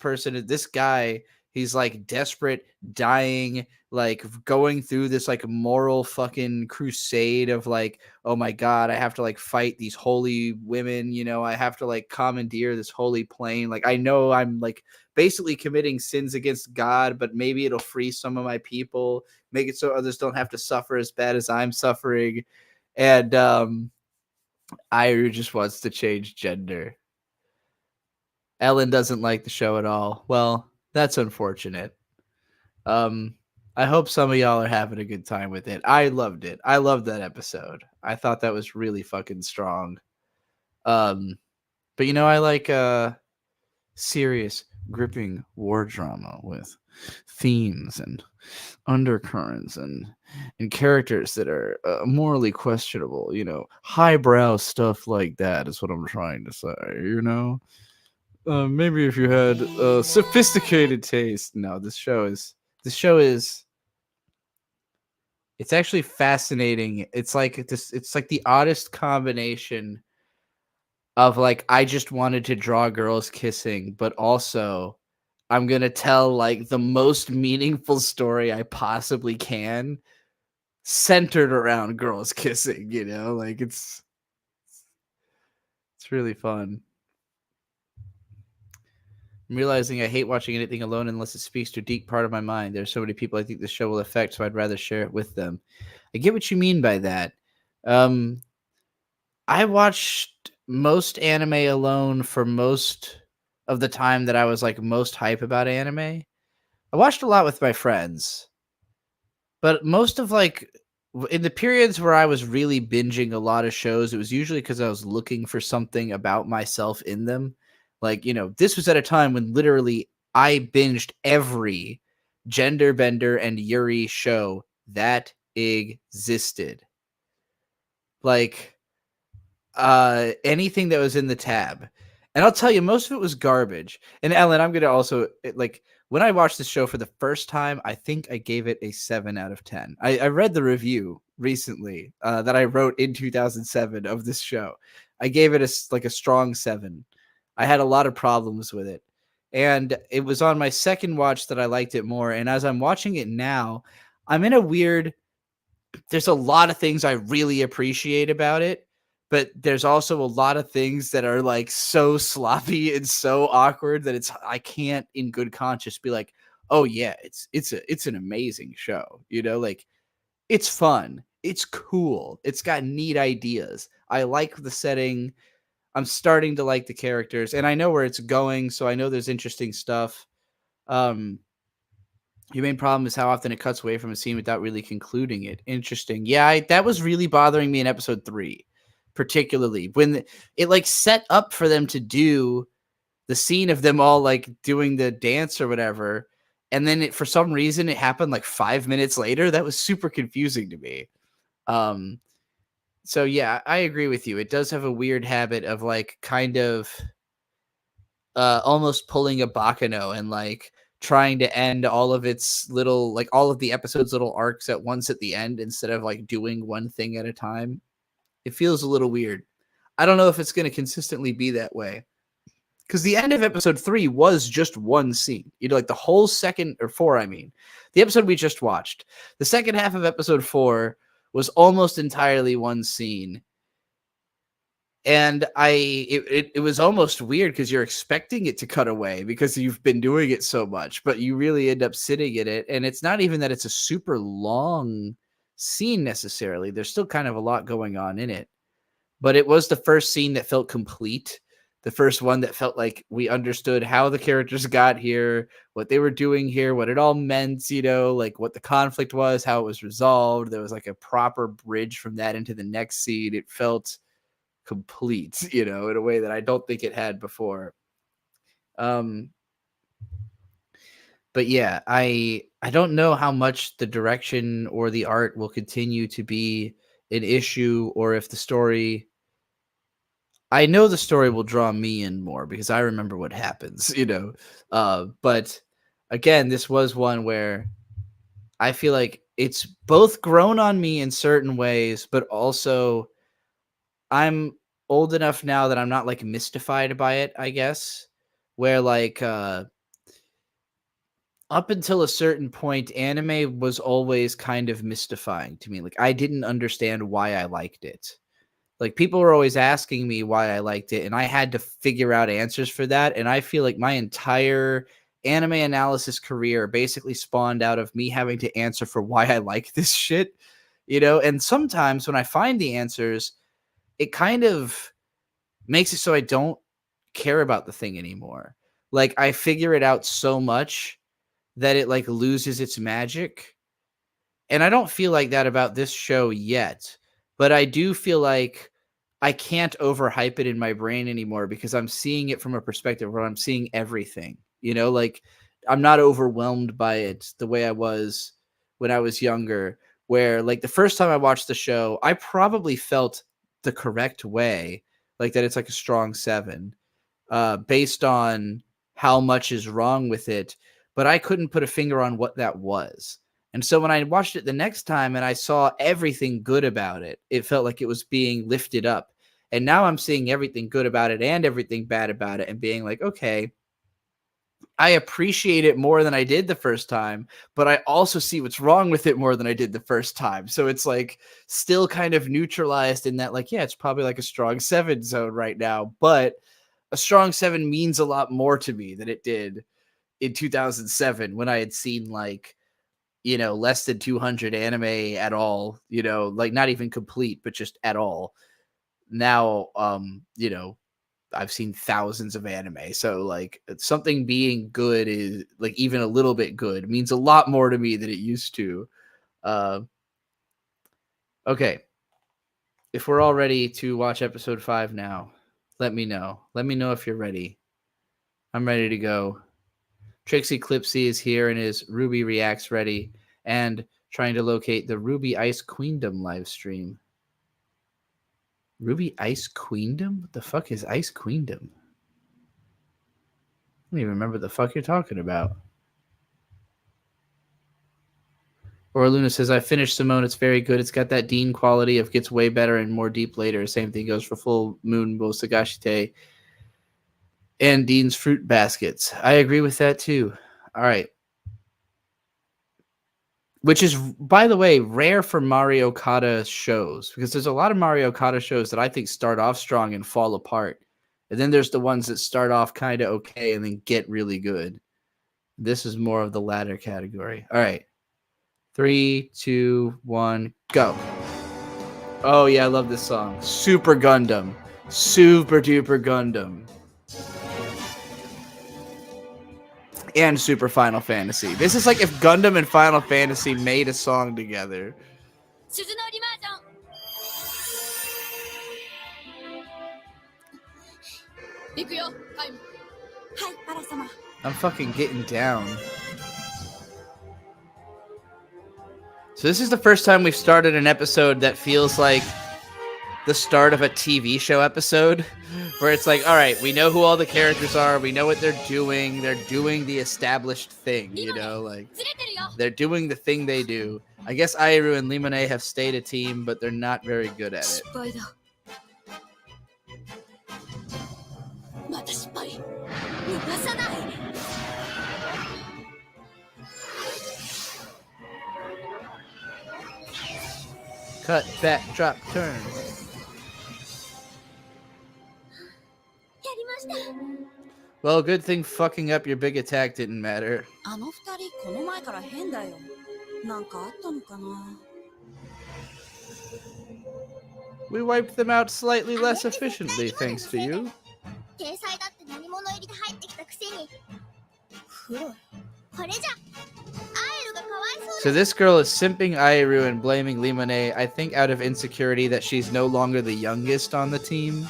guy, he's like desperate, dying, like going through this like moral fucking crusade of like, oh my God, I have to like fight these holy women, you know, I have to like commandeer this holy plane. Like, I know I'm like basically committing sins against God, but maybe it'll free some of my people, make it so others don't have to suffer as bad as I'm suffering. And Iru just wants to change gender. Ellen doesn't like the show at all. Well, that's unfortunate. I hope some of y'all are having a good time with it. I loved it. I loved that episode. I thought that was really fucking strong. But you know, I like serious, gripping war drama with themes and undercurrents and characters that are morally questionable. You know, highbrow stuff like that is what I'm trying to say. You know. Maybe if you had sophisticated taste. No, this show is it's actually fascinating. It's like the oddest combination of like, I just wanted to draw girls kissing, but also I'm going to tell like the most meaningful story I possibly can centered around girls kissing, you know? Like it's really fun. I'm realizing I hate watching anything alone unless it speaks to a deep part of my mind. There's so many people I think the show will affect, so I'd rather share it with them. I get what you mean by that. I watched most anime alone for most of the time that I was like most hype about anime. I watched a lot with my friends, but most of like in the periods where I was really binging a lot of shows, it was usually because I was looking for something about myself in them. Like, this was at a time when literally I binged every gender bender and Yuri show that existed. Like, anything that was in the tab. And I'll tell you, most of it was garbage. And Ellen, I'm gonna also like when I watched the show for the first time, I think I gave it a 7 out of 10. I read the review recently that I wrote in 2007 of this show. I gave it a strong 7. I had a lot of problems with it, and it was on my second watch that I liked it more. And as I'm watching it now, I'm in a weird. There's a lot of things I really appreciate about it, but there's also a lot of things that are like so sloppy and so awkward that I can't in good conscience be like, oh yeah, it's an amazing show. Like it's fun, it's cool, it's got neat ideas. I like the setting. I'm starting to like the characters, and I know where it's going, so I know there's interesting stuff. Your main problem is how often it cuts away from a scene without really concluding it. Interesting. Yeah, that was really bothering me in episode 3, particularly when it like set up for them to do the scene of them all like doing the dance or whatever, and then for some reason it happened like 5 minutes later. That was super confusing to me. So yeah, I agree with you. It does have a weird habit of like kind of almost pulling a Bakano and like trying to end all of its little like all of the episode's little arcs at once at the end instead of like doing one thing at a time. It feels a little weird. I don't know if it's going to consistently be that way. Because the end of episode 3 was just one scene. Like the whole second, or 4, I mean. The episode we just watched. The second half of episode 4 was almost entirely one scene. And it was almost weird because you're expecting it to cut away because you've been doing it so much, but you really end up sitting in it. And it's not even that it's a super long scene necessarily. There's still kind of a lot going on in it. But it was the first scene that felt complete. The first one that felt like we understood how the characters got here, what they were doing here, what it all meant, like what the conflict was, how it was resolved. There was like a proper bridge from that into the next scene. It felt complete, in a way that I don't think it had before. But yeah, I don't know how much the direction or the art will continue to be an issue, or if the story. I know the story will draw me in more because I remember what happens, But again, this was one where I feel like it's both grown on me in certain ways, but also I'm old enough now that I'm not like mystified by it, I guess. Where like up until a certain point, anime was always kind of mystifying to me. Like I didn't understand why I liked it. Like people were always asking me why I liked it, and I had to figure out answers for that. And I feel like my entire anime analysis career basically spawned out of me having to answer for why I like this shit, And sometimes when I find the answers, it kind of makes it so I don't care about the thing anymore. Like I figure it out so much that it like loses its magic. And I don't feel like that about this show yet, but I do feel like I can't overhype it in my brain anymore because I'm seeing it from a perspective where I'm seeing everything, like I'm not overwhelmed by it the way I was when I was younger, where like the first time I watched the show, I probably felt the correct way, like that it's like a strong 7, based on how much is wrong with it, but I couldn't put a finger on what that was. And so when I watched it the next time and I saw everything good about it, it felt like it was being lifted up. And now I'm seeing everything good about it and everything bad about it and being like, okay, I appreciate it more than I did the first time, but I also see what's wrong with it more than I did the first time. So it's like still kind of neutralized in that, like, yeah, it's probably like a strong 7 zone right now, but a strong 7 means a lot more to me than it did in 2007 when I had seen like, you know, less than 200 anime at all, you know, like not even complete, but just at all. Now, you know, I've seen thousands of anime. So like something being good is like even a little bit good means a lot more to me than it used to. Uh, okay. If we're all ready to watch episode 5 now, let me know. Let me know if you're ready. I'm ready to go. Trixie Clipsy is here and is Ruby Reacts ready and trying to locate the Ruby Ice Queendom live stream. Ruby Ice Queendom? What the fuck is Ice Queendom? I don't even remember the fuck you're talking about. Or Luna says, I finished Simone. It's very good. It's got that Dean quality of gets way better and more deep later. Same thing goes for Full Moon Bosagashite and Dean's Fruit Baskets. I agree with that too. All right. Which is, by the way, rare for Mario Kata shows because there's a lot of Mario Kata shows that I think start off strong and fall apart. And then there's the ones that start off kind of okay and then get really good. This is more of the latter category. All right. 3, 2, 1, go. Oh, yeah, I love this song. Super Gundam. Super duper Gundam. And Super Final Fantasy. This is like if Gundam and Final Fantasy made a song together. 鈴のリマージョン 行くよタイム。はい、アラ様。 I'm fucking getting down. So this is the first time we've started an episode that feels like the start of a TV show episode where it's like, all right, we know who all the characters are. We know what they're doing. They're doing the established thing, you know, like ずれてるよ they're doing the thing they do. I guess Airu and Limone have stayed a team, but they're not very good at it. 失敗だ。また失敗。逃がさない。 Cut, back, drop, turn. やりました。 Well, good thing fucking up your big attack didn't matter. あの二人この前から変だよ。なんかあったのかな。 We wiped them out slightly less efficiently, thanks to you. 掲載だって何物入りで入ってきたくせに。黒い。これじゃ、アイルがかわいそう So this girl is simping Airu and blaming Limone, I think out of insecurity that she's no longer the youngest on the team.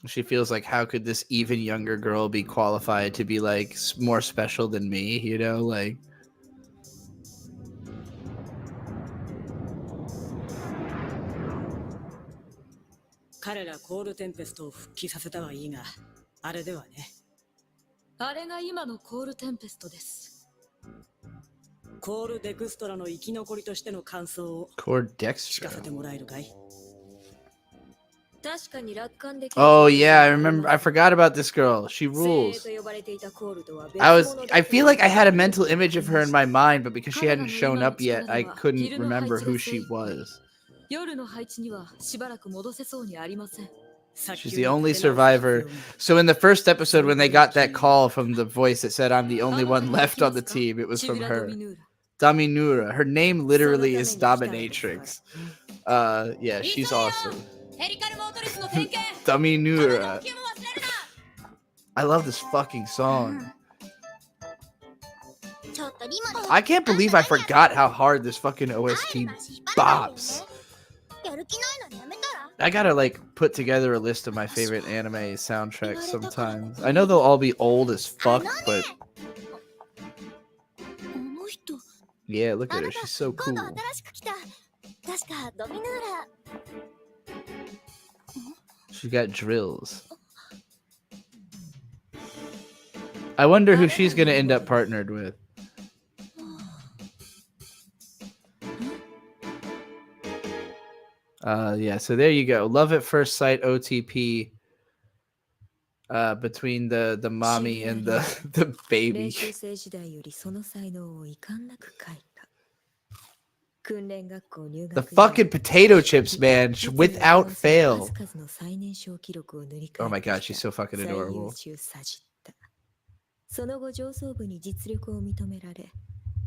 She feels like, how could this even younger girl be qualified to be like more special than me, you know, like. 彼らコールテンペストを復帰させたはいいが、あれではね。あれが今のコールテンペストです。コールデクストラの生き残りとしての感想を Cord 聞かせ Dextra. てもらえるかい？確かに楽観できる。 Oh yeah, I remember. I forgot about this girl. She rules. 精鋭と呼ばれていたコールとは別 I feel like I had a mental image of her in my mind, but because she hadn't shown up yet, I couldn't remember who she was. 夜の配置にはしばらく戻せそうにありません。 She's the only survivor. So in the first episode, when they got that call from the voice that said, I'm the only one left on the team, it was from her. Daminura. Her name literally is Dominatrix. Yeah, she's awesome. ヘリカルモートレスの点検 Daminura. I love this fucking song. ちょっとリモネ I can't believe I forgot how hard this fucking OST bops. やる気ないのにやめたら I gotta like put together a list of my favorite anime soundtracks sometimes. I know they'll all be old as fuck, but あの人。 yeah, look at her. She's so 今 cool. 度新しく来た確かドミヌーラ She's got drills. I wonder who she's gonna end up partnered with. Yeah, so there you go. Love at first sight OTP between the mommy and the baby. 練習生時代よりその才能を遺憾なく書いた訓練学校入 The 学以来 fucking potato chips, man, いつも without ダンスの fail. 数々の最年少記録を塗り替 Oh え my て god, き she's た so fucking 最優 adorable. 秀サジッタ。その後上層部に実力を認められ、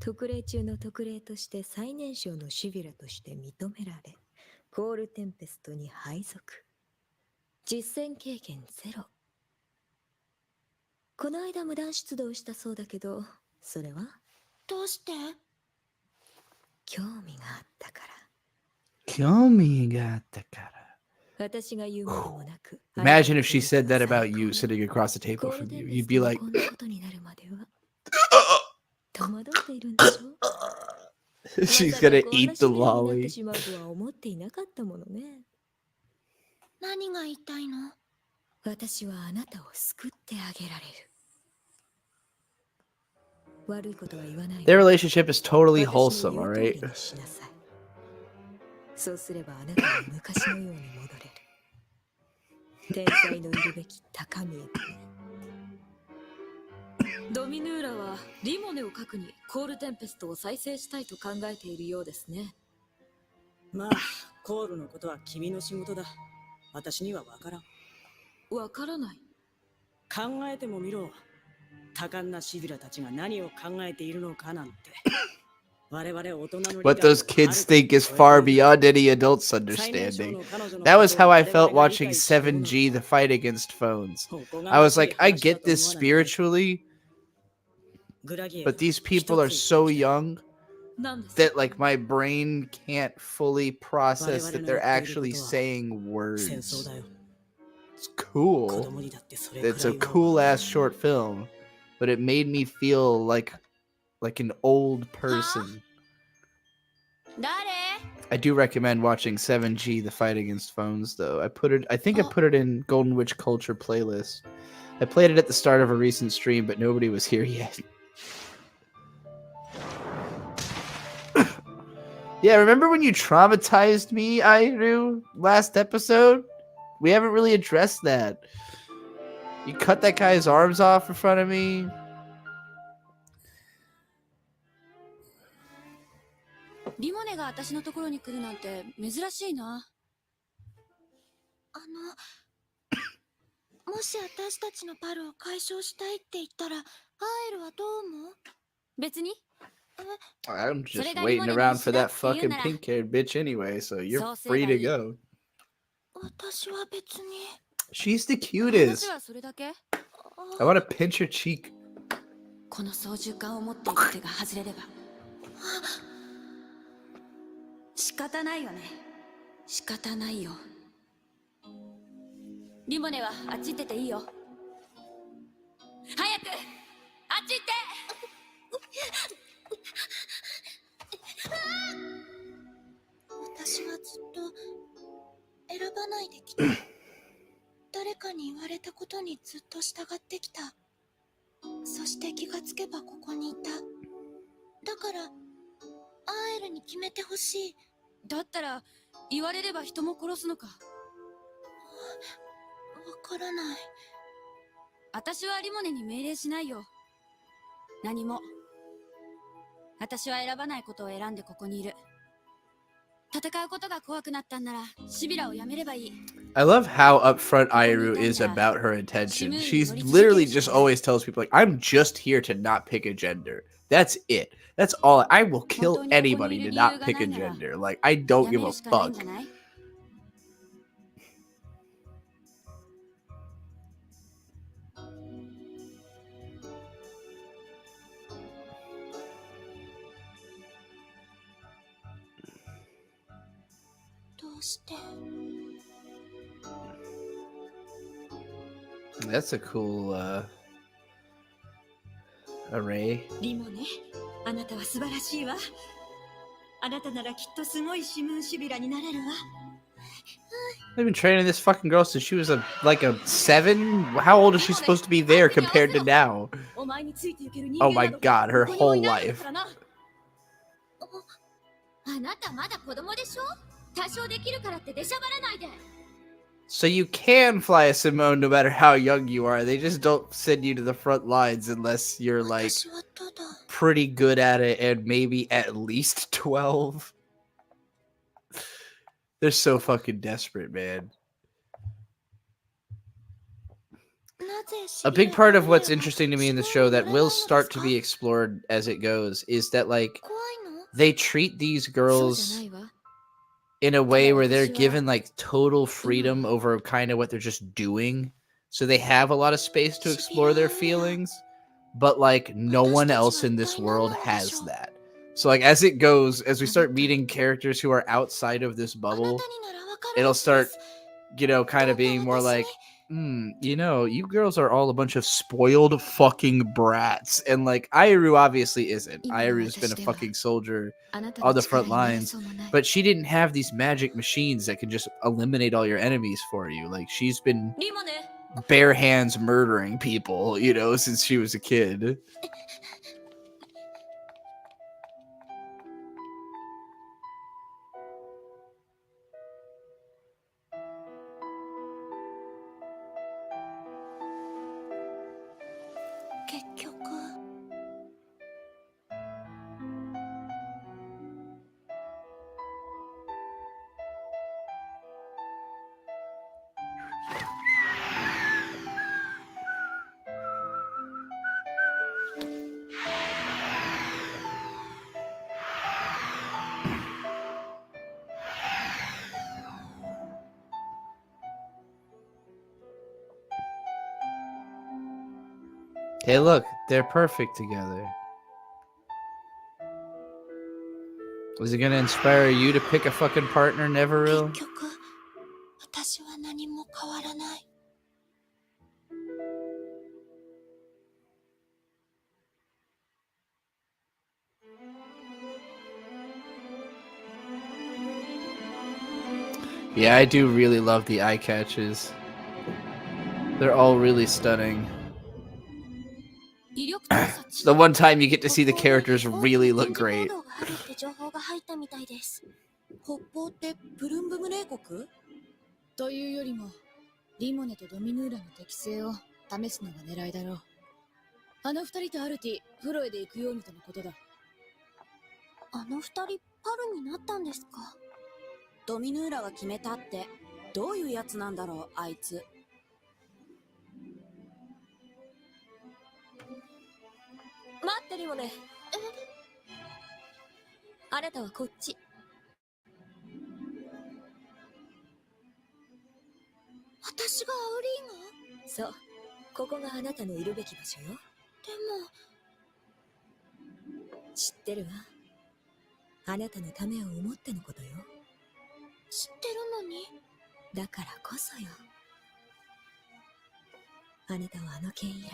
特例中の特例として最年少のシビラとして認められ、コールテンペストに配属。実戦経験ゼロ。この間無断出動したそうだけど、それはどうして？興味があったから。 私が言うまでもなく Imagine if she said that about you sitting across the table コール from テ you. ンペ You'd ス be トが like, こんなことになるまでは戸惑っているんでしょ she's まさか gonna こんな eat シ the ビアになって lolly. しまうとは思っていなかったものね。何が言いたいの？私はあなたを救ってあげられる。悪いことは言わない。 Their relationship is totally 私の wholesome, 言う通 alright? りにしなさい。そうすればあなたは昔のように戻れる。天才のいるべき高みへとね。ドミヌーラはリモネを核にコールテンペストを再生したいと考えているようですね。まあ、コールのことは君の仕事だ。私にはわからん。わからない。考えてもみろ。多感なシビラたちが何を考えているのかなんて。我々大人の理解を What those kids think is far beyond any adult's understanding. That was how I felt watching 7G, the fight against phones. I was like, I get this spiritually, but these people are so young 何です？ that like my brain can't fully process that they're actually saying 戦争 words. だよ。 It's 子 cool. 供にだってそれくらい It's a の cool ass short film, but it made me feel like an old person. 誰？ I do recommend watching 7G, the fight against phones, though. I think I put it in Golden Witch Culture playlist. I played it at the start of a recent stream, but nobody was here yet. Yeah, remember when you traumatized me, Airu, last episode? We haven't really addressed that. You cut that guy's arms off in front of me. リモネが私のところに来るなんて珍しいな。もし私たちのパルを解消したいって言ったら、アエルはどう思う？別に I'm just waiting around for that fucking pink-haired bitch anyway, so you're free to go. 私は別に。 She's the 話 cutest. はそれだけ？ I want to pinch her cheek. この操縦桿を持っている手が外れれば仕方ないよね。仕方ないよ。リモネはあっち行ってていいよ。早くあっち行って。私はずっと選ばないできた。誰かに言われたことにずっと従ってきた。そして気がつけばここにいた。だからアエルに決めてほしい。だったら言われれば人も殺すのか。わからない。私はリモネに命令しないよ。何も。私は選ばないことを選んでここにいる。戦うことが怖くなったんならシビラをやめればいい。 I love how upfront Airu is about her intention. She's literally just always tells people like, I'm just here to not pick a gender. That's it. That's all. I will kill anybody to not pick a gender. Like, I don't give a fuck. どうして？ That's a cool array. リモネ、あなたは素晴らしいわ。あなたならきっとすごいシムーンシビラになれるわ。 They've been training this fucking girl since she was like a 7. How old is she supposed to be there compared to now? お前についていける人 Oh 間 my などこ god, her こに whole いないんだ life. からな。あなたまだ子供でしょ。多少できるからって出しゃばらないで。 So you can fly a Simoun no matter how young you are. They just don't send you to the front lines unless you're like 私はただ pretty good at it and maybe at least 12. They're so fucking desperate, man. A big part of what's interesting to me in the show that will start to be explored as it goes is that, like, they treat these そうじゃ girls ないわ。 in a way where they're given like total freedom over kind of what they're just doing. So they have a lot of space to explore their feelings, but like no one else in this world has that. So like as it goes, as we start meeting characters who are outside of this bubble, it'll start, you know, kind of being more like, you know, you girls are all a bunch of spoiled fucking brats. And like Ayaru obviously isn't. Ayaru's been a fucking soldier あなた on の the front 力になれ lines, そうもない。 but she didn't have these magic machines that can just eliminate all your enemies for you. Like she's been リモネ bare hands murdering people, you know, since she was a kid. Hey, look, they're perfect together. Was it gonna inspire you to pick a fucking partner, Neveril? 結局私は何も変わらない。 Yeah, I do really love the eye catches. They're all really stunning. 威力偵察 It's the one time you get to see the characters really look great. があるって情報が入ったみたいです。北方ってプルンブム冷国？というよりもリモネとドミヌーラの適性を試すのが狙いだろう。あの二人とアルティフロエで行くようにとのことだ。あの二人パルになったんですか？ドミヌーラが決めたってどういうやつなんだろうあいつ。待ってリモネ。あなたはこっち。私がアウリーガ？そう、ここがあなたのいるべき場所よ。でも知ってるわ。あなたのためを思ってのことよ。知ってるのに。だからこそよ。あなたはあの件以来、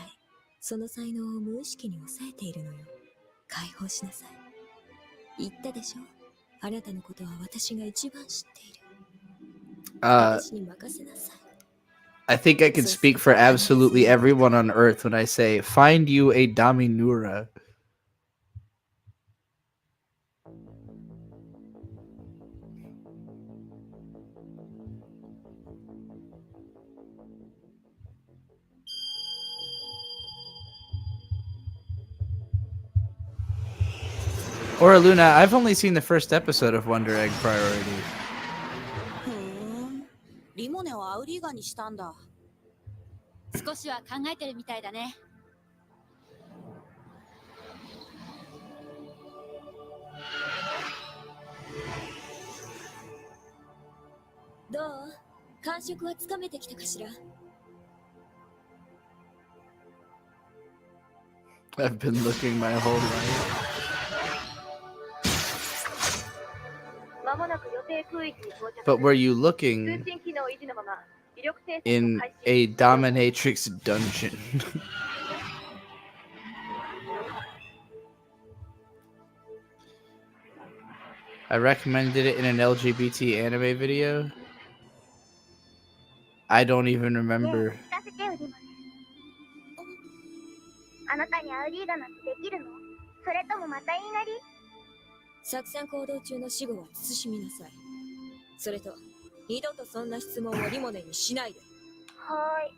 その才能を無意識に抑えているのよ。解放しなさい。言ったでしょ。あなたのことは私が一番知っている。私に任せなさい。I think I can speak for absolutely everyone on Earth when I say, find you a Daminura. Or Luna, I've only seen the first episode of Wonder Egg Priority. リモネをアウリーガにしたんだ。少しは考えてるみたいだね。どう？感触はつかめてきたかしら？ I've been looking my whole life. まもなく予定空域に到着。 But were you 通 looking 信機能維持のまま威力偵察を in 開始。 a dominatrix dungeon? I recommended it in an LGBT anime video. I don't even remember. 聞かせてよリモネ。あなたにアウリーガなんてできるの？それともまた言いなり？作戦行動中の死後は慎みなさい。それと、二度とそんな質問をリモネにしないで。はーい。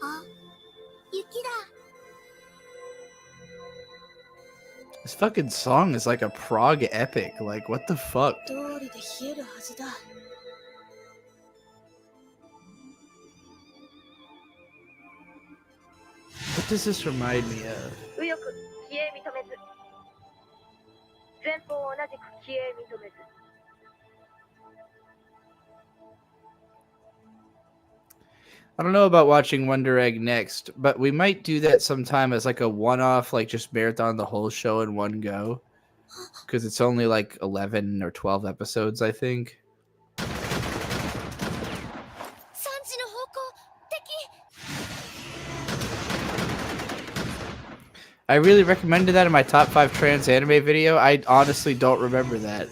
あ、雪だ。This fucking song is like a prog epic. Like, what the fuck? 通りで冷えるはずだ。 What does this remind me of? 右翼非営認めず前方同じく非営認めず I don't know about watching Wonder Egg next, but we might do that sometime as like a one-off, like just marathon the whole show in one go. Because it's only like 11 or 12 episodes, I think. 3時の方向、敵。 I really recommended that in my top 5 trans anime video. I honestly don't remember that.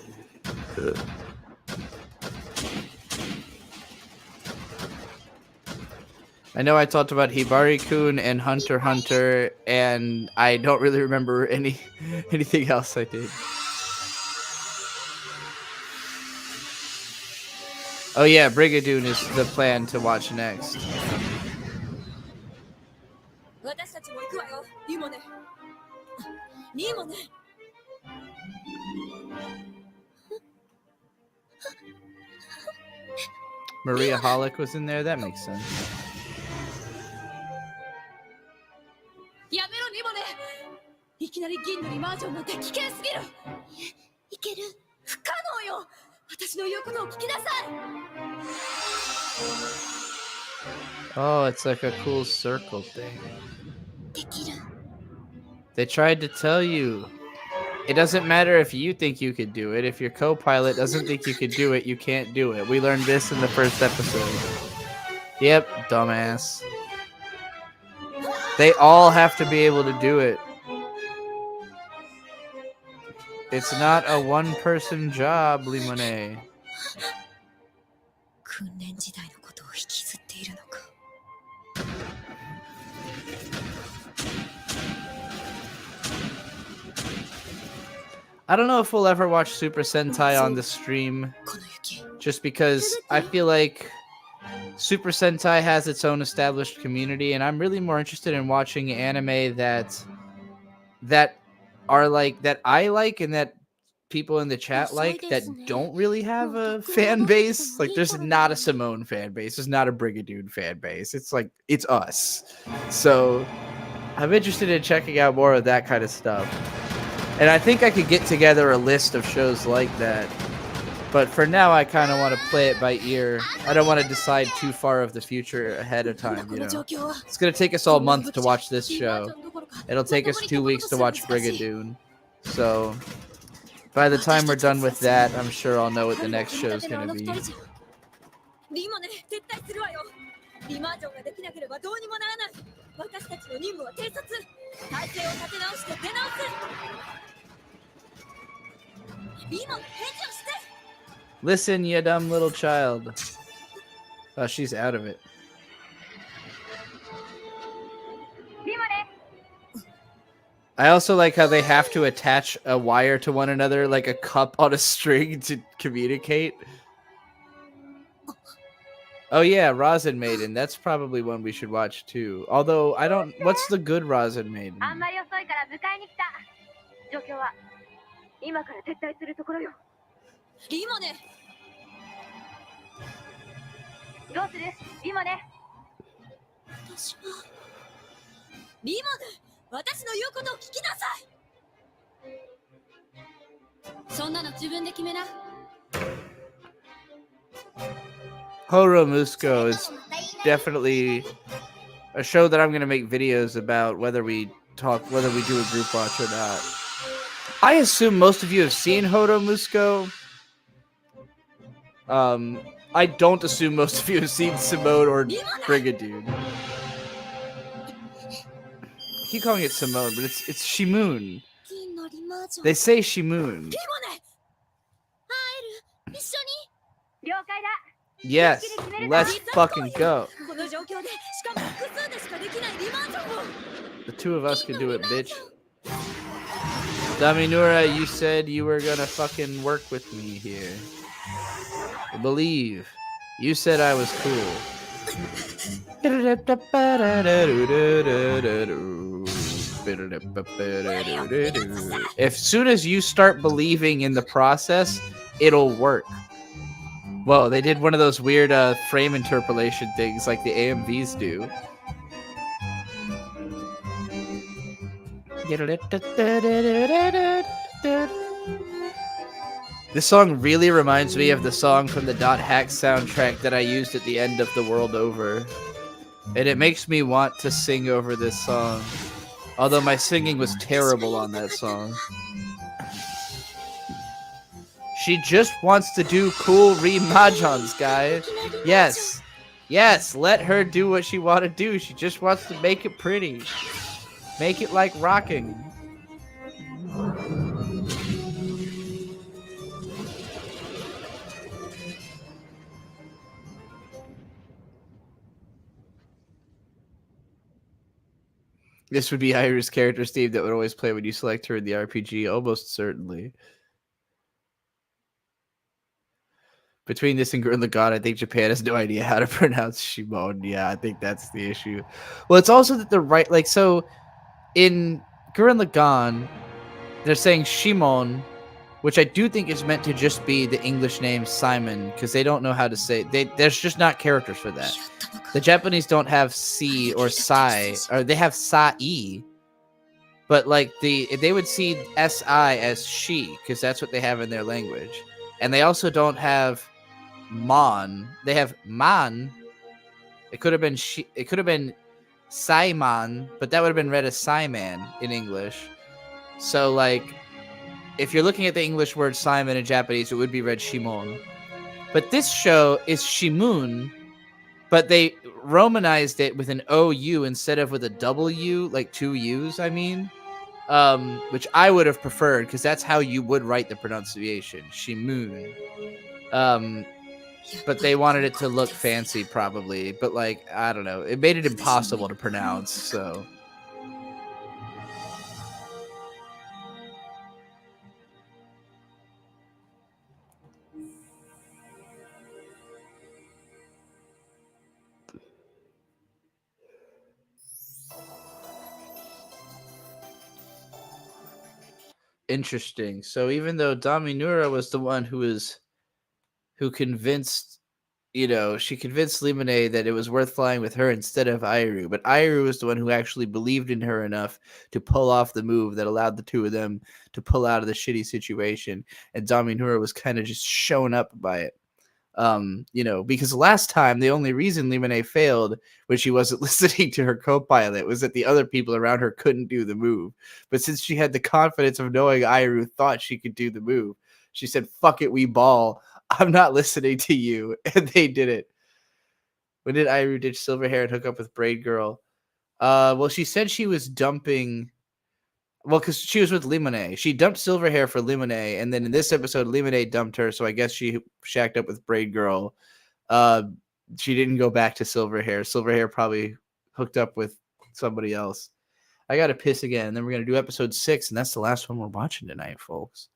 I know I talked about Hibari-kun and Hunter x Hunter, and I don't really remember anything else I did. Oh yeah, Brigadoon is the plan to watch next. 私たちも行くわよ、リモネ。リモネ。 Maria Holic was in there. That makes sense. やめろ、リモネ。いきなり銀のリマージョンなんて危険すぎる。いける。不可能よ。私の言うことを聞きなさい。 Oh, it's like a cool circle thing. できる。 They tried to tell you. It doesn't matter if you think you could do it. If your co-pilot doesn't think you could do it, you can't do it. We learned this in the first episode. Yep, dumbass. They all have to be able to do it. It's not a one-person job, Limone. 訓練時代のことを引きずっているのか。 I don't know if we'll ever watch Super Sentai on the stream, just because I feel like Super Sentai has its own established community, and I'm really more interested in watching anime that are like that I like and that people in the chat like that don't really have a fan base. Like, there's not a Simoun fan base, there's not a Brigadoon fan base. It's like it's us. So I'm interested in checking out more of that kind of stuff. And I think I could get together a list of shows like that. But for now, I kind of want to play it by ear. I don't want to decide too far of the future ahead of time, you know. It's going to take us all month to watch this show. It'll take us 2 weeks to watch Brigadoon. So by the time we're done with that, I'm sure I'll know what the next show is going to be. リモネ、撤退するわよ。リマージョンができなければどうにもならない。私たちの任務は偵察。体制を立て直して出直す。リモネ、返事をして。 Listen, you dumb little child. Oh, she's out of it. I also like how they have to attach a wire to one another like a cup on a string to communicate. Oh yeah, Rosin Maiden. That's probably one we should watch too. Although I don't... What's the good Rosin Maiden? あんまり遅いから迎えに来た。状況は今から撤退するところよ。リモネ。どうする？リモネ。私は。リモネ、私の言うことを聞きなさい。そんなの自分で決めな。 Horo Musco is definitely a show that I'm going to make videos about, whether we do a group watch or not. I assume most of you have seen Horo Musco. I don't assume most of you have seen Simoun or Brigadoon. I keep calling it Simoun, but it's Shimoun. They say Shimoun. Yes, let's fucking go. The two of us can do it, bitch. Daminura, you said you were gonna fucking work with me here. I believe. You said I was cool. As soon as you start believing in the process, it'll work. Whoa, they did one of those weird frame interpolation things like the AMVs do. This song really reminds me of the song from the Dot Hack soundtrack that I used at the end of The World Over. And it makes me want to sing over this song. Although my singing was terrible on that song. She just wants to do cool re-mahjons, guys. Yes. Yes, let her do what she want to do. She just wants to make it pretty. Make it like rocking. This would be Iru's character, Steve, that would always play when you select her in the RPG, almost certainly. Between this and Gurren Lagann, I think Japan has no idea how to pronounce Shimon. Yeah, I think that's the issue. Well, it's also that they're right. Like, so in Gurren Lagann, they're saying Shimon, which I do think is meant to just be the English name Simon, because they don't know how to say. There's just not characters for that. The Japanese don't have si or sai, or they have sai, but like they would see si as she, because that's what they have in their language, and they also don't have mon. They have man. It could have been she. It could have been Simon, but that would have been read as Simon in English. So like, if you're looking at the English word Simon in Japanese, it would be read Shimon. But this show is Shimoun, but they romanized it with an OU instead of with a W, like two U's, I mean. Which I would have preferred, because that's how you would write the pronunciation, Shimoun. But they wanted it to look fancy, probably. But like, I don't know, it made it impossible to pronounce. So interesting. So even though Daminura was the one who convinced, she convinced Limone that it was worth flying with her instead of Iru. But Iru was the one who actually believed in her enough to pull off the move that allowed the two of them to pull out of the shitty situation. And Daminura was kind of just shown up by it. Because last time the only reason Limone failed when she wasn't listening to her co-pilot was that the other people around her couldn't do the move. But since she had the confidence of knowing Iru thought she could do the move, she said, "Fuck it, we ball. I'm not listening to you," and they did it. When did Iru ditch Silverhair and hook up with Braid Girl? Well, she said she was dumping. Well, because she was with Limone. She dumped Silverhair for Limone, and then in this episode, Limone dumped her, so I guess she shacked up with Braid Girl. She didn't go back to Silverhair. Silverhair probably hooked up with somebody else. I gotta piss again, and then we're gonna do episode 6, and that's the last one we're watching tonight, folks.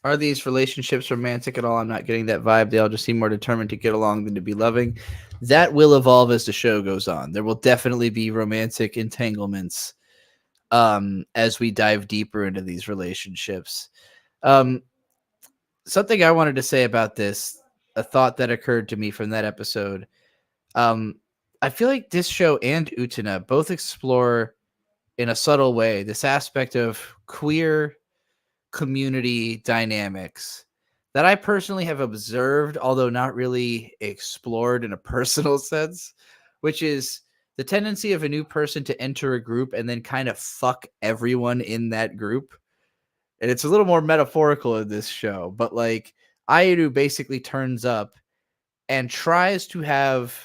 Are these relationships romantic at all? I'm not getting that vibe. They all just seem more determined to get along than to be loving. That will evolve as the show goes on. There will definitely be romantic entanglements as we dive deeper into these relationships. Something I wanted to say about this, a thought that occurred to me from that episode. I feel like this show and Utena both explore in a subtle way this aspect of queer community dynamics that I personally have observed, although not really explored in a personal sense, which is the tendency of a new person to enter a group and then kind of fuck everyone in that group. And it's a little more metaphorical in this show, but like Airu basically turns up and tries to have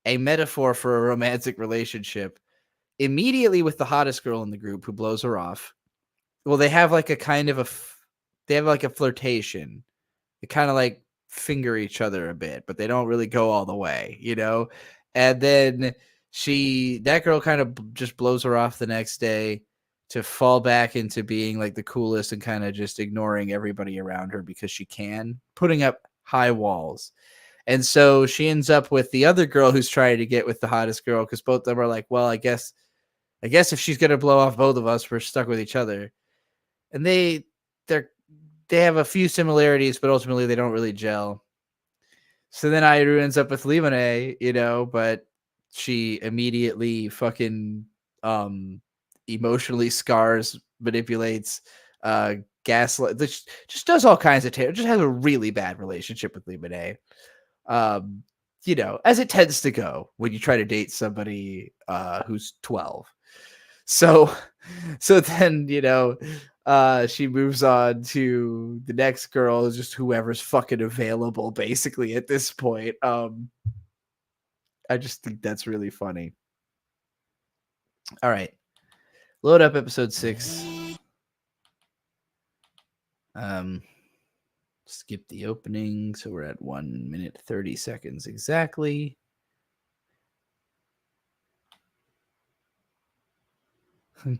a metaphor for a romantic relationship immediately with the hottest girl in the group who blows her off. Well, they have like a kind of they have like a flirtation. They kind of like finger each other a bit, but they don't really go all the way, you know? And then that girl kind of just blows her off the next day to fall back into being like the coolest and kind of just ignoring everybody around her because she can, putting up high walls. And so she ends up with the other girl who's trying to get with the hottest girl because both of them are like, well, I guess if she's gonna blow off both of us, we're stuck with each other. And they have a few similarities, but ultimately they don't really gel. So then Airu ends up with Limone, you know, but she immediately fucking emotionally scars, manipulates, gaslight, just does all kinds of just has a really bad relationship with Limone. You know, as it tends to go when you try to date somebody who's 12. So then, you know, she moves on to the next girl, just whoever's fucking available, basically, at this point. I just think that's really funny. All right. Load up episode 6. Skip the opening, so we're at 1 minute 30 seconds exactly.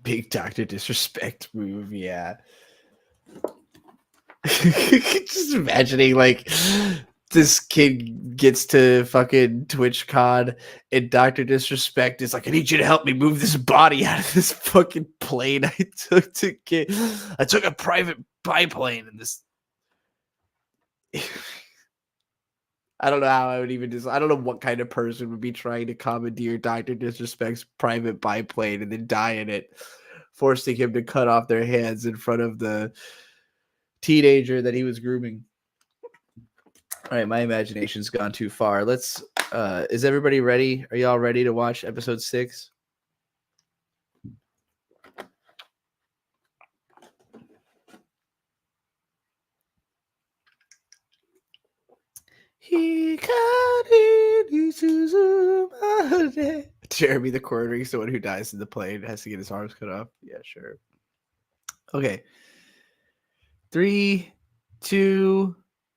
Big Dr. Disrespect move, yeah. Just imagining like this kid gets to fucking TwitchCon and Dr. Disrespect is like, I need you to help me move this body out of this fucking plane I took to get. I took a private biplane in this. I don't know how I would even I don't know what kind of person would be trying to commandeer Dr. Disrespect's private biplane and then die in it, forcing him to cut off their hands in front of the teenager that he was grooming. All right, my imagination's gone too far. Let's is everybody ready? Are y'all ready to watch episode 6? Jeremy the Quartering, someone who dies in the plane, has to get his arms cut off. Yeah, sure. Okay. 3, 2,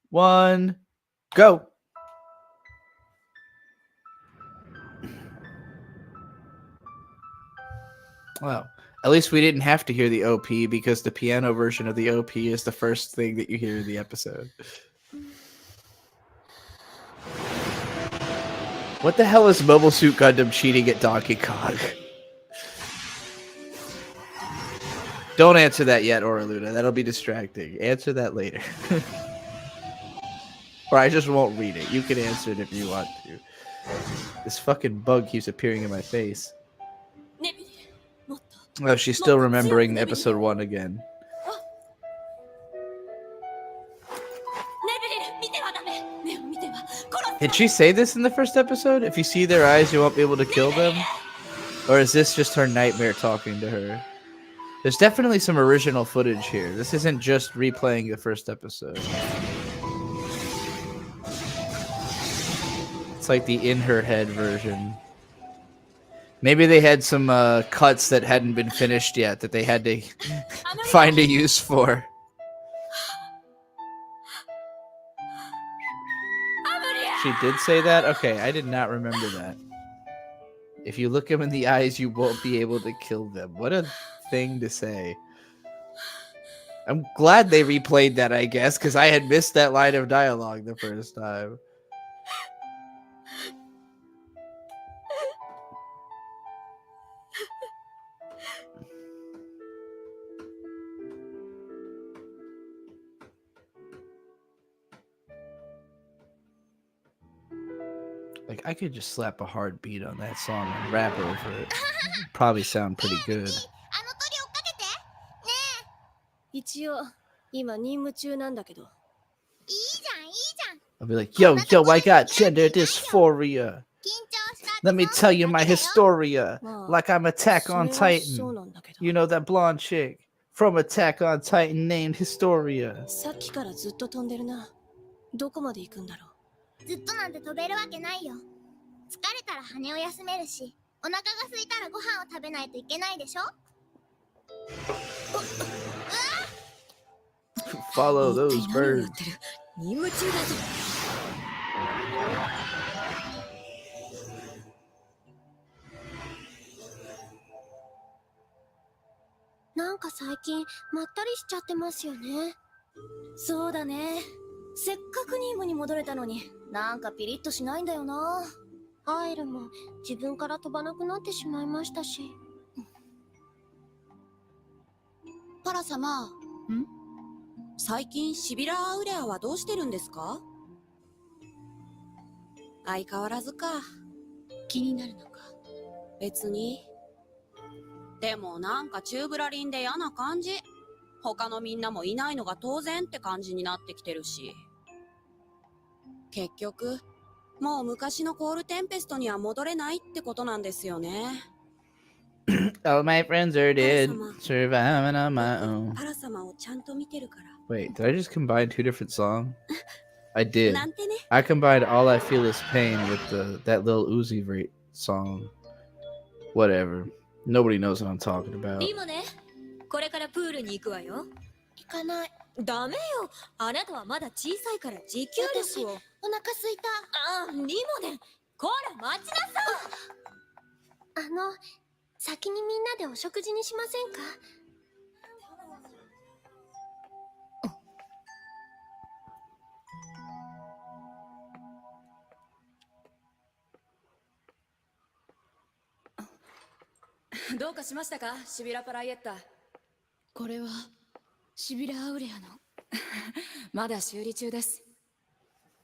1, go. Wow. At least we didn't have to hear the OP because the piano version of the OP is the first thing that you hear in the episode. What the hell is Mobile Suit Gundam cheating at Donkey Kong? Don't answer that yet, Oraluna. That'll be distracting. Answer that later. Or I just won't read it. You can answer it if you want to. This fucking bug keeps appearing in my face. Oh, she's still remembering episode 1 again. Did she say this in the first episode? If you see their eyes, you won't be able to kill them? Or is this just her nightmare talking to her? There's definitely some original footage here. This isn't just replaying the first episode. It's like the in her head version. Maybe they had some cuts that hadn't been finished yet that they had to find a use for. She did say that? Okay, I did not remember that. If you look them in the eyes, you won't be able to kill them. What a thing to say. I'm glad they replayed that, I guess, because I had missed that line of dialogue the first time. Like, I could just slap a hard beat on that song and rap over it. Probably sound pretty good. あの鳥追っかけて。ね一応今任務中なんだけど。え、いいじゃん、いいじゃん。 I'll be like, yo, I got gender dysphoria. 緊張したって Let me そん tell な you だ my けだよ。 historia. まあ Like I'm Attack そ on れはそう Titan. なんだけど。 You know that blonde chick from Attack on Titan named Historia. さっきからずっと飛んでるな。どこまで行くんだろう。ずっとなんて飛べるわけないよ。疲れたら羽を休めるし、お腹が空いたらご飯を食べないといけないでしょ。 Follow 一 those 体何をや birds. ってる。任務中だぞ。なんか最近まったりしちゃってますよね。そうだね。せっかく任務に戻れたのになんかピリッとしないんだよな。アイルも自分から飛ばなくなってしまいましたし。パラ様。最近シビラ・アウレアはどうしてるんですか？相変わらずか。気になるのか。別に。でもなんかチューブラリンで嫌な感じ。他のみんなもいないのが当然って感じになってきてるし。結局、もう昔のコールテンペストには戻れないってことなんですよね。All my friends are dead. Surviving on my 僕 own. パラ様をちゃんと見てるから。 Wait, did I just combine two different songs? I did. なんてね。 I combined All I Feel Is Pain with that little Uzi Vert song. Whatever. Nobody knows what I'm talking about. リモね、これからプールに行くわよ。行かない。ダメよ。あなたはまだ小さいから持久私力を。お腹すいた。ああ、リモね。こら待ちなさい。先にみんなでお食事にしませんか？どうかしましたか、シビラ・パライエッタ。これはシビラ・アウレアのまだ修理中です。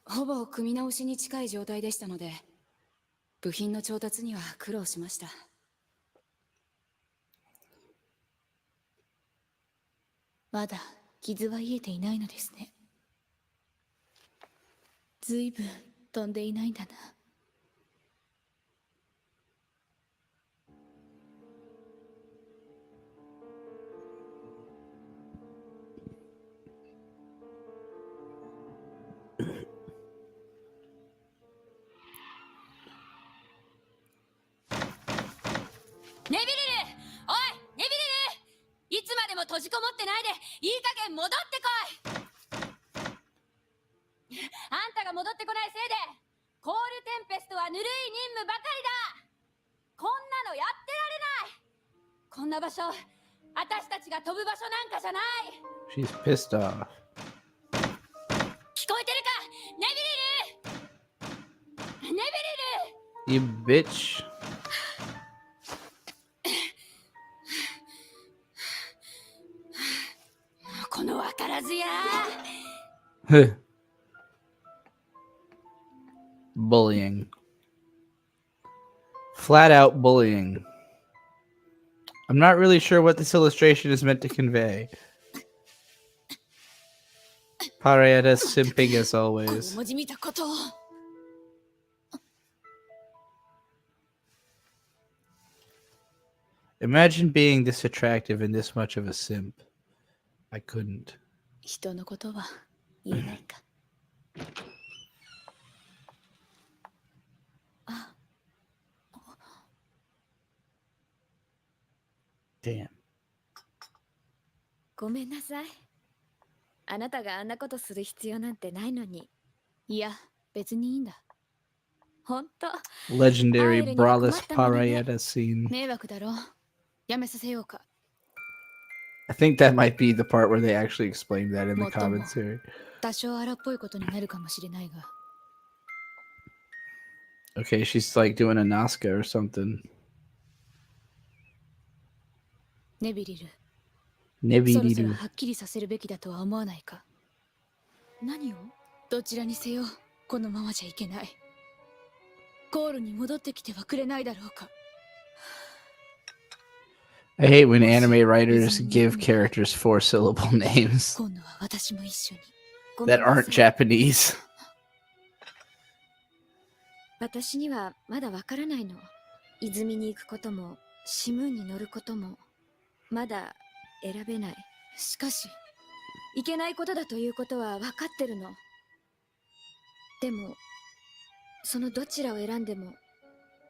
ほぼ組み直しに近い状態でしたので、部品の調達には苦労しました。まだ傷は癒えていないのですね。ずいぶん飛んでいないんだな。ネビリル、おいネビリル、いつまでも閉じこもってないでいい加減戻ってこい。あんたが戻ってこないせいでコールテンペストはぬるい任務ばかりだ。こんなのやってられない。こんな場所、私たちが飛ぶ場所なんかじゃない。 She's pissed off. 聞こえてるか、ネビリル。ネビリル。 You bitch. このわからずや。 Bullying. Flat out bullying. I'm not really sure what this illustration is meant to convey. Parietta simping as この always. 文字見たことを。 Imagine being this attractive and this much of a simp. I couldn't. 人のことは言えないか。あ、 Damn. ごめんなさい。あなたがあんなことする必要なんてないのに。いや、別にいいんだ。ほんと。 Legendary braless Parietta scene. 迷惑だろ。やめさせようか。I think that might be the part where they actually explain that in the もっとも commentary. 多少荒っぽいことになるかもしれないが Okay, she's like doing a Nazca or something. ネビリル Nibby そろ dee そろ doo. はっきりさせるべきだとは思わないか何をどちらにせよこのままじゃいけないゴールに戻ってきてはくれないだろうか I hate when anime writers give characters 4-syllable names 今度は私も一緒に that aren't Japanese. 私にはまだわからないの。泉に行くことも、シムーンに乗ることも、まだ選べない。しかし、いけないことだということは分かってるの。でも、そのどちらを選んでも、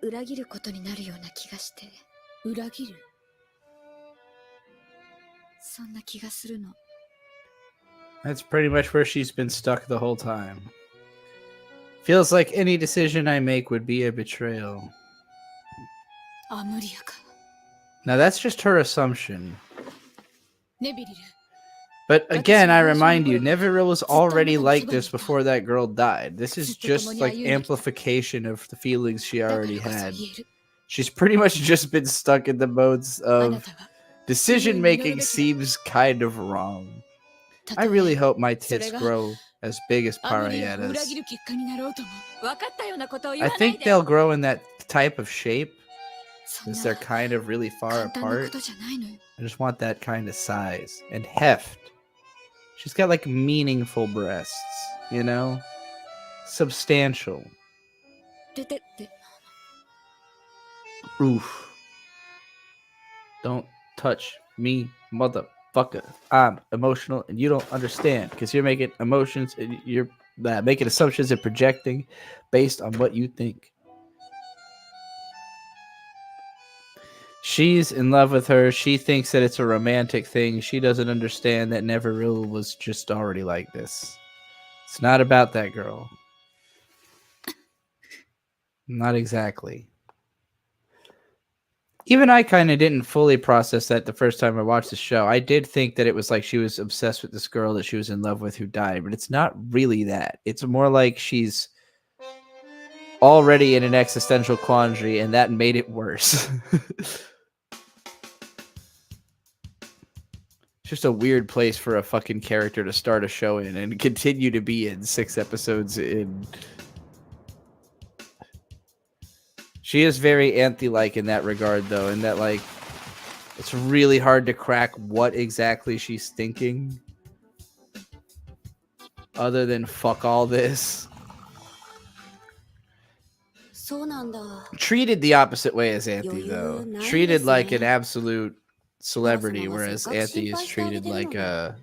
裏切ることになるような気がして。裏切る そんな気がするの。 That's pretty much where she's been stuck the whole time. Feels like any decision I make would be a betrayal. あ無理やか Now that's just her assumption. ネビリル But again, I remind you, Neviril was already like this before that girl died. This is just like amplification of the feelings she だから already こそ had. 言える She's pretty much just been stuck in the modes あな of たが decision making seems kind of wrong. た I と really え hope my それ tits が grow as big as アムリアを裏 Parayetta's. 切る結果になろうとも 分かったようなことを言 I わない think で they'll grow in that type of shape そん since な they're kind of really far 簡単なこ apart. とじゃないのよ。 I just want that kind of size and heft. She's got like meaningful breasts, you know? Substantial. ででで Oof. Don't touch me, motherfucker. I'm emotional and you don't understand because you're making emotions and you're making assumptions and projecting based on what you think. She's in love with her. She thinks that it's a romantic thing. She doesn't understand that Neveril was just already like this. It's not about that girl. Not exactly. Even I kind of didn't fully process that the first time I watched the show. I did think that it was like she was obsessed with this girl that she was in love with who died, but it's not really that. It's more like she's already in an existential quandary, and that made it worse. It's just a weird place for a fucking character to start a show in and continue to be in 6 episodes in. She is very Anthe-like in that regard, though, in that, like, it's really hard to crack what exactly she's thinking. Other than fuck all this. そうなんだ。 Treated the opposite way as Anthe, though. Yoyu, Treated nice, like an man. absolute celebrity, Mama, whereas mama, Anthe is senpai treated started like it,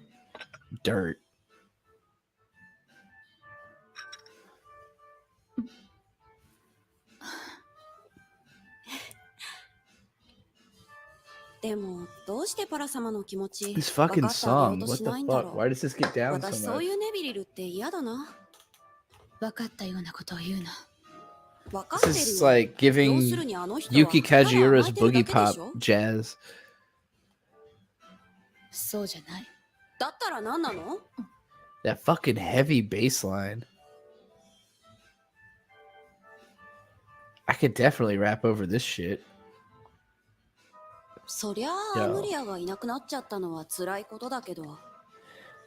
dirt. でも、どうしてパラ様の気持ち This 分 fucking かってあげよう song. と What し the ないんだ fuck? ろ Why う does this get down 私 so そう much? いうネビリルって嫌だな。分かったようなことを言うな分かってる This is よ。 like 要 giving するにあの人は Yuki ただ甘 Kajiura's えてるだ boogie けで pop しょ jazz. そうじゃない だったら何なの That fucking heavy bass line. I could definitely rap over this shit. そりゃあ Yo. アムリアがいなくなっちゃったのは辛いことだけど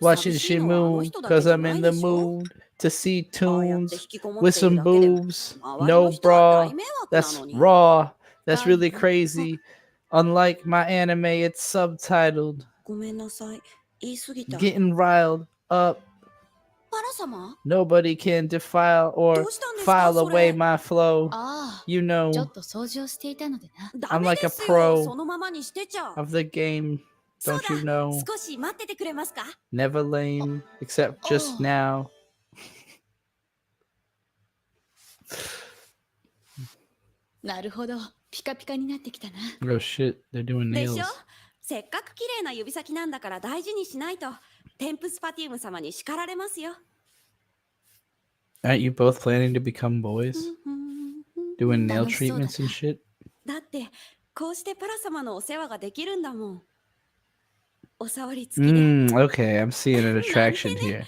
Watching 寂しいのはあの Simoun 人だけ because じゃ I'm ない in で the しょ mood to see ああやって tunes 引きこも with っている some だけでも boobs. 周り No の人は bra. 大迷惑な That's のに raw. That's Fine. really crazy. Unlike my anime, it's subtitled. ごめんなさい言い過ぎた Getting riled up. パラ様 Nobody can defile ど or うしたんですか file そ away れ my flow. ああ You ちょ know っと掃除をしていたのでなダ I'm メ like で a すよ pro そのままにしてちゃ of the game. そう Don't you だ know? 少し待っててくれますか Never lame, except just Oh. now. なるほどピカピカになってきたな Oh shit, they're doing でし nails. ょせっかく綺麗な指先なんだから大事にしないとテンプスパティウム様に叱られますよ Aren't you both planning to become boys? Doing nail 楽しそうだな。 treatments and shit? だってこうしてパラ様のお世話ができるんだもんお触り付きで。Okay, I'm seeing an attraction here.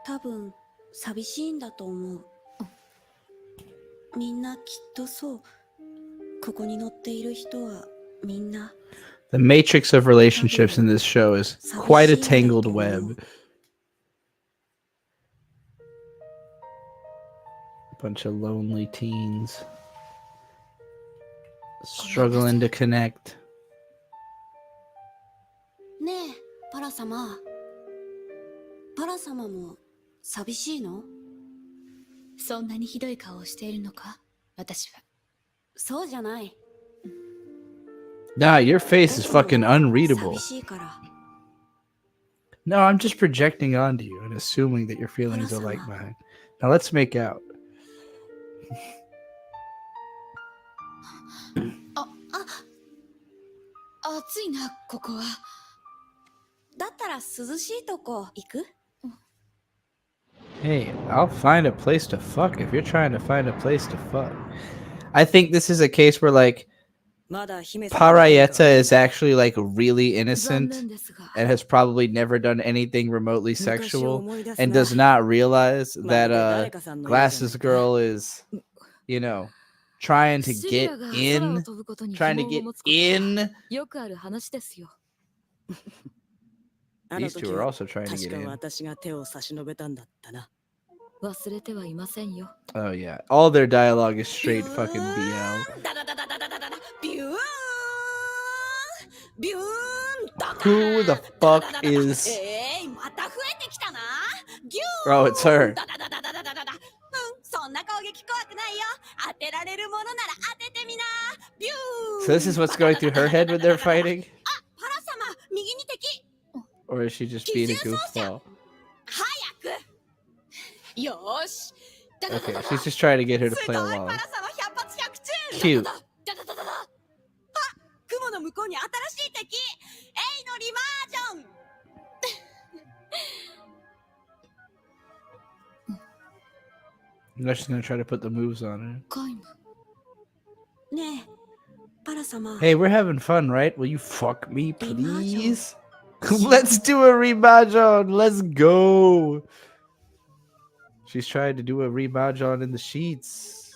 多分寂しいんだと思う。みんなきっとそう。ここに乗っている人はみんな。The matrix of relationships in this show is quite a tangled web. Bunch of lonely teens struggling to connect. ねえ、パラ様。パラ様も寂しいの？そんなにひどい顔をしているのか、私は。そうじゃない。Nah, your face is fucking unreadable. 寂しいから。No, I'm just projecting onto you and assuming that your feelings are like mine. Now let's make out. 暑いな、ここは。だったら涼しいとこ行く？ Hey, I'll find a place to fuck if you're trying to find a place to fuck. I think this is a case where, like, まだ姫様 Parayeta is actually, like, really innocent and has probably never done anything remotely sexual and does not realize that Glasses Girl is, you know, trying to get in. These two are also trying to get in. 私が手を差し伸べたんだったな。忘れてはいませんよ。 Oh yeah, all their dialogue is straight fucking BL. ビューンビューン Who the fuck is? また増えてきたな。ギュ Oh, it's her. そんな攻撃怖くないよ。当てられるものなら当ててみな。ビューン So this is what's going through her head when they're fighting? パラ様、右に敵。 Or is she just being a goofball? 早く。よし。 Okay, she's just trying to get her to play すごい along. パラ様百発百中。 Cute. あ、雲の向こうに新しい敵。エイのリマージョン。 Now she's gonna try to put the moves on ねえ、パラ様。 her. Hey, we're having fun, right? Will you fuck me, please? Let's do a remajon. Let's go. She's trying to do a remajon in the sheets.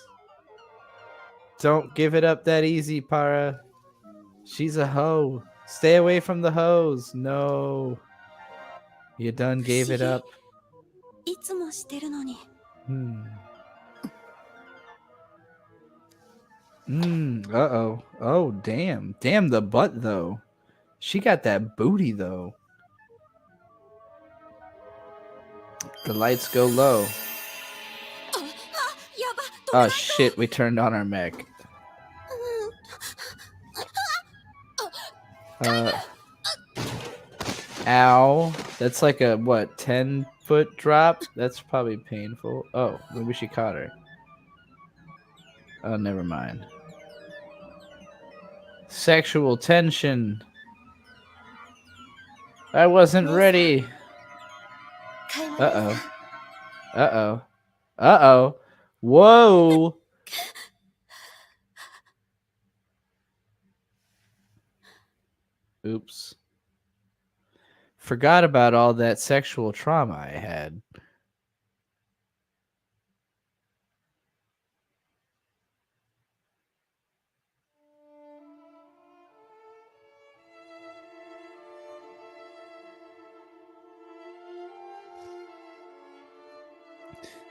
Don't give it up that easy, Para. She's a hoe. Stay away from the hoes. No. You done gave it up. いつもしてるのに。 Uh-oh. Oh, damn. Damn the butt, though. She got that booty, though. The lights go low. Oh, shit. We turned on our mech. Ow. That's like a, what, 10-foot drop? That's probably painful. Oh, maybe she caught her. Oh, never mind. Sexual tension. I wasn't ready. Uh-oh. Uh-oh. Uh-oh. Whoa. Oops. Forgot about all that sexual trauma I had.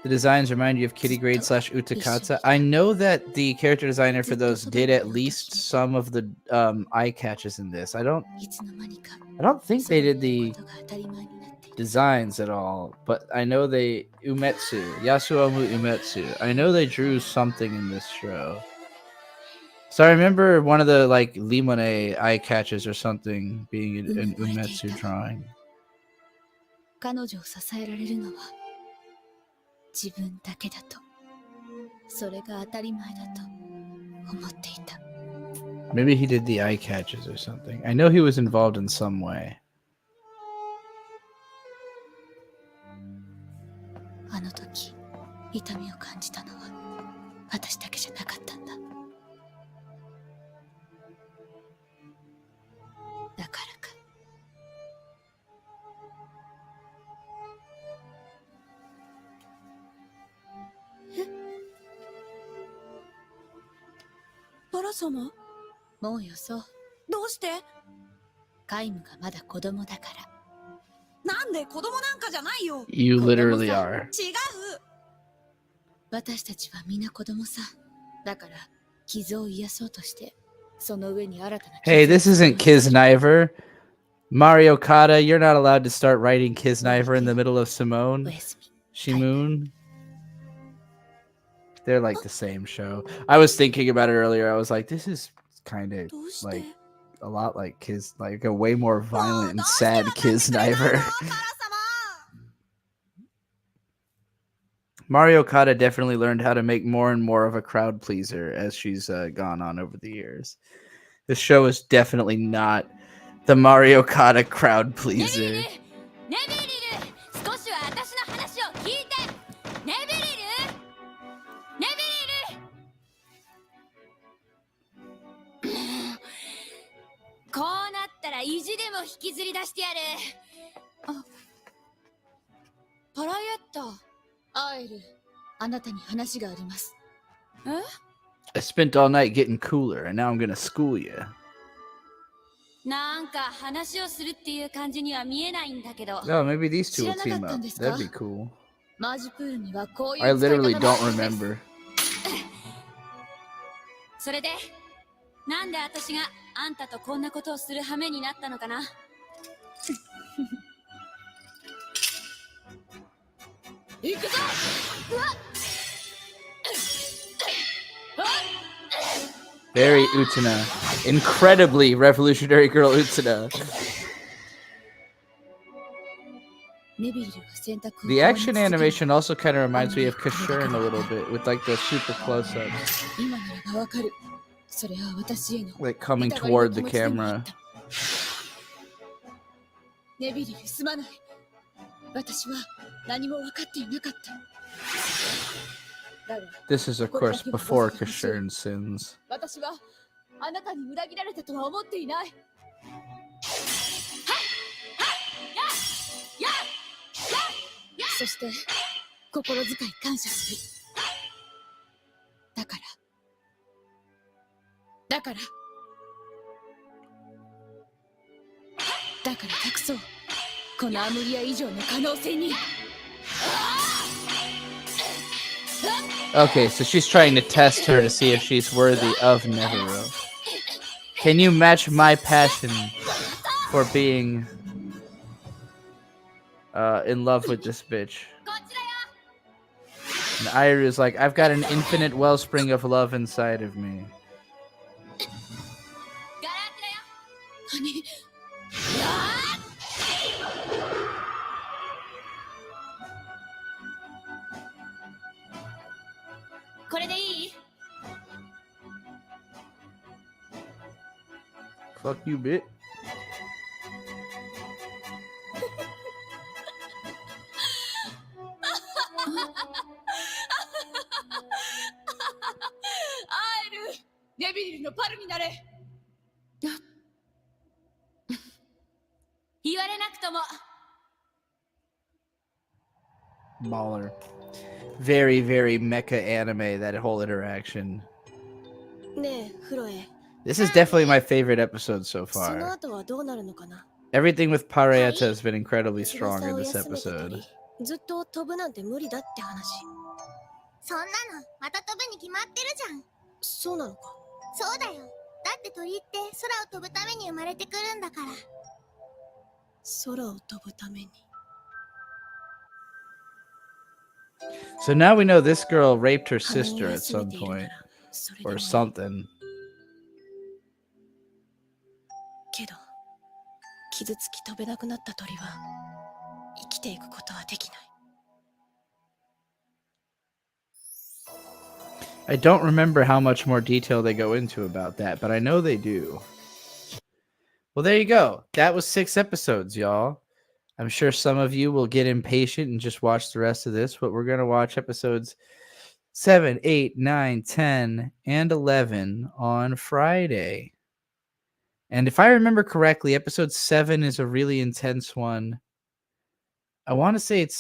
The designs remind you of Kitty Grade / Utakatsa. I know that the character designer for those did at least some of the eye catches in this. I don't think they did the designs at all, but I know they Yasuomu Umetsu. I know they drew something in this show. So I remember one of the like Limone eye catches or something being an Umetsu drawing. 彼女を支えられるのは自分だけだと、それが当たり前だと思っていた。 Maybe he did the eye catches or something. I know he was involved in some way. あの時痛みを感じたのは私だけじゃなかったんだ。ラ様もうよそう。どうしてカイムがまだ子供だから。なんで子供なんかじゃないよ You 子供 literally さ。are. 違う私たちは皆子供さ。だから、傷を癒そうとして、その上に新たな傷を Hey, this つけ isn't る必要 Kisniver. Mario Kata, you're not allowed to start writing Kisniver in the middle of お Simone. やすみ。 Simoun. They're like the same show. I was thinking about it earlier. I was like, this is kind of どうして like a lot like like a way more もう violent ど and うして sad 分かってくれないの Kisniver. カラ様 Mario Kata definitely learned how to make more and more of a crowd pleaser as she's gone on over the years. This show is definitely not the Mario Kata crowd ネビ pleaser. リルネビリル少しは私の話を聞いてネビリルネビリルこうなったら意地でも引きずり出してやるパライエッタ。アエル、あなたに話があります。 I spent all night getting cooler, and now I'm gonna school you. なんか話をするっていう感じには見えないんだけど Oh, maybe these two will team up. That'd be cool. マージプールにはこういう I 使い方 literally も don't あるんです。 remember. それでなんで私があんたとこんなことをする羽目になったのかな 行くぞ。 Very Utena. Incredibly revolutionary girl Utena. ネビルが選択を The 変わり action 続ける。 animation also kind of reminds me of Kashurn a little bit, with like the super close-ups, 今ならばわかる。それは私への like coming 痛がりの toward 気 the 持ちでもあっ camera. た。ネビルすまない。私は何も分かっていなかった。だが This is, of course, before Kashurn's sins. 私はあなたに裏切られたとは思っていない。そして心遣い感謝する。だから託そう。このアムリア以上の可能性に。 Okay, so she's trying to test her to see if she's worthy of Neverro. Can you match my passion for being in love with this bitch? こっちだよ And Iru's like, I've got an infinite wellspring of love inside of me. ガラクだよ何？ これでいい Fuck you, bitch. アエル、ネビルのパルになれ。言われなくとも Baller. Very, very mecha anime, that whole interaction. ねえフロエ This is definitely my favorite episode so その far. 後はどうなるのかな Everything with Pareeta has been incredibly strong 翼 in を this 休めてた episode. りずっと飛ぶなんて無理だって話そんなのまた飛ぶに決まってるじゃん。そうなのかそうだよ。だって鳥って空を飛ぶために生まれてくるんだから。空を飛ぶために So now we know this girl raped her 羽に sister at 休め some ているな point, らそれでも or いい something. けど傷つき飛べなくなった鳥は生きていくことはできない I don't remember how much more detail they go into about that, but I know they do. Well, there you go. That was 6 episodes, y'all. I'm sure some of you will get impatient and just watch the rest of this, but we're going to watch episodes 7, 8, 9, 10, and 11 on Friday. And if I remember correctly, episode 7 is a really intense one. I want to say it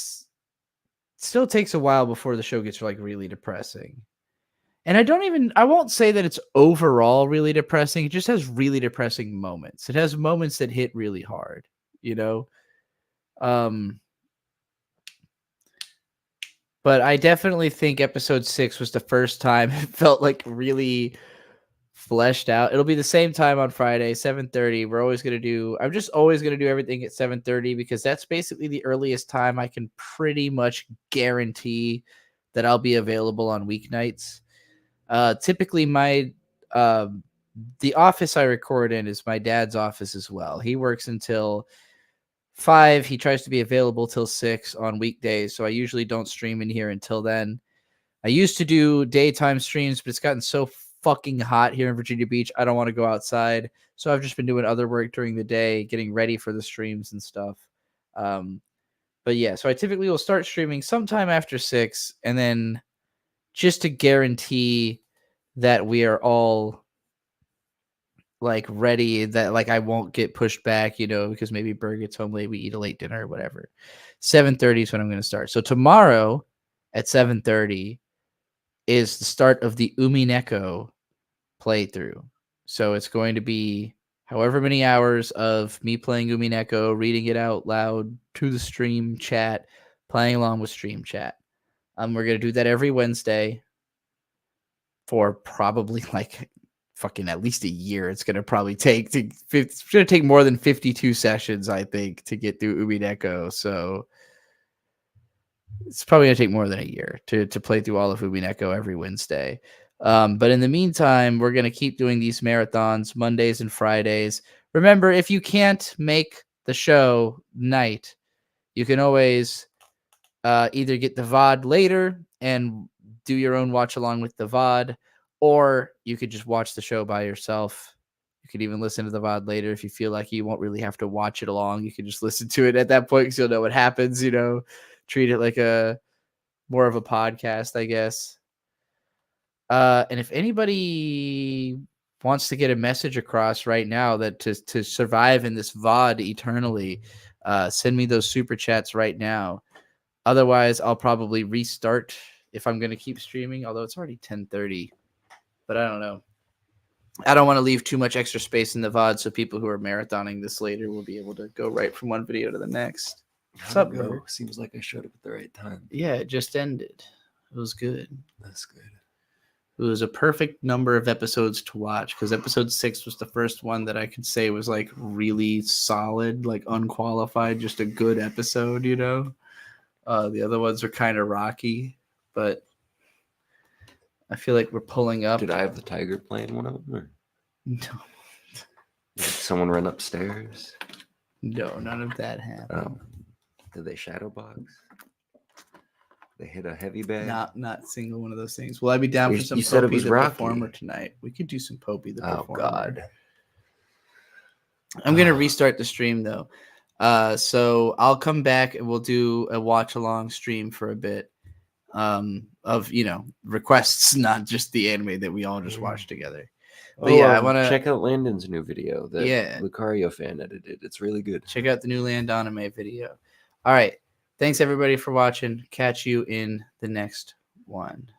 still takes a while before the show gets like really depressing. And I won't say that it's overall really depressing. It just has really depressing moments. It has moments that hit really hard, you know? But I definitely think episode 6 was the first time it felt like really fleshed out. It'll be the same time on Friday, 7:30. I'm just always going to do everything at 7:30 because that's basically the earliest time I can pretty much guarantee that I'll be available on weeknights. Typically the office I record in is my dad's office as well. He works until 5. He tries to be available till 6 on weekdays, so I usually don't stream in here until then. I used to do daytime streams, but it's gotten so fucking hot here in Virginia Beach. I don't want to go outside, so I've just been doing other work during the day, getting ready for the streams and stuff. But yeah, so I typically will start streaming sometime after 6, and then just to guarantee that we are all like ready, that like I won't get pushed back, because maybe Berg gets home late, we eat a late dinner or whatever. 7:30 is when I'm going to start. So tomorrow at 7:30 is the start of the Umineko playthrough. So it's going to be however many hours of me playing Umineko, reading it out loud to the stream chat, playing along with stream chat. We're going to do that every Wednesday for probably like fucking at least a year. It's going to probably it's going to take more than 52 sessions, I think, to get through Umineko. So it's probably going to take more than a year to play through all of Umineko every Wednesday. But in the meantime, we're going to keep doing these marathons Mondays and Fridays. Remember, if you can't make the show night, you can always either get the VOD later and do your own watch along with the VOD, or you could just watch the show by yourself. You could even listen to the VOD later if you feel like you won't really have to watch it along. You can just listen to it at that point because you'll know what happens, treat it like more of a podcast, I guess. And if anybody wants to get a message across right now that to survive in this VOD eternally, send me those super chats right now. Otherwise, I'll probably restart if I'm going to keep streaming, although it's already 10:30. But I don't know. I don't want to leave too much extra space in the VOD so people who are marathoning this later will be able to go right from one video to the next. What's up, bro? Seems like I showed up at the right time. Yeah, it just ended. It was good. That's good. It was a perfect number of episodes to watch because episode 6 was the first one that I could say was like really solid, like unqualified, just a good episode, The other ones are kind of rocky, but I feel like we're pulling up. Did I have the tiger playing one of them? Or? No. Did someone run upstairs? No, none of that happened. Did they shadow box? They hit a heavy bag? Not single one of those things. Will I be down for some you said it Popey was the Rocky. Performer tonight? We could do some Popey the Performer. Oh, God. I'm going to restart the stream, though. So I'll come back and we'll do a watch-along stream for a bit of, requests, not just the anime that we all just watched together. But I want to check out Landon's new video that Lucario fan edited. It's really good. Check out the new Land Anime video. All right. Thanks, everybody, for watching. Catch you in the next one.